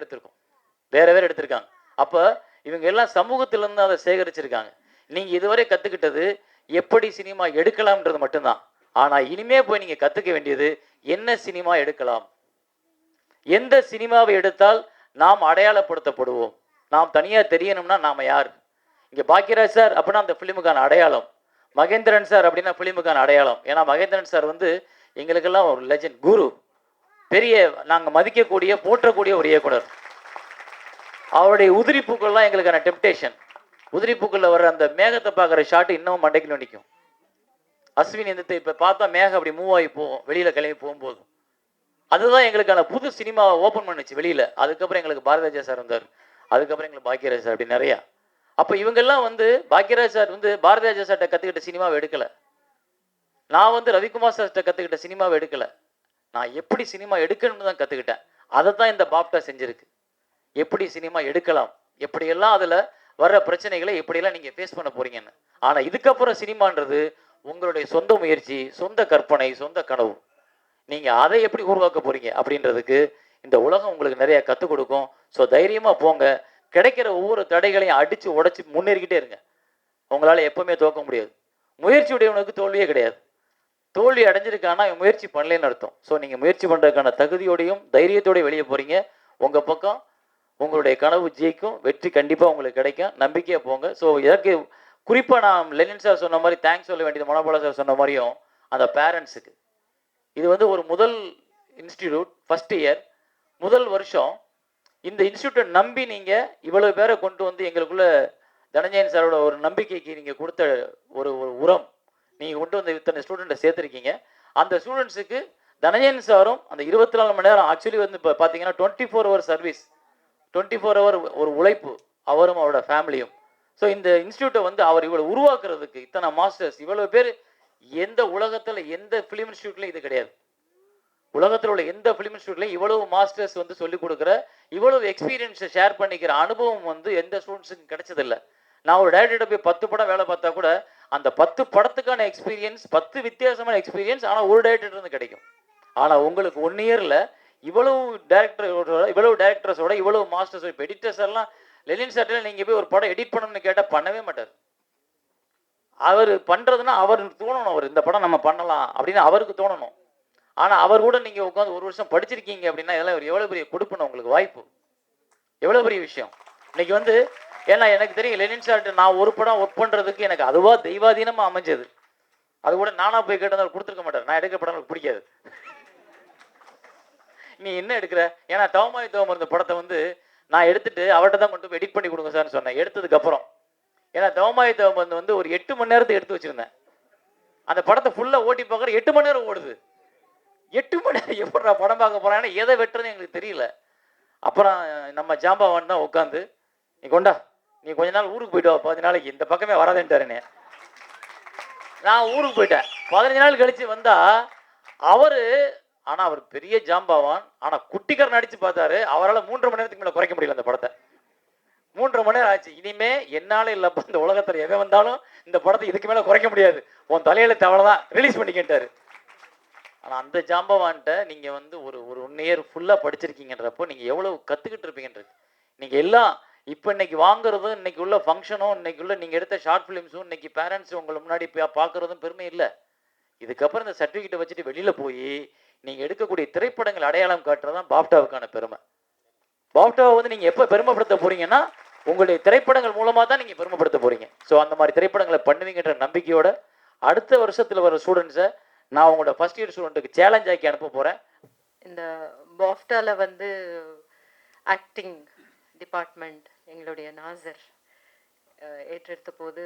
எடுத்திருக்காங்க. அப்போ இவங்க எல்லாம் சமூகத்திலேருந்து அதை சேகரிச்சிருக்காங்க. நீங்கள் இதுவரை கற்றுக்கிட்டது எப்படி சினிமா எடுக்கலாம்ன்றது மட்டும்தான். ஆனால் இனிமே போய் நீங்கள் கற்றுக்க வேண்டியது என்ன சினிமா எடுக்கலாம், எந்த சினிமாவை எடுத்தால் நாம் அடையாளப்படுத்தப்படுவோம், நாம் தனியாக தெரியணும்னா நாம் யார். இங்கே பாக்யராஜ் சார் அப்படின்னா அந்த ஃபிலிமுக்கான அடையாளம், மகேந்திரன் சார் அப்படின்னா ஃபிலிமுக்கான அடையாளம். ஏன்னா மகேந்திரன் சார் வந்து எங்களுக்கெல்லாம் ஒரு லெஜண்ட், குரு, பெரிய நாங்கள் மதிக்கக்கூடிய போற்றக்கூடிய ஒரு இயக்குனர். அவருடைய உதிரிப்பூக்கள்லாம் எங்களுக்கான டெம்டேஷன். உதிரிப்பூக்களில் வர அந்த மேகத்தை பார்க்குற ஷாட்டு இன்னமும் மண்டைக்குள்ள நிற்கும். அஸ்வின் இந்த இப்போ பார்த்தா மேகம் அப்படி மூவ் ஆகி போகும் வெளியில் கிளம்பி போகும்போது. அதுதான் எங்களுக்கான புது சினிமாவை ஓப்பன் பண்ணுச்சு வெளியில். அதுக்கப்புறம் எங்களுக்கு பாரதிராஜா சார் வந்தார், அதுக்கப்புறம் எங்களுக்கு பாக்யராஜ் சார், அப்படி நிறையா. அப்போ இவங்கெல்லாம் வந்து பாக்யராஜ் சார் வந்து பாரதிராஜா சார்கிட்ட கற்றுக்கிட்ட சினிமாவை எடுக்கலை, நான் வந்து ரவிக்குமார் சார்கிட்ட கற்றுக்கிட்ட சினிமாவை எடுக்கலை, நான் எப்படி சினிமா எடுக்கணும்னு தான் கற்றுக்கிட்டேன். அதை தான் இந்த பாப்டா செஞ்சுருக்கு. எப்படி சினிமா எடுக்கலாம், எப்படியெல்லாம் அதில் வர்ற பிரச்சனைகளை எப்படியெல்லாம் நீங்கள் ஃபேஸ் பண்ண போகிறீங்கன்னு. ஆனால் இதுக்கப்புறம் சினிமான்றது உங்களுடைய சொந்த முயற்சி, சொந்த கற்பனை, சொந்த கனவு. நீங்கள் அதை எப்படி உருவாக்க போகிறீங்க அப்படின்றதுக்கு இந்த உலகம் உங்களுக்கு நிறையா கற்றுக் கொடுக்கும். ஸோ தைரியமாக போங்க, கிடைக்கிற ஒவ்வொரு தடைகளையும் அடித்து உடச்சி முன்னேறிக்கிட்டே இருங்க. உங்களால் எப்போவுமே தோக்க முடியாது. முயற்சி உடையவனுக்கு தோல்வியே கிடையாது. தோல்வி அடைஞ்சிருக்கானா முயற்சி பண்ணலேன்னு அர்த்தம். ஸோ நீங்கள் முயற்சி பண்ணுறதுக்கான தகுதியோடையும் தைரியத்தோடையும் வெளியே போகிறீங்க. உங்கள் பக்கம் உங்களுடைய கனவு ஜெயிக்கும், வெற்றி கண்டிப்பாக உங்களுக்கு கிடைக்கும், நம்பிக்கையாக போங்க. ஸோ இதற்கு குறிப்பாக நான் லெனின் சார் சொன்ன மாதிரி தேங்க்ஸ் சொல்ல வேண்டியது, மனோபாலா சார் சொன்ன மாதிரியும் அந்த பேரண்ட்ஸுக்கு. இது வந்து ஒரு முதல் இன்ஸ்டிடியூட், ஃபஸ்ட் இயர், முதல் வருஷம். இந்த இன்ஸ்டியூட்டை நம்பி நீங்கள் இவ்வளோ பேரை கொண்டு வந்து எங்களுக்குள்ள தனஞ்சயன் சாரோட ஒரு நம்பிக்கைக்கு நீங்கள் கொடுத்த ஒரு ஒரு உரம், நீங்கள் கொண்டு வந்து இத்தனை ஸ்டூடெண்ட்டை சேர்த்துருக்கீங்க. அந்த ஸ்டூடெண்ட்ஸுக்கு தனஞ்சயன் சாரும் அந்த 24 மணி நேரம் ஆக்சுவலி வந்து இப்போ பார்த்தீங்கன்னா 24 ஹவர் சர்வீஸ், 24 ஹவர் ஒரு உழைப்பு, அவரும் அவரோட ஃபேமிலியும். ஸோ இந்த இன்ஸ்டியூட்டை வந்து அவர் இவ்வளோ உருவாக்குறதுக்கு இத்தனை மாஸ்டர்ஸ், இவ்வளோ பேர், எந்த உலகத்தில் எந்த ஃபிலிம் இன்ஸ்டியூட்லையும் இது கிடையாது. உலகத்தில் உள்ள எந்த ஃபிலிம் இன்ஸ்டியூட்லையும் இவ்வளவு மாஸ்டர்ஸ் வந்து சொல்லிக் கொடுக்குற, இவ்வளவு எக்ஸ்பீரியன்ஸை ஷேர் பண்ணிக்கிற அனுபவம் வந்து எந்த ஸ்டூடெண்ட்ஸுக்கும் கிடைச்சதில்லை. நான் ஒரு டேரக்டர்கிட்ட போய் 10 படம் வேலை பார்த்தா கூட அந்த 10 படத்துக்கான எக்ஸ்பீரியன்ஸ், 10 வித்தியாசமான எக்ஸ்பீரியன்ஸ் ஆனால் ஒரு டேரக்டர் இருந்து கிடைக்கும். ஆனால் உங்களுக்கு 1 இயரில் இவ்வளவு டேரக்டர்ஸோட இவ்வளவு மாஸ்டர்ஸ், இப்போ எடிட்டர்ஸ் எல்லாம் லெனின் சார்ட்டில் நீங்கள் போய் ஒரு படம் எடிட் பண்ணணும்னு கேட்டால் பண்ணவே மாட்டார். அவர் பண்ணுறதுன்னா அவருக்கு தோணணும், அவர் இந்த படம் நம்ம பண்ணலாம் அப்படின்னு அவருக்கு தோணணும். ஆனால் அவர் கூட நீங்கள் உட்காந்து 1 வருஷம் படிச்சிருக்கீங்க அப்படின்னா இதெல்லாம் ஒரு எவ்வளோ பெரிய கொடுப்பணும் உங்களுக்கு வாய்ப்பு, எவ்வளோ பெரிய விஷயம். இன்னைக்கு வந்து ஏன்னா எனக்கு தெரியும் லெனின் சார்ட்டு நான் ஒரு படம் ஒர்க் பண்ணுறதுக்கு எனக்கு அதுவாக தெய்வாதீனமாக அமைஞ்சது. அது கூட நானாக போய் கேட்டதை கொடுத்துருக்க மாட்டார். நான் எடுக்கிற படம் எனக்கு பிடிக்காது, நீ என்ன எடுக்கிற, ஏன்னா தவமாய் தவம் இருந்த படத்தை வந்து நான் எடுத்துட்டு அவர்கிட்ட தான் கொண்டு போய் எடிட் பண்ணி கொடுங்க சார்னு சொன்னேன். எடுத்ததுக்கப்புறம் ஏன்னா தவமாய் தவம் வந்து ஒரு 8 மணி நேரத்தை எடுத்து வச்சுருந்தேன். அந்த படத்தை ஃபுல்லாக ஓட்டி பார்க்குற 8 மணி நேரம் ஓடுது. 8 மணி நேரம் எப்படா படம் பார்க்க போகிறேன், ஏன்னா எதை வெட்டுறதுன்னு எங்களுக்கு தெரியல. அப்புறம் நம்ம ஜாம்பவான் தான் உட்காந்து, நீ கொண்டா, நீ கொஞ்ச நாள் ஊருக்கு போயிட்டு வா, 15 நாளைக்கு இந்த பக்கமே வராதேன்ட்டாருன்னு. நான் ஊருக்கு போயிட்டேன். 15 நாள் கழிச்சு வந்தா அவர், ஆனால் அவர் பெரிய ஜாம்பவான், ஆனால் குட்டிக்காரன் நடிச்சு பார்த்தாரு. அவரால் 3.5 மணி நேரத்துக்கு மேலே குறைக்க முடியல அந்த படத்தை. 3.5 மணி நேரம் ஆச்சு. இனிமே என்னால் இல்லைப்பா, இந்த உலகத்தில் எவன் வந்தாலும் இந்த படத்தை இதுக்கு மேலே குறைக்க முடியாது, உன் தலையில தவளைதான் ரிலீஸ் பண்ணிக்கிட்டாரு. ஆனால் அந்த ஜாம்பவான்கிட்ட நீங்கள் வந்து ஒரு 1 இயர் ஃபுல்லாக படிச்சிருக்கீங்கன்றப்போ நீங்கள் எவ்வளோ கற்றுக்கிட்டு இருப்பீங்கன்றது. நீங்கள் எல்லாம் இப்போ இன்னைக்கு வாங்குறதும், இன்னைக்கு உள்ள ஃபங்க்ஷனும், இன்னைக்கு உள்ள நீங்கள் எடுத்த ஷார்ட் ஃபிலிம்ஸும், இன்னைக்கு பேரண்ட்ஸ் உங்களை முன்னாடி பார்க்குறதும் பெருமை இல்லை. இதுக்கப்புறம் இந்த சர்டிஃபிகேட்டை வச்சுட்டு வெளியில் போய் நீங்கள் எடுக்கக்கூடிய திரைப்படங்கள் அடையாளம் காட்டுறது தான் பாப்டாவுக்கான பெருமை. பாப்டாவை வந்து நீங்கள் எப்போ பெருமைப்படுத்த போகிறீங்கன்னா உங்களுடைய திரைப்படங்கள் மூலமாக தான் நீங்கள் பெருமைப்படுத்த போகிறீங்க. ஸோ அந்த மாதிரி திரைப்படங்களை பண்ணுவீங்கன்ற நம்பிக்கையோட அடுத்த வருஷத்தில் வர ஸ்டூடெண்ட்ஸை நான் உங்களோட ஃபர்ஸ்ட் இயர் ஸ்டூடெண்ட்டுக்கு சேலஞ்ச் ஆக்கி அனுப்ப போகிறேன். இந்த பாஃப்டாவில் வந்து ஆக்டிங் டிபார்ட்மெண்ட் எங்களுடைய நாசர் ஏற்றெடுத்த போது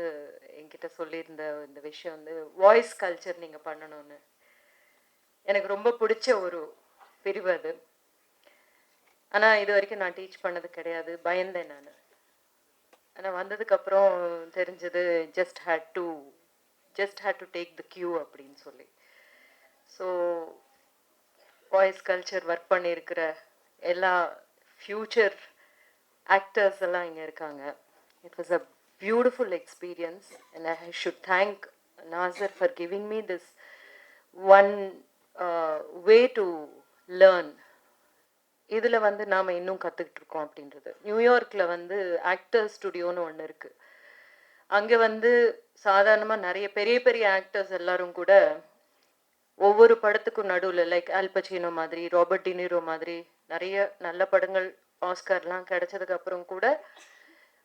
என்கிட்ட சொல்லியிருந்த இந்த விஷயம் வந்து வாய்ஸ் கல்ச்சர் நீங்கள் பண்ணணும்னு. எனக்கு ரொம்ப பிடிச்ச ஒரு பிரிவு அது. ஆனால் இது வரைக்கும் நான் டீச் பண்ணது கிடையாது, பயந்தேன் நான். ஆனால் வந்ததுக்கப்புறம் தெரிஞ்சது just had to take the queue அப்படின்னு சொல்லி. ஸோ வாய்ஸ் கல்ச்சர் ஒர்க் பண்ணியிருக்கிற எல்லா ஃப்யூச்சர் ஆக்டர்ஸ் எல்லாம் இங்கே இருக்காங்க. It was a beautiful experience and I should thank Nassar for giving me this one way to learn. இதில் வந்து நாம் இன்னும் கற்றுக்கிட்டு இருக்கோம் அப்படின்றது. நியூயார்க்கில் வந்து ஆக்டர் ஸ்டுடியோன்னு ஒன்று இருக்குது. அங்கே வந்து சாதாரணமாக நிறைய பெரிய பெரிய ஆக்டர்ஸ் எல்லாரும் கூட ஒவ்வொரு படத்துக்கும் நடுவில், லைக் ஆல்பச்சினோ மாதிரி, ராபர்ட் டினிரோ மாதிரி நிறைய நல்ல படங்கள் ஆஸ்கார்லாம் கிடைச்சதுக்கப்புறம் கூட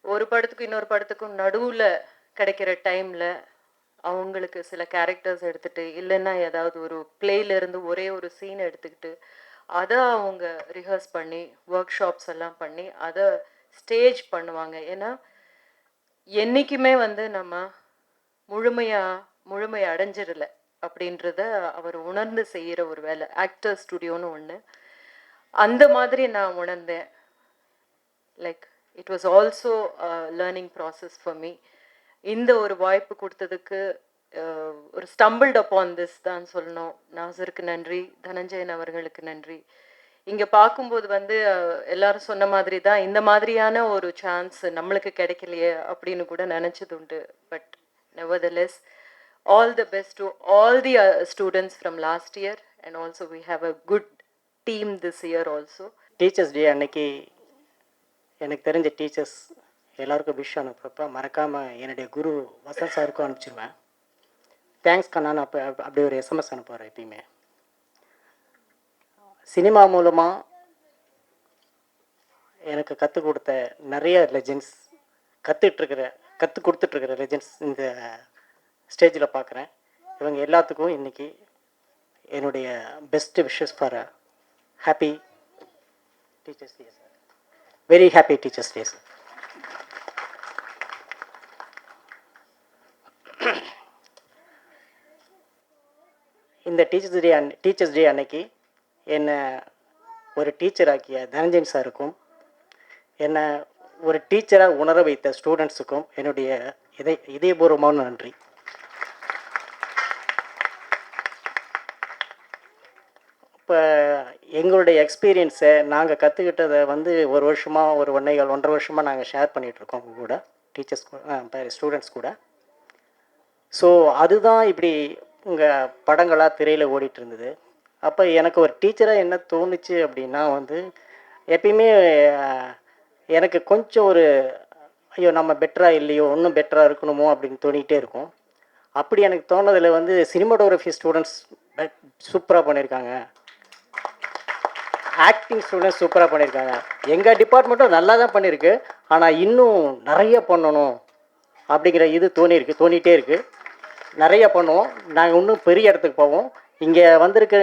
ஒரு படத்துக்கும் இன்னொரு படத்துக்கும் நடுவில் கிடைக்கிற டைமில் அவங்களுக்கு சில கேரக்டர்ஸ் எடுத்துகிட்டு, இல்லைன்னா ஏதாவது ஒரு பிளேயிலேருந்து ஒரே ஒரு சீன் எடுத்துக்கிட்டு அதை அவங்க ரிஹர்ஸ் பண்ணி ஒர்க் ஷாப்ஸ் எல்லாம் பண்ணி அதை ஸ்டேஜ் பண்ணுவாங்க. ஏன்னா என்றைக்குமே வந்து நம்ம முழுமை அடைஞ்சிடலை அப்படின்றத அவர் உணர்ந்து செய்கிற ஒரு வேலை ஆக்டர் ஸ்டுடியோன்னு ஒன்று. அந்த மாதிரி நான் உணர்ந்தேன். Like it was also learning process for me. இந்த ஒரு வாய்ப்பு கொடுத்ததுக்கு ஒரு ஸ்டம்பிள்ட் அப்பான் திஸ் தான் சொல்லணும். நாசருக்கு நன்றி, தனஞ்சயன் அவர்களுக்கு நன்றி. இங்கே பார்க்கும்போது வந்து எல்லாரும் சொன்ன மாதிரி தான் இந்த மாதிரியான ஒரு சான்ஸ் நம்மளுக்கு கிடைக்கலையே அப்படின்னு கூட நினச்சது உண்டு. But nevertheless all the best to all the students from last year, and also we have a good team this year also. Teachers day அன்னைக்கு எனக்கு தெரிஞ்ச டீச்சர்ஸ் எல்லாருக்கும் விஷ் அனுப்புறப்ப மறக்காமல் என்னுடைய குரு வசந்த் சாருக்கும் அனுப்பிச்சிடுவேன். தேங்க்ஸ் கண்ணான்னு அப்படி ஒரு எஸ்எம்எஸ் அனுப்புவார் எப்பயுமே. சினிமா மூலமாக எனக்கு கற்றுக் கொடுத்த நிறைய லெஜெண்ட்ஸ், கற்றுக் கொடுத்துட்ருக்கிற லெஜெண்ட்ஸ் இந்த ஸ்டேஜில் பார்க்குறேன். இவங்க எல்லாத்துக்கும் இன்றைக்கி என்னுடைய best wishes for happy teachers day sir. Very happy teachers day sir. இந்த டீச்சர்ஸ் டே அன்னைக்கு என்னை ஒரு டீச்சர் ஆக்கிய தனஞ்சயன் சாருக்கும் என்னை ஒரு டீச்சராக உணர வைத்த ஸ்டூடெண்ட்ஸுக்கும் என்னுடைய இதயபூர்வமான நன்றி. இப்போ எங்களுடைய எக்ஸ்பீரியன்ஸை நாங்கள் கற்றுக்கிட்டதை வந்து ஒரு வருஷமாக ஒரு 1.5 வருஷமாக நாங்கள் ஷேர் பண்ணிகிட்ருக்கோம் உங்க கூட டீச்சர்ஸ் ஸ்டூடெண்ட்ஸ் கூட. ஸோ அதுதான் இப்படி உங்கள் படங்களாக திரையில் ஓடிட்டு இருந்தது. அப்போ எனக்கு ஒரு டீச்சராக என்ன தோணுச்சு அப்படின்னா வந்து எப்பயுமே எனக்கு கொஞ்சம் ஒரு ஐயோ நம்ம பெட்டராக இல்லையோ, இன்னும் பெட்டராக இருக்கணுமோ அப்படின்னு தோணிகிட்டே இருக்கும். அப்படி எனக்கு தோணுதில் வந்து சினிமாட்டோகிராஃபி ஸ்டூடெண்ட்ஸ் சூப்பராக பண்ணியிருக்காங்க, ஆக்டிங் ஸ்டூடெண்ட்ஸ் சூப்பராக பண்ணியிருக்காங்க. எங்கள் டிபார்ட்மெண்ட்டும் நல்லா தான் பண்ணியிருக்கு, ஆனால் இன்னும் நிறைய பண்ணணும் அப்படிங்கிற இது தோணிகிட்டே இருக்குது. நிறைய பண்ணுவோம், நாங்கள் இன்னும் பெரிய இடத்துக்கு போவோம். இங்கே வந்திருக்கிற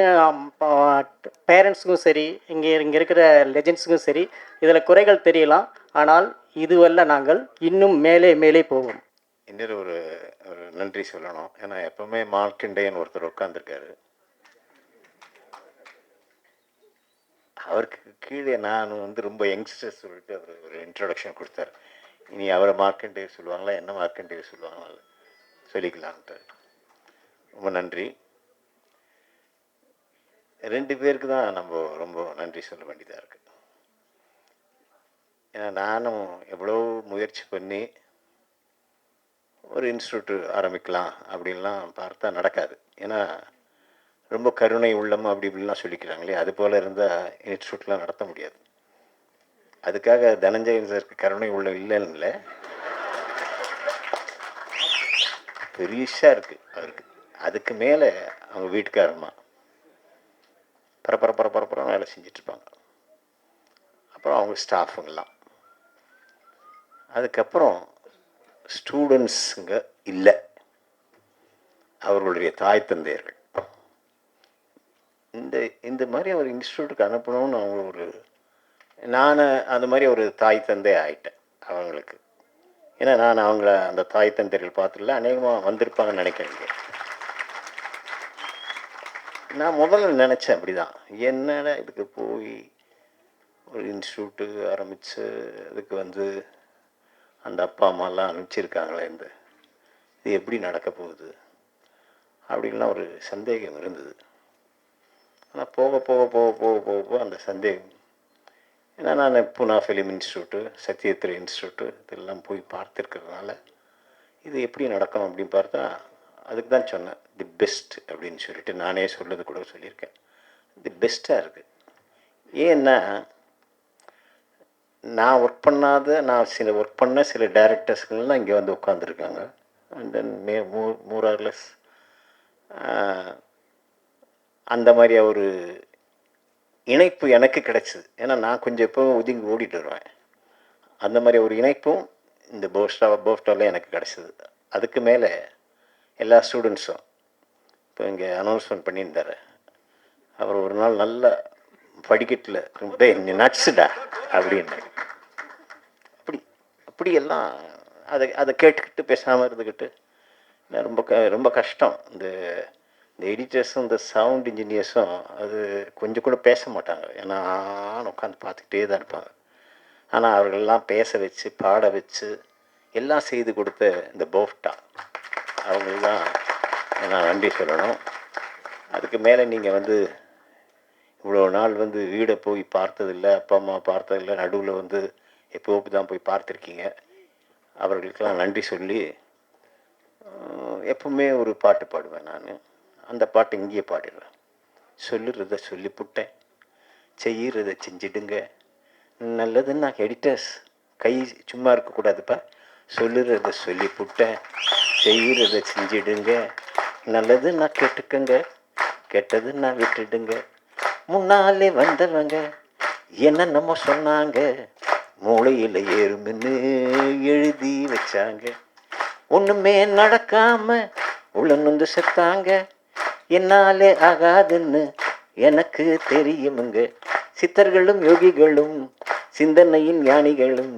பேரண்ட்ஸுக்கும் சரி, இங்கே இருக்கிற லெஜெண்ட்ஸுக்கும் சரி, இதில் குறைகள் தெரியலாம், ஆனால் இதுவல்ல, நாங்கள் இன்னும் மேலே மேலே போவோம். இன்னொரு ஒரு ஒரு நன்றி சொல்லணும். ஏன்னா எப்பவுமே மார்க்கண்டேயன் ஒருத்தர் உட்காந்துருக்காரு, அவருக்கு கீழே நான் வந்து ரொம்ப யங்ஸ்டர்ஸ் சொல்லிட்டு அவர் ஒரு இன்ட்ரொடக்ஷன் கொடுத்தார். இனி அவரை மார்க்கண்டேயர் சொல்லுவாங்களா, என்ன மார்க்கண்டேயர் சொல்லுவாங்களா சொல்லிக்கலான்ட்டு. ரொம்ப நன்றி. 2 பேருக்கு தான் நம்ம ரொம்ப நன்றி சொல்ல வேண்டியதாக இருக்குது. ஏன்னா நானும் எவ்வளோ முயற்சி பண்ணி ஒரு இன்ஸ்டியூட் ஆரம்பிக்கலாம் அப்படின்லாம் பார்த்தா நடக்காது. ஏன்னா ரொம்ப கருணை உள்ளம் அப்படி இப்படிலாம் சொல்லிக்கிறாங்களே, அது போல் இருந்தால் இன்ஸ்டியூட்லாம் நடத்த முடியாது. அதுக்காக தனஞ்சயன் சாருக்கு கருணை உள்ளம் இல்லைன்னு இல்லை, பெரிசாக இருக்குது அவருக்கு. அதுக்கு மேலே அவங்க வீட்டுக்காரம்மா பரபரம் வேலை செஞ்சிட்ருப்பாங்க. அப்புறம் அவங்க ஸ்டாஃபுங்கெல்லாம், அதுக்கப்புறம் ஸ்டூடெண்ட்ஸுங்க இல்லை, அவர்களுடைய தாய் தந்தையர்கள். இந்த மாதிரி ஒரு இன்ஸ்டியூட்டுக்கு அனுப்பணும்னு அவங்க நான் அந்த மாதிரி ஒரு தாய் தந்தை ஆகிட்டேன் அவங்களுக்கு. ஏன்னா நான் அவங்கள அந்த தாய் தந்தையர்கள் பார்த்துடல, அநேகமாக வந்திருப்பாங்கன்னு நினைக்கிறேன். நான் முதல்ல நினச்சேன் அப்படி தான், என்னடா இதுக்கு போய் ஒரு இன்ஸ்டியூட்டு ஆரம்பித்து அதுக்கு வந்து அந்த அப்பா அம்மாலாம் அனுப்பிச்சிருக்காங்களே, இது எப்படி நடக்க போகுது அப்படின்லாம் ஒரு சந்தேகம் இருந்தது. ஆனால் போக போக போக போக போக போக அந்த சந்தேகம், ஏன்னா நான் பூனா ஃபிலிம் இன்ஸ்டியூட்டு, சத்யத்ரி இன்ஸ்டியூட்டு இதெல்லாம் போய் பார்த்துருக்கிறதுனால இது எப்படி நடக்கும் அப்படின்னு பார்த்தா, அதுக்கு தான் சொன்னேன் தி பெஸ்ட் அப்படின்னு சொல்லிட்டு. நானே சொல்லுறது கூட சொல்லியிருக்கேன், தி பெஸ்ட்டாக இருக்குது. ஏன்னா நான் ஒர்க் பண்ண சில டைரக்டர்ஸ்கள்லாம் இங்கே வந்து உட்காந்துருக்காங்க. அண்ட் தென் மோரார்லெஸ் அந்த மாதிரி ஒரு இணைப்பு எனக்கு கிடைச்சிது. ஏன்னா நான் கொஞ்சம் எப்போவும் ஒதுங்கி ஓடிட்டு வருவேன், அந்த மாதிரி ஒரு இணைப்பும் இந்த போஸ்டாவில் எனக்கு கிடச்சிது. அதுக்கு மேலே எல்லா ஸ்டூடெண்ட்ஸும் இப்போ இங்கே அனௌன்ஸ்மெண்ட் பண்ணியிருந்தார், அவர் ஒரு நாள் நல்ல படிக்கட்டில் நீ நட்ஸுடா அப்படின்னு அப்படியெல்லாம் அதை கேட்டுக்கிட்டு பேசாமல் இருந்துக்கிட்டு ரொம்ப கஷ்டம். இந்த எடிட்டர்ஸும் இந்த சவுண்ட் இன்ஜினியர்ஸும் அது கொஞ்சம் கூட பேச மாட்டாங்க, ஏன்னா உட்காந்து பார்த்துக்கிட்டே தான் இருப்பாங்க. ஆனால் அவர்களெல்லாம் பேச வச்சு பாட வச்சு எல்லாம் செய்து கொடுத்த இந்த போஃப்டா அவங்களுக்கு தான் நான் நன்றி சொல்லணும். அதுக்கு மேலே நீங்கள் வந்து இவ்வளோ நாள் வந்து வீடை போய் பார்த்ததில்லை, அப்பா அம்மா பார்த்ததில்லை, நடுவில் வந்து எப்போ தான் போய் பார்த்துருக்கீங்க. அவர்களுக்கெல்லாம் நன்றி சொல்லி எப்பவுமே ஒரு பாட்டு பாடுவேன் நான். அந்த பாட்டு இங்கேயே பாடிடுவேன். சொல்லுறத சொல்லிப்புட்டேன், செய்கிறத செஞ்சிடுங்க, நல்லதுன்னு நான் எடிட்டர்ஸ் கை சும்மா இருக்கக்கூடாதுப்பா. சொல்லுறத சொல்லிப்புட்டேன், செய்கிறத செஞ்சிடுங்க, நல்லது நான் கேட்டுக்கங்க, கெட்டது நான் விட்டுடுங்க. முன்னாலே வந்தவங்க என்ன நம்ம சொன்னாங்க, மூளையில் ஏறும்னு எழுதி வச்சாங்க. ஒன்றுமே நடக்காம உள்ள செத்தாங்க, என்னாலே ஆகாதுன்னு எனக்கு தெரியுமுங்க. சித்தர்களும் யோகிகளும் சிந்தனையின் ஞானிகளும்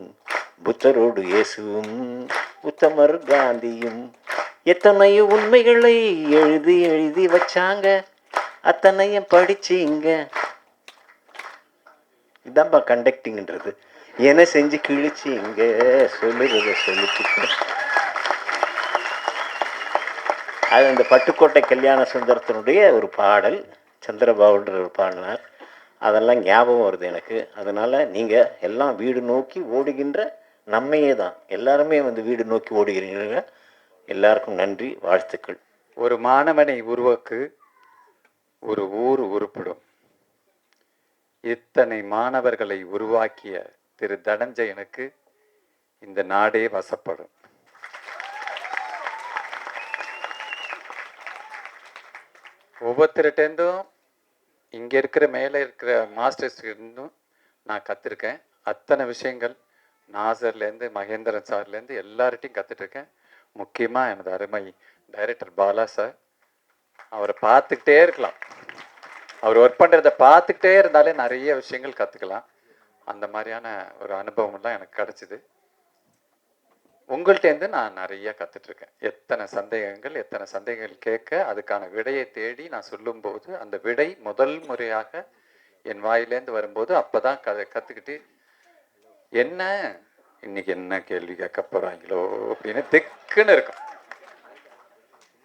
புத்தரோடு இயேசுவும் உத்தமர் காந்தியும் எத்தனையோ உண்மைகளை எழுதி எழுதி வச்சாங்க, அத்தனையும் படிச்சிங்க. இதான்ப்பா கண்டக்டிங்ன்றது. என்ன செஞ்சு கிழிச்சிங்க, சொல்லுறத சொல்லிட்டு. அது அந்த பட்டுக்கோட்டை கல்யாண சுந்தரத்தினுடைய ஒரு பாடல், சந்திரபாபுன்ற ஒரு பாடினார். அதெல்லாம் ஞாபகம் வருது எனக்கு. அதனால் நீங்கள் எல்லாம் வீடு நோக்கி ஓடுகின்ற நம்மையே தான், எல்லாருமே வந்து வீடு நோக்கி ஓடுகிறீங்க. எல்லாருக்கும் நன்றி, வாழ்த்துக்கள். ஒரு மாணவனை உருவாக்கு ஒரு ஊர் உருப்படும். இத்தனை மாணவர்களை உருவாக்கிய திரு தனஞ்சயனுக்கு இந்த நாடே வசப்படும். ஒவ்வொருத்தருட்டேருந்தும் இங்கே இருக்கிற மேலே இருக்கிற மாஸ்டர்ஸ்லேருந்தும் நான் கற்றுருக்கேன். அத்தனை விஷயங்கள் நாசர்லேருந்து மகேந்திரன் சார்லேருந்து எல்லார்ட்டையும் கற்றுட்ருக்கேன். முக்கியமாக எனது அருமை டைரக்டர் பாலா சார், அவரை பார்த்துக்கிட்டே இருக்கலாம். அவர் ஒர்க் பண்ணுறதை பார்த்துக்கிட்டே இருந்தாலே நிறைய விஷயங்கள் கற்றுக்கலாம். அந்த மாதிரியான ஒரு அனுபவம்லாம் எனக்கு கிடச்சிது. உங்கள்கிட்டேருந்து நான் நிறைய கற்றுட்ருக்கேன். எத்தனை சந்தேகங்கள் கேட்க அதுக்கான விடையை தேடி நான் சொல்லும்போது அந்த விடை முதல் முறையாக என் வாயிலேருந்து வரும்போது அப்போ தான் கற்றுக்கிட்டு என்ன இன்னைக்கு என்ன கேள்வி கேட்க போகிறாங்களோ அப்படின்னு திக்குன்னு இருக்கும்.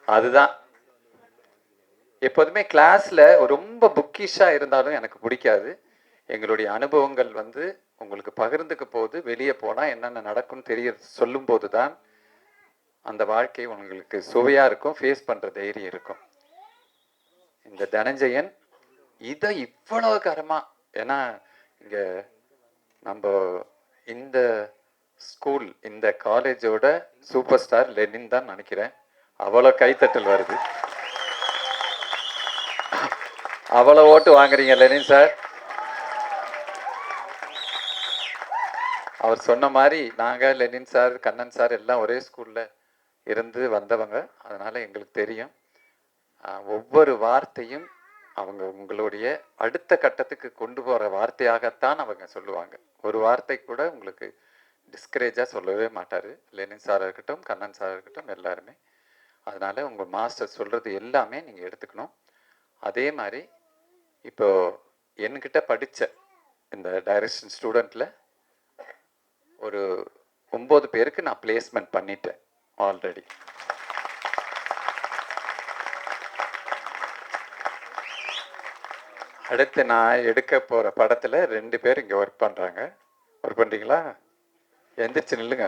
அதுதான் எப்போதுமே கிளாஸில் ரொம்ப புக்கிஷாக இருந்தாலும் எனக்கு பிடிக்காது. எங்களுடைய அனுபவங்கள் வந்து உங்களுக்கு பகிர்ந்துக்க போது வெளியே போனால் என்னென்ன நடக்கும்னு தெரிய சொல்லும்போது தான் அந்த வாழ்க்கை உங்களுக்கு சுவையாக இருக்கும், ஃபேஸ் பண்ணுற தைரியம் இருக்கும். இந்த தனஞ்சயன் இதை இவ்வளோ கரமாக, ஏன்னா இங்கே நம்ம இந்த ஸ்கூல் இந்த காலேஜோட சூப்பர் ஸ்டார் லெனின் தான் நினைக்கிறேன். அவ்வளோ கைத்தட்டல் வருது, அவ்வளோ ஓட்டு வாங்குறீங்க லெனின் சார். அவர் சொன்ன மாதிரி நாங்கள் லெனின் சார் கண்ணன் சார் எல்லாம் ஒரே ஸ்கூலில் இருந்து வந்தவங்க. அதனால் எங்களுக்கு தெரியும் ஒவ்வொரு வார்த்தையும் அவங்க உங்களுடைய அடுத்த கட்டத்துக்கு கொண்டு போகிற வார்த்தையாகத்தான் அவங்க சொல்லுவாங்க. ஒரு வார்த்தை கூட உங்களுக்கு டிஸ்கரேஜாக சொல்லவே மாட்டார் லெனின் சாராக இருக்கட்டும் கண்ணன் சாராக இருக்கட்டும் எல்லாருமே. அதனால் உங்கள் மாஸ்டர் சொல்கிறது எல்லாமே நீங்கள் எடுத்துக்கணும். அதே மாதிரி இப்போது என்கிட்ட படித்த இந்த டைரக்ஷன் ஸ்டூடெண்ட்டில் ஒரு 9 பேருக்கு நான் பிளேஸ்மெண்ட் பண்ணிட்டேன் ஆல்ரெடி. அடுத்து நான் எடுக்க போகிற படத்தில் 2 பேர் இங்கே ஒர்க் பண்ணுறாங்க. ஒர்க் பண்ணுறீங்களா? எந்திரிச்சு நில்லுங்க.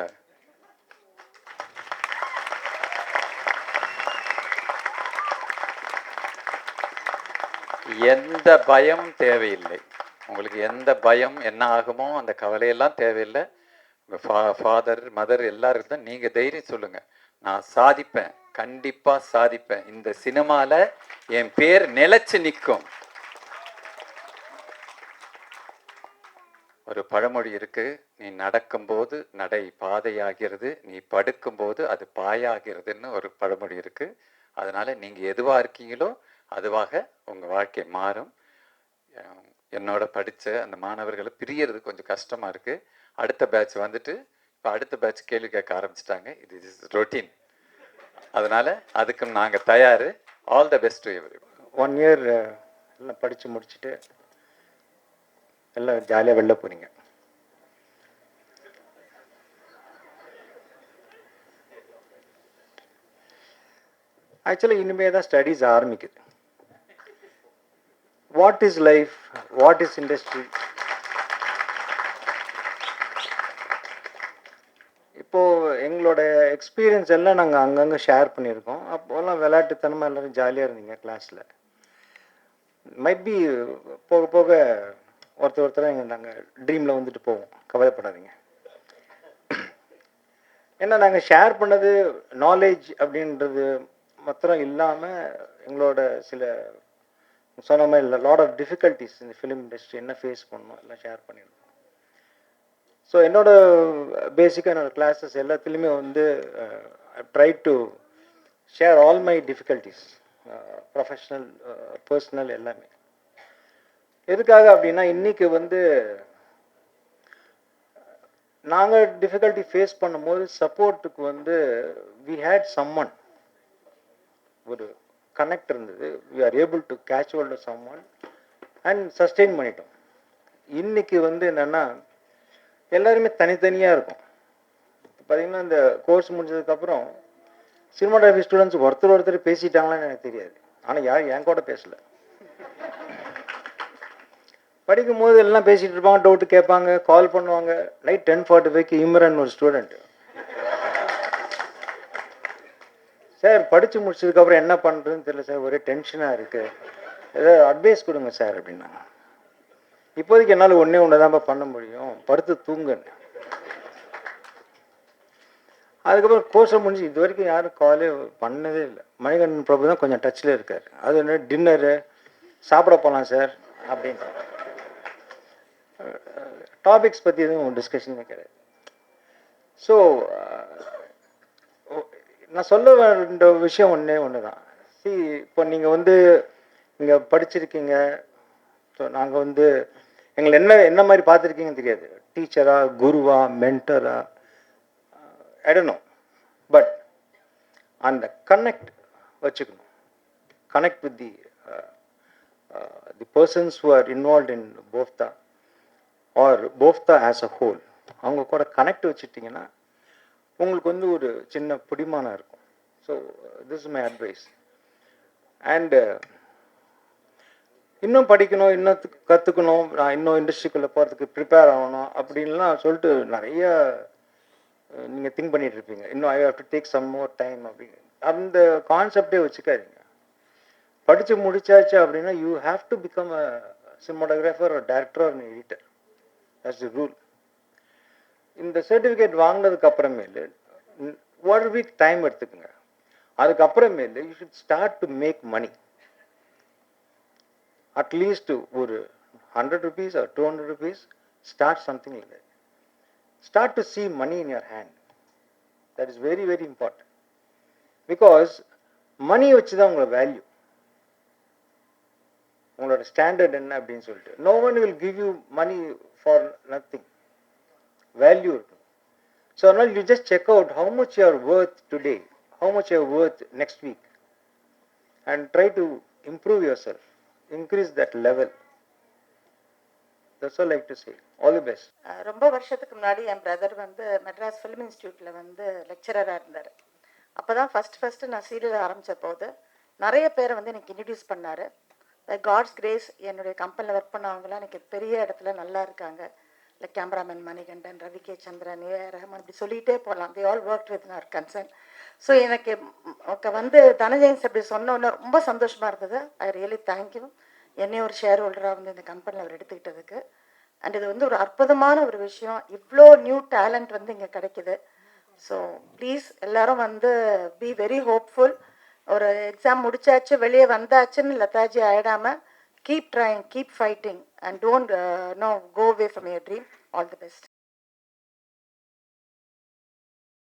எந்த பயம் தேவையில்லை உங்களுக்கு. எந்த பயம் என்ன ஆகுமோ அந்த கவலையெல்லாம் தேவையில்லை. உங்கள் ஃபாதர் மதர் எல்லாருக்கும் தான் நீங்கள் தைரியம் சொல்லுங்கள், நான் சாதிப்பேன், கண்டிப்பாக சாதிப்பேன், இந்த சினிமாவில் என் பேர் நிலைச்சு நிற்கும். ஒரு பழமொழி இருக்கு, நீ நடக்கும்போது நடை பாதையாகிறது, நீ படுக்கும்போது அது பாயாகிறதுன்னு ஒரு பழமொழி இருக்கு. அதனால நீங்கள் எதுவாக இருக்கீங்களோ அதுவாக உங்கள் வாழ்க்கை மாறும். என்னோட படித்த அந்த மாணவர்களை பிரியறது கொஞ்சம் கஷ்டமாக இருக்குது. அடுத்த பேட்ச் வந்துட்டு இப்போ அடுத்த பேட்ச் கேள்வி கேட்க ஆரம்பிச்சிட்டாங்க. இது இஸ் ரொட்டீன். அதனால் அதுக்கும் நாங்கள் தயார். All the best to every. 1 year எல்லாம் படித்து முடிச்சுட்டு எல்லாம் ஜாலியாக வெளில போகிறீங்க. ஆக்சுவலாக இனிமேல் தான் ஸ்டடீஸ் ஆரம்பிக்குது. What is life, what is industry. இப்போது எங்களோட எக்ஸ்பீரியன்ஸ் எல்லாம் நாங்கள் அங்கங்கே ஷேர் பண்ணியிருக்கோம். அப்போல்லாம் விளையாட்டுத்தனமாக எல்லோரும் ஜாலியாக இருந்தீங்க கிளாஸில். மைட் பி போக போக ஒருத்தராக எங்கள் நாங்கள் ட்ரீமில் வந்துட்டு போவோம், கவலைப்படாதீங்க. ஏன்னா நாங்கள் ஷேர் பண்ணது நாலேஜ் அப்படின்றது மாத்திரம் இல்லாமல் எங்களோட சில சொன்ன மாதிரி இல்லை லாட் ஆஃப் டிஃபிகல்ட்டிஸ் இந்த ஃபிலிம் இண்டஸ்ட்ரி என்ன ஃபேஸ் பண்ணணும் எல்லாம் ஷேர் பண்ணியிருக்கோம். ஸோ என்னோட பேசிக்காக என்னோடய கிளாஸஸ் எல்லாத்துலேயுமே வந்து try to share all my difficulties, professional personal எல்லாமே. எதுக்காக அப்படின்னா இன்றைக்கி வந்து நாங்கள் டிஃபிகல்ட்டி ஃபேஸ் பண்ணும்போது சப்போர்ட்டுக்கு வந்து வி ஹேட் சம்மன். ஒரு கனெக்ட் இருந்தது. We are able to catch hold of someone and sustain பண்ணிட்டோம். இன்னைக்கு வந்து என்னென்னா எல்லாருமே தனித்தனியாக இருக்கும். பார்த்தீங்கன்னா இந்த கோர்ஸ் முடிஞ்சதுக்கப்புறம் சினிமாட்டோகிராஃபி ஸ்டூடெண்ட்ஸ் ஒருத்தர் பேசிட்டாங்களான்னு எனக்கு தெரியாது. ஆனால் யாரும் என் கூட பேசலை. படிக்கும்போது எல்லாம் பேசிகிட்டு இருப்பாங்க, டவுட்டு கேட்பாங்க, கால் பண்ணுவாங்க. நைட் 10:45க்கு இம்ரான் ஒரு ஸ்டூடெண்ட்டு, சார் படித்து முடிச்சதுக்கப்புறம் என்ன பண்ணுறதுன்னு தெரியல சார், ஒரே டென்ஷனாக இருக்குது, ஏதாவது அட்வைஸ் கொடுங்க சார் அப்படின்னாங்க. இப்போதைக்கு என்னால் ஒன்று தான் பண்ண முடியும், படுத்து தூங்குன்னு. அதுக்கப்புறம் கோர்ஸை முடிஞ்சு இது வரைக்கும் யாரும் காலே பண்ணதே இல்லை. மணிகண்டன் பிரபு தான் கொஞ்சம் டச்சில் இருக்கார். அது என்ன டின்னரு சாப்பிட போகலாம் சார் அப்படின்ட்டு. டாபிக்ஸ் பற்றி எதுவும் டிஸ்கஷனே கிடையாது. ஸோ நான் சொல்ல வேண்டிய விஷயம் ஒன்று தான். இப்போ நீங்கள் வந்து இங்கே படிச்சிருக்கீங்க. ஸோ நாங்கள் வந்து எங்களை என்ன மாதிரி பார்த்துருக்கீங்கன்னு தெரியாது. டீச்சரா, குருவா, மென்டரா, I don't know. But அந்த கனெக்ட் வச்சுக்கணும். Connect with the persons who are involved in BOFTA or BOFTA as a whole. அவங்க கூட கனெக்ட் வச்சுட்டிங்கன்னா உங்களுக்கு வந்து ஒரு சின்ன பிடிமானம் இருக்கும். So this is my advice. And இன்னும் படிக்கணும், இன்னும் கற்றுக்கணும், நான் இன்னும் இண்டஸ்ட்ரிக்குள்ளே போகிறதுக்கு ப்ரிப்பேர் ஆகணும் அப்படின்லாம் சொல்லிட்டு நிறைய நீங்கள் திங்க் பண்ணிட்டு இருப்பீங்க. இன்னும் I have to take some more time அப்படின்னு அந்த கான்செப்டே வச்சுக்காதீங்க. படித்து முடிச்சாச்சு அப்படின்னா you have to become a cinematographer, ஒரு டேரக்டர், ஒரு எடிட்டர். That's the rule. இந்த சர்டிஃபிகேட் வாங்கினதுக்கு அப்புறமேலு 1 வீக் டைம் எடுத்துக்கோங்க. அதுக்கப்புறமேலு you should start to make money. At least ஒரு 100 rupees or 200 rupees, start something like that. Start to see money in your hand. That is very, very important. Because money வச்சு தான் உங்களோட வேல்யூ, உங்களோட ஸ்டாண்டர்ட் என்ன அப்படின்னு சொல்லிட்டு. No one will give you money for nothing. Value இருக்கும். So now you just check out how much you are worth today, how much you are worth next week, and try to improve yourself, increase that level. That's all I like to say. All the best. ரொம்ப வருஷத்துக்கு முன்னாடி என் பிரதர் வந்து மெட்ராஸ் ஃபிலிம் இன்ஸ்டியூட்டில் வந்து லெக்சரராக இருந்தார். அப்போ தான் ஃபஸ்ட்டு நான் சீரியல் ஆரம்பித்த போது நிறைய பேரை வந்து எனக்கு இன்ட்ரடியூஸ் பண்ணார். காட்ஸ் கிரேஸ் என்னுடைய கம்பெனியில் ஒர்க் பண்ணவங்களாம் எனக்கு பெரிய இடத்துல நல்லா இருக்காங்க. Like cameraman Manikandan, Ravi K Chandran, A Rahman, இப்படி சொல்லிகிட்டே போகலாம். They all work with our concern. So எனக்கு வந்து தனஜெயன் அப்படி சொன்னோன்னே ரொம்ப சந்தோஷமாக இருந்தது. I really thank you. என்னையும் ஒரு ஷேர் ஹோல்டராக வந்து இந்த கம்பெனியில் அவர் எடுத்துக்கிட்டதுக்கு. அண்ட் இது வந்து ஒரு அற்புதமான ஒரு விஷயம். இவ்வளோ நியூ டேலண்ட் வந்து இங்கே கிடைக்குது. ஸோ ப்ளீஸ் எல்லாரும் வந்து பி வெரி ஹோப்ஃபுல். ஒரு எக்ஸாம் முடிச்சாச்சு, வெளியே வந்தாச்சுன்னு லதாஜி ஆகிடாமல் keep trying, keep fighting and don't go away from your dream. All the best.